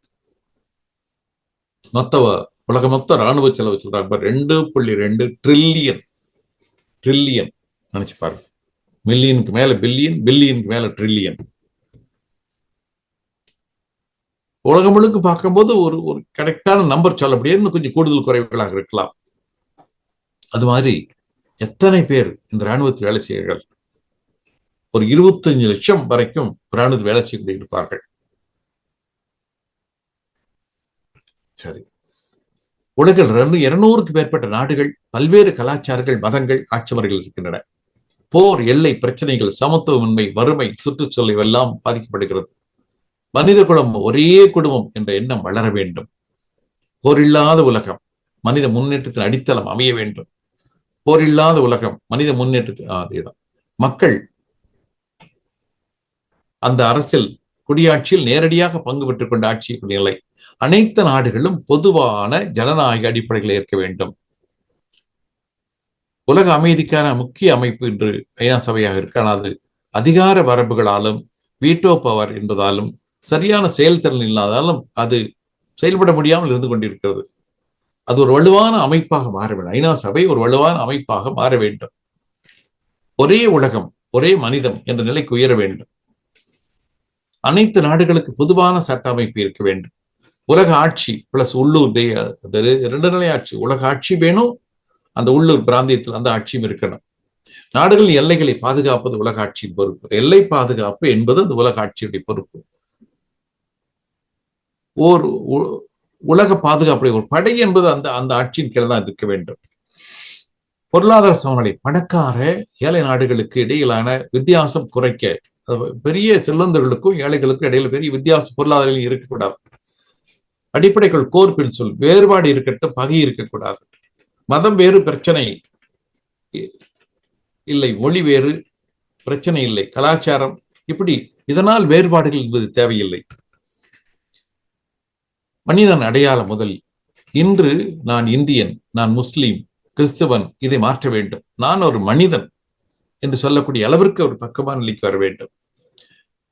[SPEAKER 1] மொத்த இராணுவ செலவு சொல்றாங்க 2.2 ட்ரில்லியன். நினைச்சு பாருங்க. மில்லியனுக்கு மேல பில்லியன், பில்லியனுக்கு மேல ட்ரில்லியன். உலகம் முழுக்க பார்க்கும்போது ஒரு கரெக்டான நம்பர் சொல்ல முடியாது, கொஞ்சம் கூடுதல் குறைவுகளாக இருக்கலாம். அது மாதிரி எத்தனை பேர் இந்த இராணுவத்தில் வேலை செய்கிறார்கள்? ஒரு 25 லட்சம் வரைக்கும் இராணுவத்தில் வேலை செய்ய இருப்பார்கள். சரி, உலகில் 200க்கு மேற்பட்ட நாடுகள், பல்வேறு கலாச்சாரங்கள், மதங்கள், ஆட்சி முறைகள் இருக்கின்றன. போர், எல்லை பிரச்சனைகள், சமத்துவமின்மை, வறுமை, சுற்றுச்சூழல் எல்லாம் பாதிக்கப்படுகிறது. மனித குலம் ஒரே குடும்பம் என்ற எண்ணம் வளர வேண்டும். போர் இல்லாத உலகம் மனித முன்னேற்றத்தின் அடித்தளம் அமைய வேண்டும். போர் இல்லாத உலகம் மனித முன்னேற்றத்தின் அதேதான். மக்கள் அந்த அரசியல் குடியாட்சியில் நேரடியாக பங்கு பெற்றுக் கொண்ட ஆட்சி நிலை. அனைத்து நாடுகளும் பொதுவான ஜனநாயக அடிப்படைகளை ஏற்க வேண்டும். உலக அமைதிக்கான முக்கிய அமைப்பு இன்று ஐநா சபையாக இருக்கு. ஆனால் அது அதிகார வரம்புகளாலும், வீட்டோ பவர் என்பதாலும், சரியான செயல்திறன் இல்லாதாலும் அது செயல்பட முடியாமல் இருந்து கொண்டிருக்கிறது. அது ஒரு வலுவான அமைப்பாக மாற வேண்டும். ஐநா சபை ஒரு வலுவான அமைப்பாக மாற வேண்டும். ஒரே உலகம், ஒரே மனிதம் என்ற நிலைக்கு உயர வேண்டும். அனைத்து நாடுகளுக்கு பொதுவான சட்ட அமைப்பு இருக்க வேண்டும். உலக ஆட்சி பிளஸ் உள்ளூர் 2 நிலை ஆட்சி. உலக ஆட்சி வேணும், அந்த உள்ளூர் பிராந்தியத்தில் அந்த ஆட்சியும் இருக்கணும். நாடுகளின் எல்லைகளை பாதுகாப்பது உலக ஆட்சியின் பொறுப்பு. எல்லை பாதுகாப்பு என்பது அந்த உலக ஆட்சியுடைய பொறுப்பு. ஒரு உலக பாதுகாப்புடைய ஒரு படை என்பது அந்த ஆட்சியின் கீழ் தான் இருக்க வேண்டும். பொருளாதார சமநிலை, பணக்கார ஏழை நாடுகளுக்கு இடையிலான வித்தியாசம் குறைக்க, பெரிய செல்வந்தர்களுக்கும் ஏழைகளுக்கும் இடையில பெரிய வித்தியாசம் பொருளாதார இருக்கக்கூடாது. அடிப்படைகள் கோர் பிரின்சிபல், வேறுபாடு இருக்கட்டும், பகை இருக்கக்கூடாது. மதம் வேறு பிரச்சனை இல்லை, மொழி வேறு பிரச்சனை இல்லை, கலாச்சாரம் இப்படி இதனால் வேறுபாடுகள் என்பது தேவையில்லை. மனிதன் அடையாளம் முதல் இன்று நான் இந்தியன், நான் முஸ்லீம், கிறிஸ்தவன், இதை மாற்ற வேண்டும். நான் ஒரு மனிதன் என்று சொல்லக்கூடிய அளவிற்கு ஒரு பக்கமான நிலைக்கு வர வேண்டும்.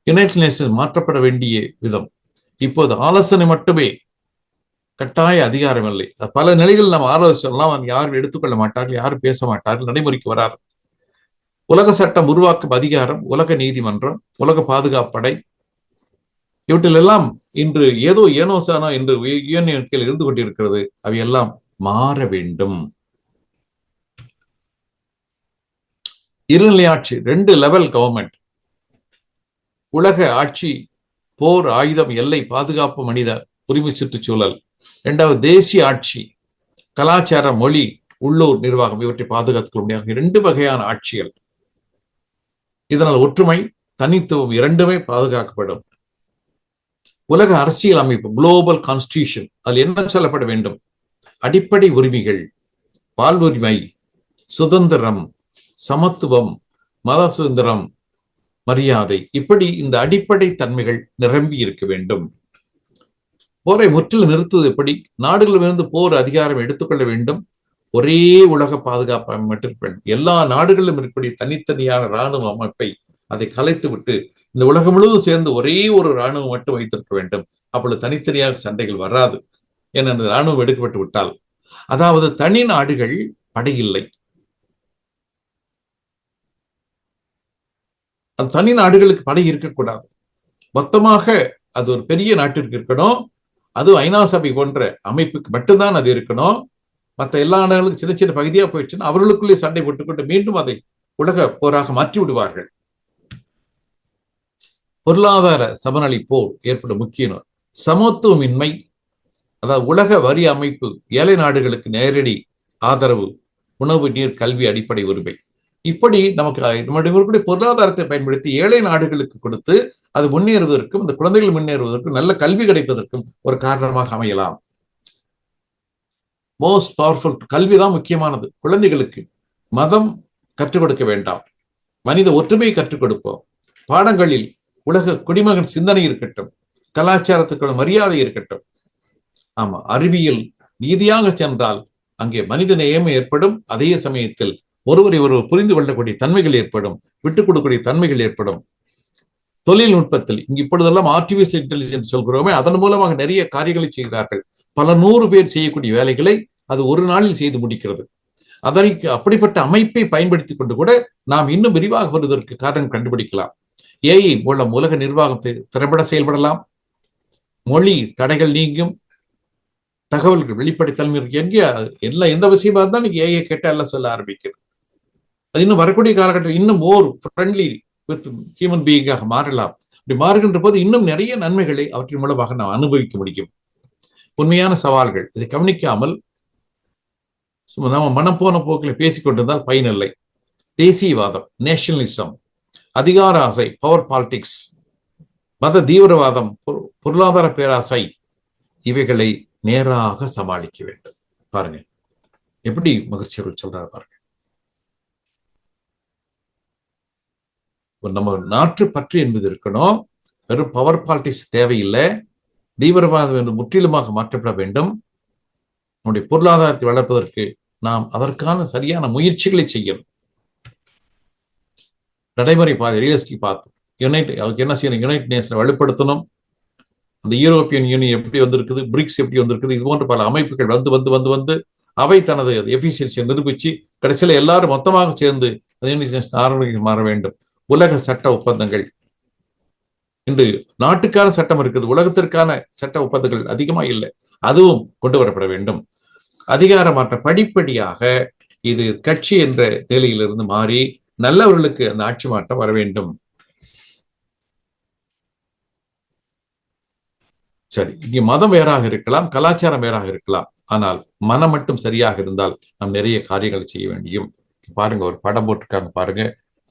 [SPEAKER 1] யுனைடெட் நேஷன்ஸ் மாற்றப்பட வேண்டிய விதம் இப்போது ஆலோசனை மட்டுமே, கட்டாய அதிகாரம் இல்லை. பல நிலைகள் நாம் ஆலோசனை யாரும் எடுத்துக்கொள்ள மாட்டார்கள், யாரும் பேச மாட்டார்கள், நடைமுறைக்கு வராது. உலக சட்டம் உருவாக்கும் அதிகாரம், உலக நீதிமன்றம், உலக பாதுகாப்படை, இவற்றிலெல்லாம் இன்று ஏனோ சானோ என்று யூஎன்கீழ் இருந்து கொண்டிருக்கிறது. அவையெல்லாம் மாற வேண்டும். இருநிலை ஆட்சி, 2 லெவல் கவர்மெண்ட். உலக ஆட்சி, போர், ஆயுதம், எல்லை பாதுகாப்பு, மனித உரிமை, சுற்றுச்சூழல். 2வது தேசிய ஆட்சி, கலாச்சார, மொழி, உள்ளூர் நிர்வாகம், இவற்றை பாதுகாத்துக் கொள்ள முடியாது. 2 வகையான ஆட்சிகள். இதனால் ஒற்றுமை, தனித்துவம் இரண்டுமே பாதுகாக்கப்படும். உலக அரசியல் அமைப்பு, குளோபல் கான்ஸ்டிடியூஷன், அதில் என்ன சொல்லப்பட வேண்டும்? அடிப்படை உரிமைகள், வாழ்வுரிமை, சுதந்திரம், சமத்துவம், மத சுதந்திரம், மரியாதை, இப்படி இந்த அடிப்படை தன்மைகள் நிரம்பி இருக்க வேண்டும். போரை முற்றிலும் நிறுத்துவது எப்படி? நாடுகளிலிருந்து போர் அதிகாரம் எடுத்துக்கொள்ள வேண்டும். ஒரே உலக பாதுகாப்பு அமைப்பு, எல்லா நாடுகளிலும் இருக்கக்கூடிய தனித்தனியான இராணுவ அமைப்பை அதை கலைத்து விட்டு இந்த உலகம் முழுவதும் சேர்ந்து ஒரே ஒரு இராணுவம் மட்டும் வைத்திருக்க வேண்டும். அப்பொழுது தனித்தனியாக சண்டைகள் வராது. என இராணுவம் எடுக்கப்பட்டு விட்டால், அதாவது தனி நாடுகள் படையில்லை, அந்த தனி நாடுகளுக்கு படை இருக்கக்கூடாது. மொத்தமாக அது ஒரு பெரிய நாட்டிற்கு இருக்கணும். அது ஐநா சபை போன்ற அமைப்புக்கு மட்டும்தான் அது இருக்கணும். மற்ற எல்லா நாடுகளுக்கும் சின்ன சின்ன பகுதியா போயிடுச்சுன்னா அவர்களுக்குள்ளே சண்டை போட்டுக்கொண்டு மீண்டும் அதை உலக போராக மாற்றி விடுவார்கள். பொருளாதார சமநிலை போர் ஏற்படும் முக்கிய சமத்துவமின்மை, அதாவது உலக வரி அமைப்பு, ஏழை நாடுகளுக்கு நேரடி ஆதரவு, உணவு, நீர், கல்வி, அடிப்படை உரிமை, இப்படி நமக்கு நம்முடைய பொருளாதாரத்தை பயன்படுத்தி ஏழை நாடுகளுக்கு கொடுத்து அது முன்னேறுவதற்கும், இந்த குழந்தைகள் முன்னேறுவதற்கும், நல்ல கல்வி கிடைப்பதற்கும் ஒரு காரணமாக அமையலாம். மோஸ்ட் பவர்ஃபுல் கல்விதான் முக்கியமானது. குழந்தைகளுக்கு மதம் கற்றுக் கொடுக்க வேண்டாம், மனித ஒற்றுமையை கற்றுக் கொடுப்போம். பாடங்களில் உலக குடிமகன் சிந்தனை இருக்கட்டும், கலாச்சாரத்துக்கான மரியாதை இருக்கட்டும். ஆமா, அறிவியல் நீதியாக சென்றால் அங்கே மனித நேயம் ஏற்படும். அதே சமயத்தில் ஒருவரை ஒருவர் புரிந்து கொள்ளக்கூடிய தன்மைகள் ஏற்படும், விட்டுக் கொடுக்கக்கூடிய தன்மைகள் ஏற்படும். தொழில்நுட்பத்தில் இங்கு இப்பொழுதெல்லாம் ஆர்டிபிஷியல் இன்டெலிஜென்ஸ் சொல்கிறோமே, அதன் மூலமாக நிறைய காரியங்களை செய்கிறார்கள். பல 100 பேர் செய்யக்கூடிய வேலைகளை அது ஒரு நாளில் செய்து முடிக்கிறது. அதற்கு அப்படிப்பட்ட அமைப்பை பயன்படுத்தி கொண்டு கூட நாம் இன்னும் விரிவாக வருவதற்கு காரணம் கண்டுபிடிக்கலாம். ஏஐ மூலம் உலக நிர்வாகத்தை திறம்பட செயல்படலாம். மொழி தடைகள் நீங்கும், தகவல்கள் வெளிப்படைத்தன்மை எங்கே எல்லாம் எந்த விஷயமா இருந்தாலும் ஏஐ கேட்ட எல்லாம் சொல்ல ஆரம்பிக்குது. அது இன்னும் வரக்கூடிய காலகட்டத்தில் இன்னும் மோர் ஃப்ரெண்ட்லி வித் ஹியூமன் பீயிங்காக மாறலாம். அப்படி மாறுகின்ற போது இன்னும் நிறைய நன்மைகளை அவற்றின் மூலமாக நாம் அனுபவிக்க முடியும். உண்மையான சவால்கள், இதை கவனிக்காமல் நம்ம மனம் போன போக்கில் பேசிக்கொண்டிருந்தால் பயனில்லை. தேசியவாதம், நேஷனலிசம், அதிகார ஆசை, பவர் பாலிடிக்ஸ், மத தீவிரவாதம், பொருளாதார பேராசை, இவைகளை நேராக சமாளிக்க வேண்டும். பாருங்க எப்படி மகிழ்ச்சியர்கள் சொல்றாரு பாருங்க. நம்ம நாட்டு பற்று என்பது இருக்கணும். வெறும் பவர் பாலிடிக்ஸ் தேவையில்லை. தீவிரவாதம் என்று முற்றிலுமாக மாற்றப்பட வேண்டும். நம்முடைய பொருளாதாரத்தை வளர்ப்பதற்கு நாம் அதற்கான சரியான முயற்சிகளை செய்யணும். நடைமுறை பாதை ரியலிஸ்டிக் பார்த்து அதுக்கு என்ன செய்யணும்? யுனைடெட் நேஷனை வலுப்படுத்தணும். அந்த யூரோப்பியன் யூனியன் எப்படி வந்திருக்குது, பிரிக்ஸ் எப்படி வந்திருக்குது, இது போன்ற பல அமைப்புகள் வந்து வந்து வந்து வந்து அவை தனது எஃபிஷியன்சியை நிரூபிச்சு கடைசியில் எல்லாரும் மொத்தமாக சேர்ந்து ஆரம்பிக்க மாற வேண்டும். உலக சட்ட ஒப்பந்தங்கள், இன்று நாட்டுக்கான சட்டம் இருக்குது, உலகத்திற்கான சட்ட ஒப்பந்தங்கள் அதிகமா இல்லை, அதுவும் கொண்டு வரப்பட வேண்டும். அதிகார மாற்றம் படிப்படியாக இது கட்சி என்ற நிலையிலிருந்து மாறி நல்லவர்களுக்கு அந்த ஆட்சி மாற்றம் வர வேண்டும். சரி, இங்கே மதம் வேறாக இருக்கலாம், கலாச்சாரம் வேறாக இருக்கலாம், ஆனால் மனம் மட்டும் சரியாக இருந்தால் நாம் நிறைய காரியங்களை செய்ய வேண்டியும். பாருங்க, ஒரு படம் போட்டிருக்காங்க பாருங்க.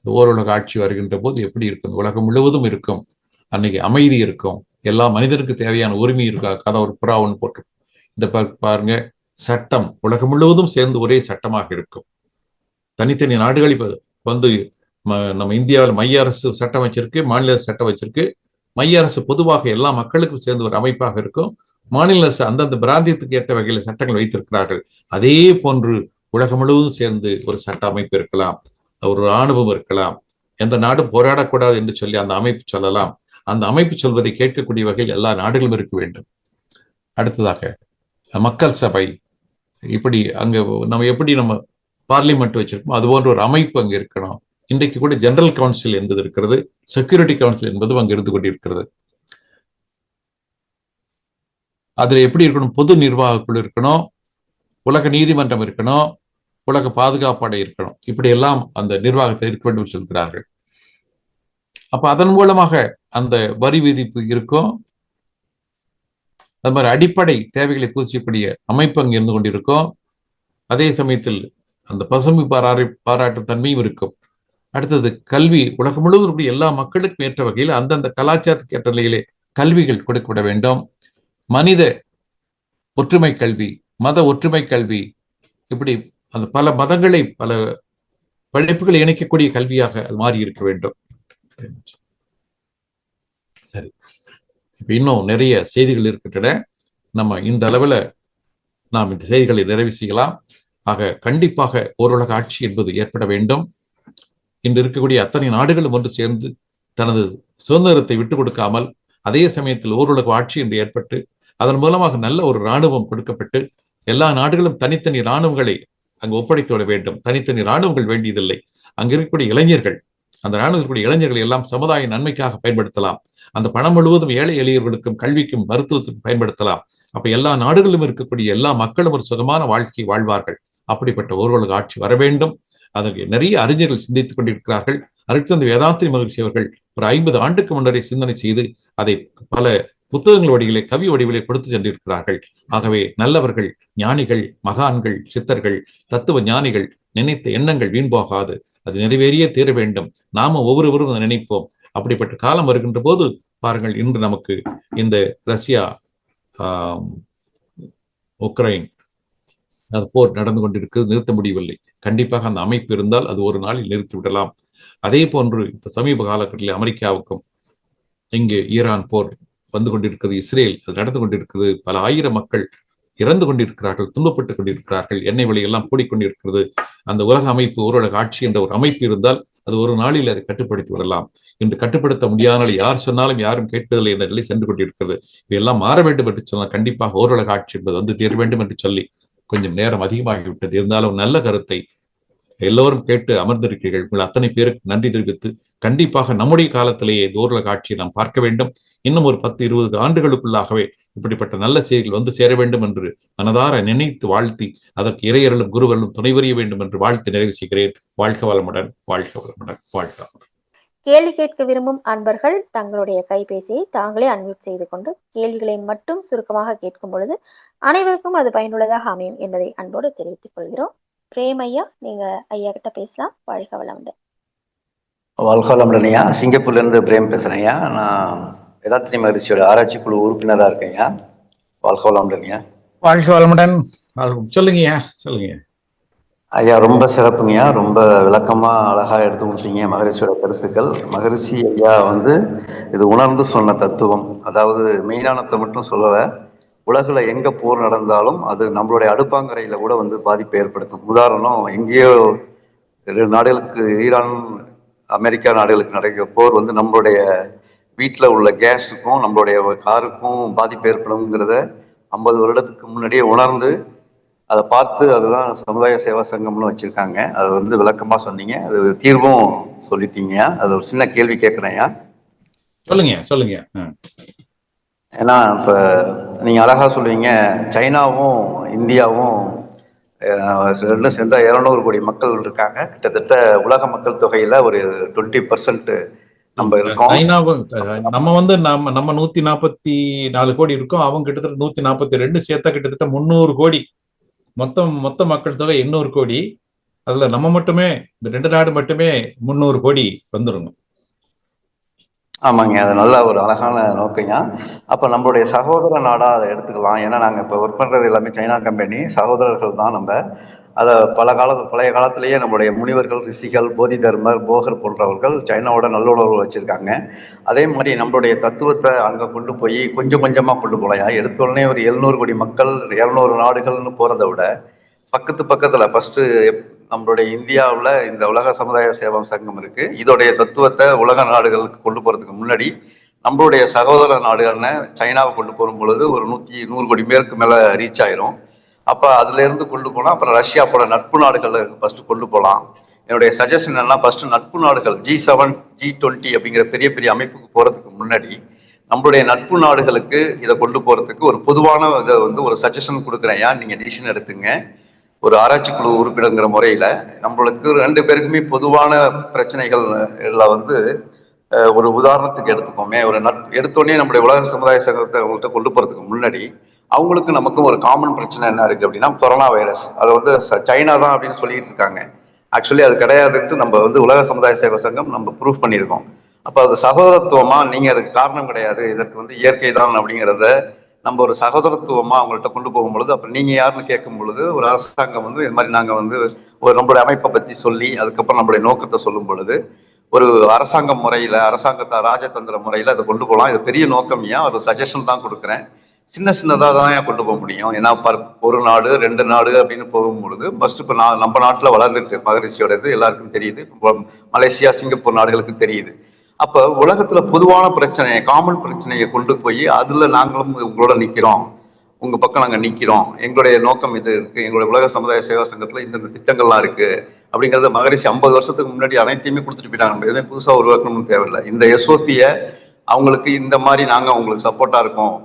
[SPEAKER 1] ஓருலக ஆட்சி வருகின்ற போது எப்படி இருக்கும்? உலகம் முழுவதும் இருக்கும், அன்னைக்கு அமைதி இருக்கும், எல்லா மனிதனுக்கு தேவையான உரிமை இருக்கா, கதை ஒரு புறாவுன்னு போட்டு இந்த பாருங்க. சட்டம் உலகம் முழுவதும் சேர்ந்து ஒரே சட்டமாக இருக்கும். தனித்தனி நாடுகள் இப்ப வந்து நம்ம இந்தியாவில் மைய அரசு சட்டம் வச்சிருக்கு, மாநில அரசு சட்டம் வச்சிருக்கு. மைய அரசு பொதுவாக எல்லா மக்களுக்கும் சேர்ந்து ஒரு அமைப்பாக இருக்கும். மாநில அரசு அந்தந்த பிராந்தியத்துக்கு ஏற்ற வகையில் சட்டங்கள் வைத்திருக்கிறார்கள். அதே போன்று உலகம் முழுவதும் சேர்ந்து ஒரு சட்ட அமைப்பு இருக்கலாம், ஒரு இராணுவம் இருக்கலாம். எந்த நாடும் போராடக்கூடாது என்று சொல்லி அந்த அமைப்பு சொல்லலாம். அந்த அமைப்பு சொல்வதை கேட்கக்கூடிய வகையில் எல்லா நாடுகளும் இருக்க வேண்டும். அடுத்ததாக மக்கள் சபை, இப்படி அங்க நம்ம எப்படி நம்ம பார்லிமெண்ட் வச்சிருக்கோம் அது போன்ற ஒரு அமைப்பு அங்க இருக்கணும். இன்றைக்கு கூட ஜெனரல் கவுன்சில் என்பது இருக்கிறது, செக்யூரிட்டி கவுன்சில் என்பதும் அங்க இருந்து கொண்டிருக்கிறது. அதுல எப்படி இருக்கணும்? பொது நிர்வாக குழு இருக்கணும், உலக நீதிமன்றம் இருக்கணும், உலக பாதுகாப்படை இருக்கணும். இப்படி எல்லாம் அந்த நிர்வாகத்தை இருக்க வேண்டும் சொல்கிறார்கள். அப்ப அதன் மூலமாக அந்த வரி விதிப்பு இருக்கும். அது மாதிரி அடிப்படை தேவைகளை பூசியக்கூடிய அமைப்பு அங்கு இருந்து கொண்டிருக்கும். அதே சமயத்தில் அந்த பசுமை பாராட்டு தன்மையும் இருக்கும். அடுத்தது கல்வி, உலகம் முழுவதும் எல்லா மக்களுக்கும் ஏற்ற வகையில் அந்தந்த கலாச்சாரத்துக்கு ஏற்ற நிலையிலே கல்விகள் கொடுக்கப்பட வேண்டும். மனித ஒற்றுமை கல்வி, மத ஒற்றுமை கல்வி, இப்படி அந்த பல மதங்களை பல படிப்புகளை இணைக்கக்கூடிய கல்வியாக அது மாறி இருக்க வேண்டும். சரி, இப்ப இன்னும் நிறைய செய்திகள் இருக்கின்றன. நம்ம இந்த அளவுல நாம் இந்த செய்திகளை நிறைவு செய்யலாம். ஆக கண்டிப்பாக ஓருலக ஆட்சி என்பது ஏற்பட வேண்டும். இன்று இருக்கக்கூடிய அத்தனை நாடுகளும் ஒன்று சேர்ந்து தனது சுதந்திரத்தை விட்டுக் கொடுக்காமல் அதே சமயத்தில் ஓருலக ஆட்சி என்று ஏற்பட்டு அதன் மூலமாக நல்ல ஒரு இராணுவம் கொடுக்கப்பட்டு எல்லா நாடுகளும் தனித்தனி இராணுவங்களை அங்கு ஒப்படைத்து விட வேண்டும். தனித்தனி இராணுவங்கள் வேண்டியதில்லை. அங்கு இருக்கக்கூடிய இளைஞர்கள், அந்த இராணுவத்திற்குரிய இளைஞர்கள் எல்லாம் சமுதாய நன்மைக்காக பயன்படுத்தலாம். அந்த பணம் முழுவதும் ஏழை எளியவர்களுக்கும் கல்விக்கும் மருத்துவத்துக்கும் பயன்படுத்தலாம். அப்ப எல்லா நாடுகளிலும் இருக்கக்கூடிய எல்லா மக்களும் ஒரு சுகமான வாழ்க்கையை வாழ்வார்கள். அப்படிப்பட்ட ஓருலக ஆட்சி வர வேண்டும். அதற்கு நிறைய அறிஞர்கள் சிந்தித்துக் கொண்டிருக்கிறார்கள். அருட்தந்தை வேதாத்திரி மகரிஷி அவர்கள் ஒரு 50 ஆண்டுக்கு முன்னரே சிந்தனை செய்து அதை பல புத்தகங்கள் வடிவிலே, கவி வடிவிலே கொடுத்து சென்றிருக்கிறார்கள். ஆகவே நல்லவர்கள், ஞானிகள், மகான்கள், சித்தர்கள், தத்துவ ஞானிகள் நினைத்த எண்ணங்கள் வீண் போகாது. அது நிறைவேறியே தீர வேண்டும். நாம ஒவ்வொருவரும் அதை நினைப்போம். அப்படிப்பட்ட காலம் வருகின்ற போது பாருங்கள், இன்று நமக்கு இந்த ரஷ்யா உக்ரைன் அது போர் நடந்து கொண்டிருக்கிறது, நிறுத்த முடியவில்லை. கண்டிப்பாக அந்த அமைப்பு இருந்தால் அது ஒரு நாளில் நிறுத்தி விடலாம். அதே போன்று இப்ப சமீப காலகட்டத்தில் அமெரிக்காவுக்கும் இங்கு ஈரான் போர் வந்து கொண்டிருக்கிறது, இஸ்ரேல் அது நடந்து கொண்டிருக்கிறது. பல ஆயிரம் மக்கள் இறந்து கொண்டிருக்கிறார்கள், துன்பப்பட்டுக் கொண்டிருக்கிறார்கள், எண்ணெய் விலை எல்லாம் கூடிக்கொண்டிருக்கிறது. அந்த உலக அமைப்பு, ஓரளவு ஆட்சி என்ற ஒரு அமைப்பு இருந்தால் அது ஒரு நாளில் அதை கட்டுப்படுத்தி விடலாம். இன்று கட்டுப்படுத்த முடியாமல் யார் சொன்னாலும் யாரும் கேட்பதில்லை என்ற நிலை சென்று கொண்டிருக்கிறது. இவையெல்லாம் மாற வேண்டும் என்று சொன்னால் கண்டிப்பாக ஓரளவு ஆட்சி என்பது வந்து தீர வேண்டும் என்று சொல்லி கொஞ்சம் நேரம் அதிகமாகிவிட்டது. இருந்தாலும் நல்ல கருத்தை எல்லோரும் கேட்டு அமர்ந்திருக்கிறீர்கள். உங்கள் அத்தனை பேருக்கு நன்றி தெரிவித்து கண்டிப்பாக நம்முடைய காலத்திலேயே ஓரளவு ஆட்சியை நாம் பார்க்க வேண்டும். இன்னும் ஒரு 10-20 ஆண்டுகளுக்குள்ளாகவே இப்படிப்பட்ட நல்ல செய்திகள் வந்து சேர வேண்டும் என்று மனதார நினைத்து வாழ்த்தி அதற்கு இறையர்களும் குருவர்களும் துணை புரிய வேண்டும் என்று வாழ்த்து நிறைவு செய்கிறேன். வாழ்க வளமுடன், வாழ்க வளமுடன், வாழ்க வளமுடன்.
[SPEAKER 2] கேள்வி கேட்க விரும்பும் அன்பர்கள் தங்களுடைய கைபேசியை தாங்களே அன்மியூட் செய்து கொண்டு கேள்விகளை மட்டும் சுருக்கமாக கேட்கும் பொழுது அனைவருக்கும் அது பயனுள்ளதாக அமையும் என்பதை அன்போடு தெரிவித்துக் கொள்கிறோம். பிரேம் ஐயா, நீங்க ஐயா கிட்ட பேசலாம். வாழ்க வளமுடன்.
[SPEAKER 3] வாழ்க வளமுடன் ஐயா. சிங்கப்பூர்ல இருந்து பிரேம் பேசுறேன் ஐயா. நான் வேதாத்திரி மகரிஷியோட ஆராய்ச்சி குழு உறுப்பினரா இருக்கேன் ஐயா. வாழ்க வளமுடன் ஐயா.
[SPEAKER 1] வாழ்க வளமுடன். சொல்லுங்க சொல்லுங்க
[SPEAKER 3] ஐயா. ரொம்ப சிறப்புங்கய்யா. ரொம்ப விளக்கமா அழகா எடுத்து கொடுத்தீங்க மகரிஷியோட கருத்துக்கள். மகரிஷி ஐயா இது உணர்ந்து சொன்ன தத்துவம். அதாவது மெய்ஞானத்தை மட்டும் சொல்லல, உலகில் எங்க போர் நடந்தாலும் அது நம்மளுடைய அடுப்பாங்கரையில கூட பாதிப்பை ஏற்படுத்தும். உதாரணம், எங்கேயோ 2 நாடுகளுக்கு, ஈரான் அமெரிக்கா நாடுகளுக்கு நடக்கிற போர் நம்மளுடைய வீட்டில் உள்ள கேஸுக்கும் நம்மளுடைய காருக்கும் பாதிப்பு ஏற்படும்ங்கிறத 50 வருடத்துக்கு முன்னாடியே உணர்ந்து அதை பார்த்து அதுதான் சமுதாய சேவா சங்கம்னு வச்சிருக்காங்க. அது விளக்கமா சொன்னீங்க. அது தீர்வும் சொல்லிட்டீங்க. அது ஒரு சின்ன கேள்வி கேட்குறேன்யா.
[SPEAKER 1] சொல்லுங்க.
[SPEAKER 3] ஏன்னா இப்ப நீங்க அழகா சொல்லுவீங்க, சைனாவும் இந்தியாவும் ரெண்டும் சேர்ந்தா 200 கோடி மக்கள் இருக்காங்க. கிட்டத்தட்ட உலக மக்கள் தொகையில ஒரு 20% நம்ம இருக்கோம்.
[SPEAKER 1] நம்ம 144 கோடி இருக்கோம். அவங்க கிட்டத்தட்ட 142, சேர்த்தா கிட்டத்தட்ட 300 கோடி. மொத்த மக்கள் தொகை 800 கோடி. அதுல நம்ம மட்டுமே, இந்த 2 நாடு மட்டுமே 300 கோடி வந்துடணும்.
[SPEAKER 3] ஆமாங்க, அது நல்ல ஒரு அழகான நோக்கங்க. அப்ப நம்மளுடைய சகோதர நாடா அதை எடுத்துக்கலாம். ஏன்னா நாங்க இப்ப ஒர்க் பண்றது எல்லாமே சைனா கம்பெனி, சகோதரர்கள் தான் நம்ம. அதை பழைய காலத்திலேயே நம்முடைய முனிவர்கள், ரிஷிகள், போதி தர்மர், போகர் போன்றவர்கள் சைனாவோட நல்லுணர்வு வச்சிருக்காங்க. அதே மாதிரி நம்மளுடைய தத்துவத்தை அங்க கொண்டு போய் கொஞ்சம் கொஞ்சமா கொண்டு போகலாம். எடுத்த உடனே ஒரு 700 கோடி மக்கள் 200 நாடுகள்னு போறதை விட பக்கத்துல ஃபர்ஸ்ட் நம்மளுடைய இந்தியாவில் இந்த உலக சமுதாய சேவா சங்கம் இருக்கு. இதோடைய தத்துவத்தை உலக நாடுகளுக்கு கொண்டு போறதுக்கு முன்னாடி நம்மளுடைய சகோதர நாடுகள்னு சைனாவை கொண்டு போகும் பொழுது ஒரு 100 கோடி பேருக்கு மேல ரீச் ஆயிரும். அப்ப அதுல இருந்து கொண்டு போனா அப்புறம் ரஷ்யா போல நட்பு நாடுகளுக்கு ஃபர்ஸ்ட் கொண்டு போகலாம். என்னுடைய சஜஷன் என்னன்னா, ஃபர்ஸ்ட் நட்பு நாடுகள் G7, G20 அப்படிங்கிற பெரிய பெரிய அமைப்புக்கு போறதுக்கு முன்னாடி நம்மளுடைய நட்பு நாடுகளுக்கு இதை கொண்டு போறதுக்கு ஒரு பொதுவான இதை ஒரு சஜஷன் கொடுக்குறேன். ஏன் நீங்க டிசிஷன் எடுத்துங்க. ஒரு ஆராய்ச்சி குழு உறுப்பினர்ங்கிற முறையில நம்மளுக்கு 2 பேருக்குமே பொதுவான பிரச்சனைகள் ஒரு உதாரணத்துக்கு எடுத்துக்கோமே. ஒரு எடுத்தோடனே நம்முடைய உலக சமுதாய சங்கத்தை அவங்கள்ட்ட கொண்டு போறதுக்கு முன்னாடி அவங்களுக்கு நமக்கும் ஒரு காமன் பிரச்சனை என்ன இருக்கு அப்படின்னா, கொரோனா வைரஸ். அது சைனா தான் அப்படின்னு சொல்லிட்டு இருக்காங்க. ஆக்சுவலி அது கிடையாதுன்ட்டு நம்ம உலக சமுதாய சேவா சங்கம் நம்ம ப்ரூஃப் பண்ணியிருக்கோம். அப்ப அது சகோதரத்துவமா, நீங்க அதுக்கு காரணம் கிடையாது, இதற்கு இயற்கை தான் அப்படிங்கிறத நம்ம ஒரு சகோதரத்துவமா அவங்கள்ட்ட கொண்டு போகும் பொழுது, அப்ப நீங்க யாருன்னு கேட்கும் பொழுது, ஒரு அரசாங்கம் இது மாதிரி நாங்க ஒரு நம்மளுடைய அமைப்பை பத்தி சொல்லி அதுக்கப்புறம் நம்மளுடைய நோக்கத்தை சொல்லும் பொழுது, ஒரு அரசாங்க முறையில, ராஜதந்திர முறையில அதை கொண்டு போகலாம். இது பெரிய நோக்கம். ஏன் ஒரு சஜஷன் தான் கொடுக்குறேன். சின்ன சின்னதாக தான் ஏன் கொண்டு போக முடியும். ஏன்னா ஒரு நாடு 2 நாடு அப்படின்னு போகும்பொழுது ஃபர்ஸ்ட் இப்போ நம்ம நாட்டில் வளர்ந்துட்டு மகரிஷியோட இது எல்லாருக்கும் தெரியுது. இப்போ மலேசியா, சிங்கப்பூர் நாடுகளுக்கு தெரியுது. அப்ப உலகத்துல பொதுவான பிரச்சனையை, காமன் பிரச்சனையை கொண்டு போய் அதுல நாங்களும் உங்களோட நிக்கிறோம், உங்க பக்கம் நாங்க நிக்கிறோம், எங்களுடைய நோக்கம் இது இருக்கு, எங்களுடைய உலக சமுதாய சேவா சங்கத்துல இந்த திட்டங்கள்லாம் இருக்கு அப்படிங்கறத மகரிஷி 50 வருஷத்துக்கு முன்னாடி அனைத்தையுமே கொடுத்துட்டு போயிட்டாங்க. நம்ம எதுவும் புதுசா உருவாக்கணும்னு தேவையில்லை. இந்த எஸ்ஓபிய அவங்களுக்கு இந்த மாதிரி நாங்க உங்களுக்கு சப்போர்ட்டா இருக்கோம்,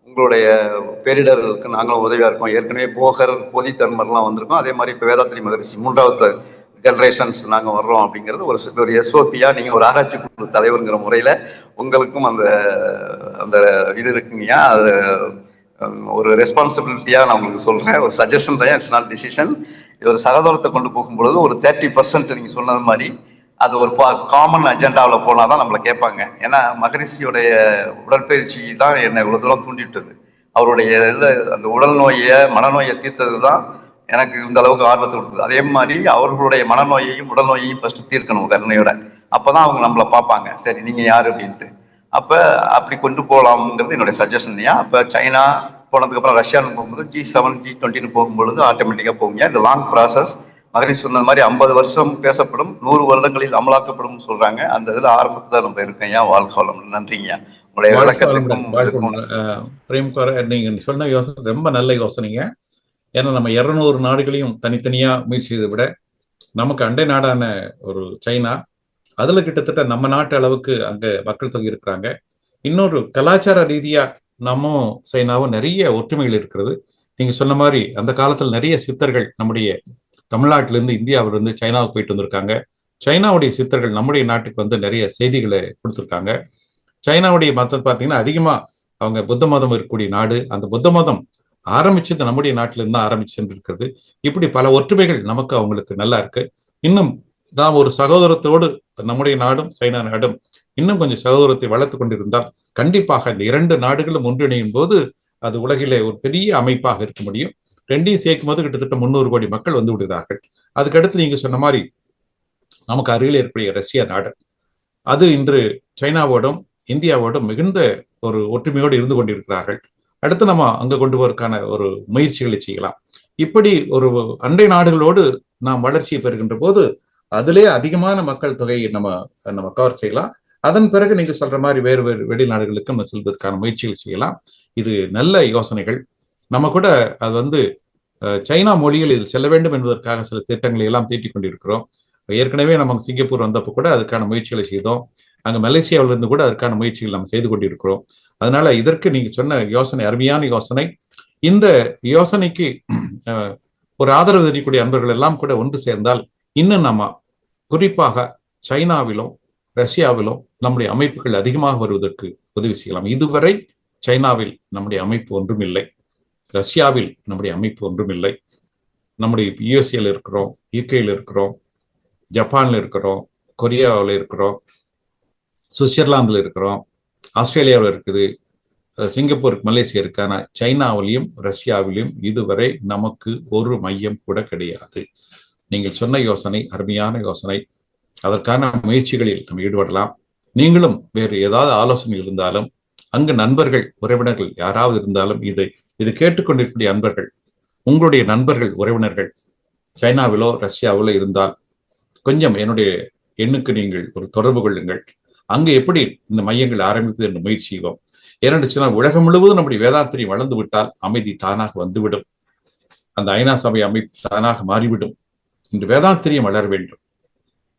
[SPEAKER 3] உங்களுடைய பேரிடர்களுக்கு நாங்களும் உதவியா இருக்கோம். ஏற்கனவே போகர், போதித்தன்மர்லாம் வந்திருக்கோம். அதே மாதிரி இப்போ வேதாத்ரி மகரிஷி 3வது ஜெனரேஷன்ஸ் நாங்கள் வர்றோம் அப்படிங்கிறது ஒரு எஸ்ஓபியா நீங்கள் ஒரு ஆராய்ச்சி குழு தலைவருங்கிற முறையில் உங்களுக்கும் அந்த அந்த இது இருக்குங்கய்யா. அது ஒரு ரெஸ்பான்சிபிலிட்டியாக நான் உங்களுக்கு சொல்கிறேன். ஒரு சஜஷன் தான், இட்ஸ் நாட் டிசிஷன். இது ஒரு சகோதரத்தை கொண்டு போகும்பொழுது ஒரு 30% நீங்கள் சொன்னது மாதிரி அது ஒரு காமன் அஜெண்டாவில் போனால் தான் நம்மளை கேட்பாங்க. ஏன்னா மகரிஷியோடைய உடற்பயிற்சி தான் என்னை இவ்வளோ தூரம் தூண்டிவிட்டது. அவருடைய இதில் அந்த உடல் நோயை, மனநோயை தீர்த்தது தான் எனக்கு இந்த அளவுக்கு ஆர்வத்தை கொடுத்தது. அதே மாதிரி அவர்களுடைய மனநோயையும் உடல் நோயையும் ஃபர்ஸ்ட் தீர்க்கணும் கருணையோட. அப்பதான் அவங்க நம்மளை பார்ப்பாங்க, சரி நீங்க யாரு அப்படின்ட்டு. அப்ப அப்படி கொண்டு போகலாம்ங்கிறது என்னுடைய சஜஷன். அப்ப சைனா போனதுக்கு அப்புறம் ரஷ்யான்னு போகும்போது G7, G20 போகும்பொழுது ஆட்டோமேட்டிக்கா போகுங்க. இது லாங் ப்ராசஸ். மகரிஷி சொன்ன மாதிரி 50 வருஷம் பேசப்படும், 100 வருடங்களில் அமலாக்கப்படும் சொல்றாங்க. அந்த இதுல ஆரம்பத்துல நம்ம இருக்கேன். வாழ்க வளமுடன். நன்றிங்க உங்களுடைய விளக்கத்துக்கும்.
[SPEAKER 1] நீங்க சொன்ன யோசனை ரொம்ப நல்ல யோசனைங்க. ஏன்னா நம்ம 200 நாடுகளையும் தனித்தனியா முயற்சி செய்வதை விட நமக்கு அண்டை நாடான ஒரு சைனா, அதுல கிட்டத்தட்ட நம்ம நாட்டு அளவுக்கு அங்க மக்கள் தொகை இருக்கிறாங்க. இன்னொரு கலாச்சார ரீதியா நம்ம சைனாவும் நிறைய ஒற்றுமைகள் இருக்கிறது. நீங்க சொன்ன மாதிரி அந்த காலத்துல நிறைய சித்தர்கள் நம்முடைய தமிழ்நாட்டிலிருந்து இந்தியாவிலிருந்து சைனாவுக்கு போயிட்டு வந்திருக்காங்க. சைனாவுடைய சித்தர்கள் நம்முடைய நாட்டுக்கு நிறைய செய்திகளை கொடுத்துருக்காங்க. சைனாவுடைய மதம் பார்த்தீங்கன்னா அதிகமா அவங்க புத்த மதம் இருக்கக்கூடிய நாடு. அந்த புத்த மதம் ஆரம்பிச்சது நம்முடைய நாட்டில இருந்து ஆரம்பிச்சு சென்றிருக்கிறது. இப்படி பல ஒற்றுமைகள் நமக்கு அவங்களுக்கு நல்லா இருக்கு. இன்னும் தான் ஒரு சகோதரத்தோடு நம்முடைய நாடும் சைனா நாடும் இன்னும் கொஞ்சம் சகோதரத்தை வளர்த்து கொண்டிருந்தால் கண்டிப்பாக இந்த 2 நாடுகளும் ஒன்றிணையும் போது அது உலகிலே ஒரு பெரிய அமைப்பாக இருக்க முடியும். ரெண்டையும் சேர்க்கும் போது கிட்டத்தட்ட 300 கோடி மக்கள் வந்து விடுகிறார்கள். அதுக்கடுத்து நீங்க சொன்ன மாதிரி நமக்கு அருகில் இருக்கக்கூடிய ரஷ்யா நாடு, அது இன்று சைனாவோடும் இந்தியாவோடும் மிகுந்த ஒரு ஒற்றுமையோடு இருந்து கொண்டிருக்கிறார்கள். அடுத்து நம்ம அங்க கொண்டு போவதற்கான ஒரு முயற்சிகளை செய்யலாம். இப்படி ஒரு அண்டை நாடுகளோடு நாம் வளர்ச்சியை பெறுகின்ற போது அதிலே அதிகமான மக்கள் தொகையை நம்ம கவர் செய்யலாம். அதன் பிறகு நீங்க சொல்ற மாதிரி வேறு வேறு வெளிநாடுகளுக்கும் செல்வதற்கான முயற்சிகள் செய்யலாம். இது நல்ல யோசனைகள். நம்ம கூட அது சைனா மொழியில் இது செல்ல வேண்டும் என்பதற்காக சில திட்டங்களை எல்லாம் தீட்டிக் கொண்டிருக்கிறோம். ஏற்கனவே நம்ம சிங்கப்பூர் வந்தப்போ கூட அதுக்கான முயற்சிகளை செய்தோம். அங்க மலேசியாவிலிருந்து கூட அதற்கான முயற்சிகள் நம்ம செய்து கொண்டிருக்கிறோம். அதனால இதற்கு நீங்க சொன்ன யோசனை அருமையான யோசனை. இந்த யோசனைக்கு ஒரு ஆதரவு தெரியக்கூடிய அன்பர்கள் எல்லாம் கூட ஒன்று சேர்ந்தால் இன்னும் நம்ம குறிப்பாக சைனாவிலும் ரஷ்யாவிலும் நம்முடைய அமைப்புகள் அதிகமாக வருவதற்கு உதவி செய்யலாம். இதுவரை சைனாவில் நம்முடைய அமைப்பு ஒன்றும் இல்லை, ரஷ்யாவில் நம்முடைய அமைப்பு ஒன்றும் இல்லை. நம்முடைய யுஎஸ்ஏல இருக்கிறோம், யூகேல இருக்கிறோம், ஜப்பான்ல இருக்கிறோம், கொரியாவில் இருக்கிறோம், சுவிட்சர்லாந்துல இருக்கிறோம், ஆஸ்திரேலியாவில் இருக்குது, சிங்கப்பூருக்கு மலேசியா இருக்கான. சைனாவிலையும் ரஷ்யாவிலையும் இதுவரை நமக்கு ஒரு மையம் கூட கிடையாது. நீங்கள் சொன்ன யோசனை அருமையான யோசனை. அதற்கான முயற்சிகளில் நம்ம ஈடுபடலாம். நீங்களும் வேறு ஏதாவது ஆலோசனை இருந்தாலும், அங்கு நண்பர்கள் உறவினர்கள் யாராவது இருந்தாலும், இது கேட்டுக்கொண்டிருக்கக்கூடிய அன்பர்கள், உங்களுடைய நண்பர்கள் உறவினர்கள் சைனாவிலோ ரஷ்யாவிலோ இருந்தால் கொஞ்சம் என்னுடைய எண்ணுக்கு நீங்கள் ஒரு தொடர்பு கொள்ளுங்கள். அங்கு எப்படி இந்த மையங்கள் ஆரம்பிப்பது என்று முயற்சி செய்வோம். ஏனென்று சொன்னால் உலகம் முழுவதும் நம்முடைய வேதாத்திரியம் வளர்ந்து விட்டால் அமைதி தானாக வந்துவிடும். அந்த ஐநா சபை அமைப்பு தானாக மாறிவிடும். இந்த வேதாத்திரியம் வளர வேண்டும்.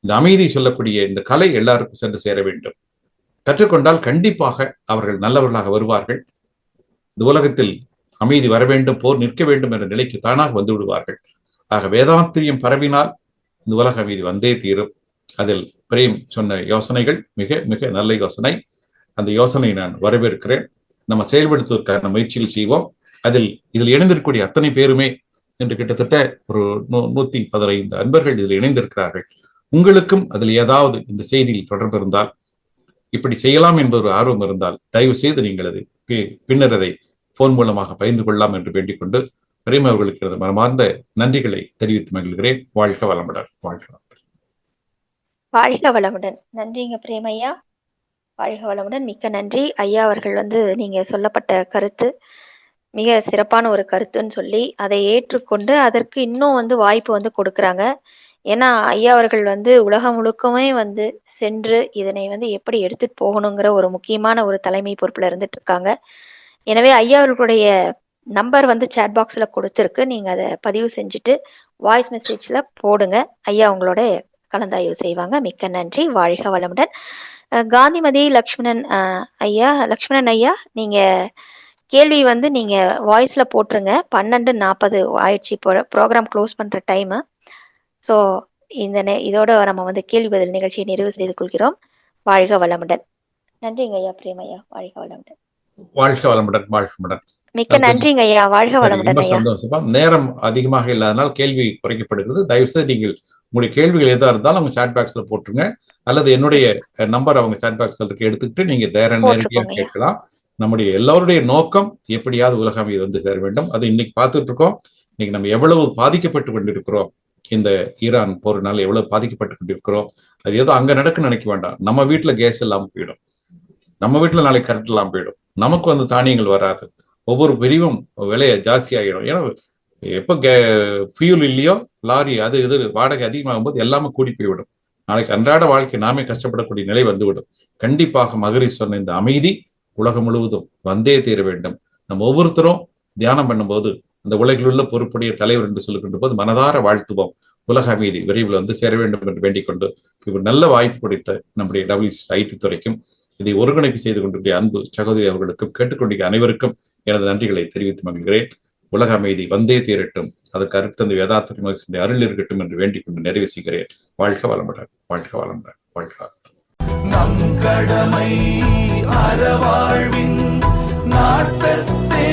[SPEAKER 1] இந்த அமைதி சொல்லக்கூடிய இந்த கலை எல்லாருக்கும் சென்று சேர வேண்டும். கற்றுக்கொண்டால் கண்டிப்பாக அவர்கள் நல்லவர்களாக வருவார்கள். இந்த உலகத்தில் அமைதி வர வேண்டும், போர் நிற்க வேண்டும் என்ற நிலைக்கு தானாக வந்து விடுவார்கள். ஆக வேதாத்திரியம் பரவினால் இந்த உலக அமைதி வந்தே தீரும். அதில் பிரேம் சொன்ன யோசனைகள் மிக மிக நல்ல யோசனை. அந்த யோசனையை நான் வரவேற்கிறேன். நம்ம செயல்படுத்துவதற்கான முயற்சிகள் செய்வோம். இதில் இணைந்திருக்கக்கூடிய அத்தனை பேருமே என்று கிட்டத்தட்ட ஒரு 115 அன்பர்கள் இதில் இணைந்திருக்கிறார்கள். உங்களுக்கும் அதில் ஏதாவது இந்த செய்தியில் தொடர்பு இருந்தால் இப்படி செய்யலாம் என்ற ஒரு ஆர்வம் இருந்தால் தயவு செய்து நீங்கள் அதை பின்னர் அதை போன் மூலமாக பகிர்ந்து கொள்ளலாம் என்று வேண்டிக் கொண்டு பிரேம் அவர்களுக்கு எனது மனமார்ந்த நன்றிகளை தெரிவித்து மகிழ்கிறேன். வாழ்க வளமுடன். வாழ்க வளமுடன்.
[SPEAKER 2] வாழ்க வளமுடன். நன்றிங்க பிரேம் ஐயா. வாழ்க வளமுடன். மிக்க நன்றி ஐயா. அவர்கள் நீங்க சொல்லப்பட்ட கருத்து மிக சிறப்பான ஒரு கருத்துன்னு சொல்லி அதை ஏற்றுக்கொண்டு அதற்கு இன்னும் வாய்ப்பு கொடுக்குறாங்க. ஏன்னா ஐயா அவர்கள் உலகம் முழுக்கமே சென்று இதனை எப்படி எடுத்துட்டு போகணுங்கிற ஒரு முக்கியமான ஒரு தலைமை பொறுப்புல இருந்துட்டு இருக்காங்க. எனவே ஐயா அவர்களுடைய நம்பர் சேட் பாக்ஸ்ல கொடுத்துருக்கு. நீங்க அதை பதிவு செஞ்சுட்டு வாய்ஸ் மெசேஜ்ல போடுங்க. ஐயா உங்களோட கலந்தாய்வு செய்வாங்க. மிக்க நன்றி. வாழ்க வளமுடன். காந்திமதி லக்ஷ்மணன் ஐயா, நீங்க கேள்வி நீங்க வாய்ஸ்ல போட்டுருங்க. 12:40 ஆயிடுச்சு. ப்ரோக்ராம் க்ளோஸ் பண்ற டைம். ஸோ இதோட நம்ம கேள்வி பதில் நிகழ்ச்சியை நிறைவு செய்து கொள்கிறோம். வாழ்க வளமுடன். நன்றிங்க ஐயா. பிரேமையா வாழ்க வளமுடன்.
[SPEAKER 1] வாழ்க வளமுடன். வாழ்க வளமுடன்.
[SPEAKER 2] மிக்க நன்றிங்க ஐயா. வாழ்க வளமுடன் ஐயா.
[SPEAKER 1] சந்தோஷம். நேரம் அதிகமாக இல்லாதனால் கேள்வி குறைக்கப்படுகிறது. தயவுசெய்து நீங்கள் உங்களுடைய கேள்விகள் எதா இருந்தாலும் அவங்க சாட் பாக்ஸ்ல போட்டுருங்க, அல்லது என்னுடைய நம்பர் அவங்க சாட் பாக்ஸ்ல இருக்க எடுத்துக்கிட்டு நீங்க நேரடியாக கேட்கலாம். நம்முடைய எல்லோருடைய நோக்கம் எப்படியாவது உலக அமைதி சேர வேண்டும். அது இன்னைக்கு பார்த்துட்டு இருக்கோம். இன்னைக்கு நம்ம எவ்வளவு பாதிக்கப்பட்டு கொண்டிருக்கிறோம், இந்த ஈரான் போறனால எவ்வளவு பாதிக்கப்பட்டு கொண்டிருக்கிறோம். அது ஏதோ அங்க நடக்குன்னு நினைக்க வேண்டாம். நம்ம வீட்டுல கேஸ் இல்லாம போயிடும், நம்ம வீட்டுல நாளைக்கு கரண்ட் இல்லாம போயிடும், நமக்கு தானியங்கள் வராது, ஒவ்வொரு பிரிவும் விலையை ஜாஸ்தி ஆகிடும். ஏன்னா எப்ப ஃபியூல் இல்லையோ லாரி அது இது வாடகை அதிகமாகும் போது எல்லாமே கூடி போய்விடும். நாளைக்கு அன்றாட வாழ்க்கை நாமே கஷ்டப்படக்கூடிய நிலை வந்துவிடும். கண்டிப்பாக மகரிஷ் சொன்ன இந்த அமைதி உலகம் முழுவதும் வந்தே தீர வேண்டும். நம்ம ஒவ்வொருத்தரும் தியானம் பண்ணும்போது அந்த உலகில் உள்ள பொறுப்புடைய தலைவர் என்று சொல்லுகின்ற போது மனதார வாழ்த்துவோம். உலக அமைதி விரைவில் சேர வேண்டும் என்று வேண்டிக் கொண்டு ஒரு நல்ல வாய்ப்பு கொடுத்த நம்முடைய WCIT துறைக்கும் இதை ஒருங்கிணைப்பு செய்து கொண்டிருக்கிற அன்பு சகோதரி அவர்களுக்கும் கேட்டுக்கொண்டிருக்கிற அனைவருக்கும் எனது நன்றிகளை தெரிவித்து மகிழ்கிறேன். உலக அமைதி வந்தே தீரட்டும், அதற்கு அடுத்த வேதாத்திரி அருள் இருக்கட்டும் என்று வேண்டிக் கொண்டு நிறைவு செய்கிறேன். வாழ்க வளமுடன். வாழ்க வளமுடன். வாழ்க
[SPEAKER 4] நம் கடமை அறவாழ்வின் நாட்டத்தே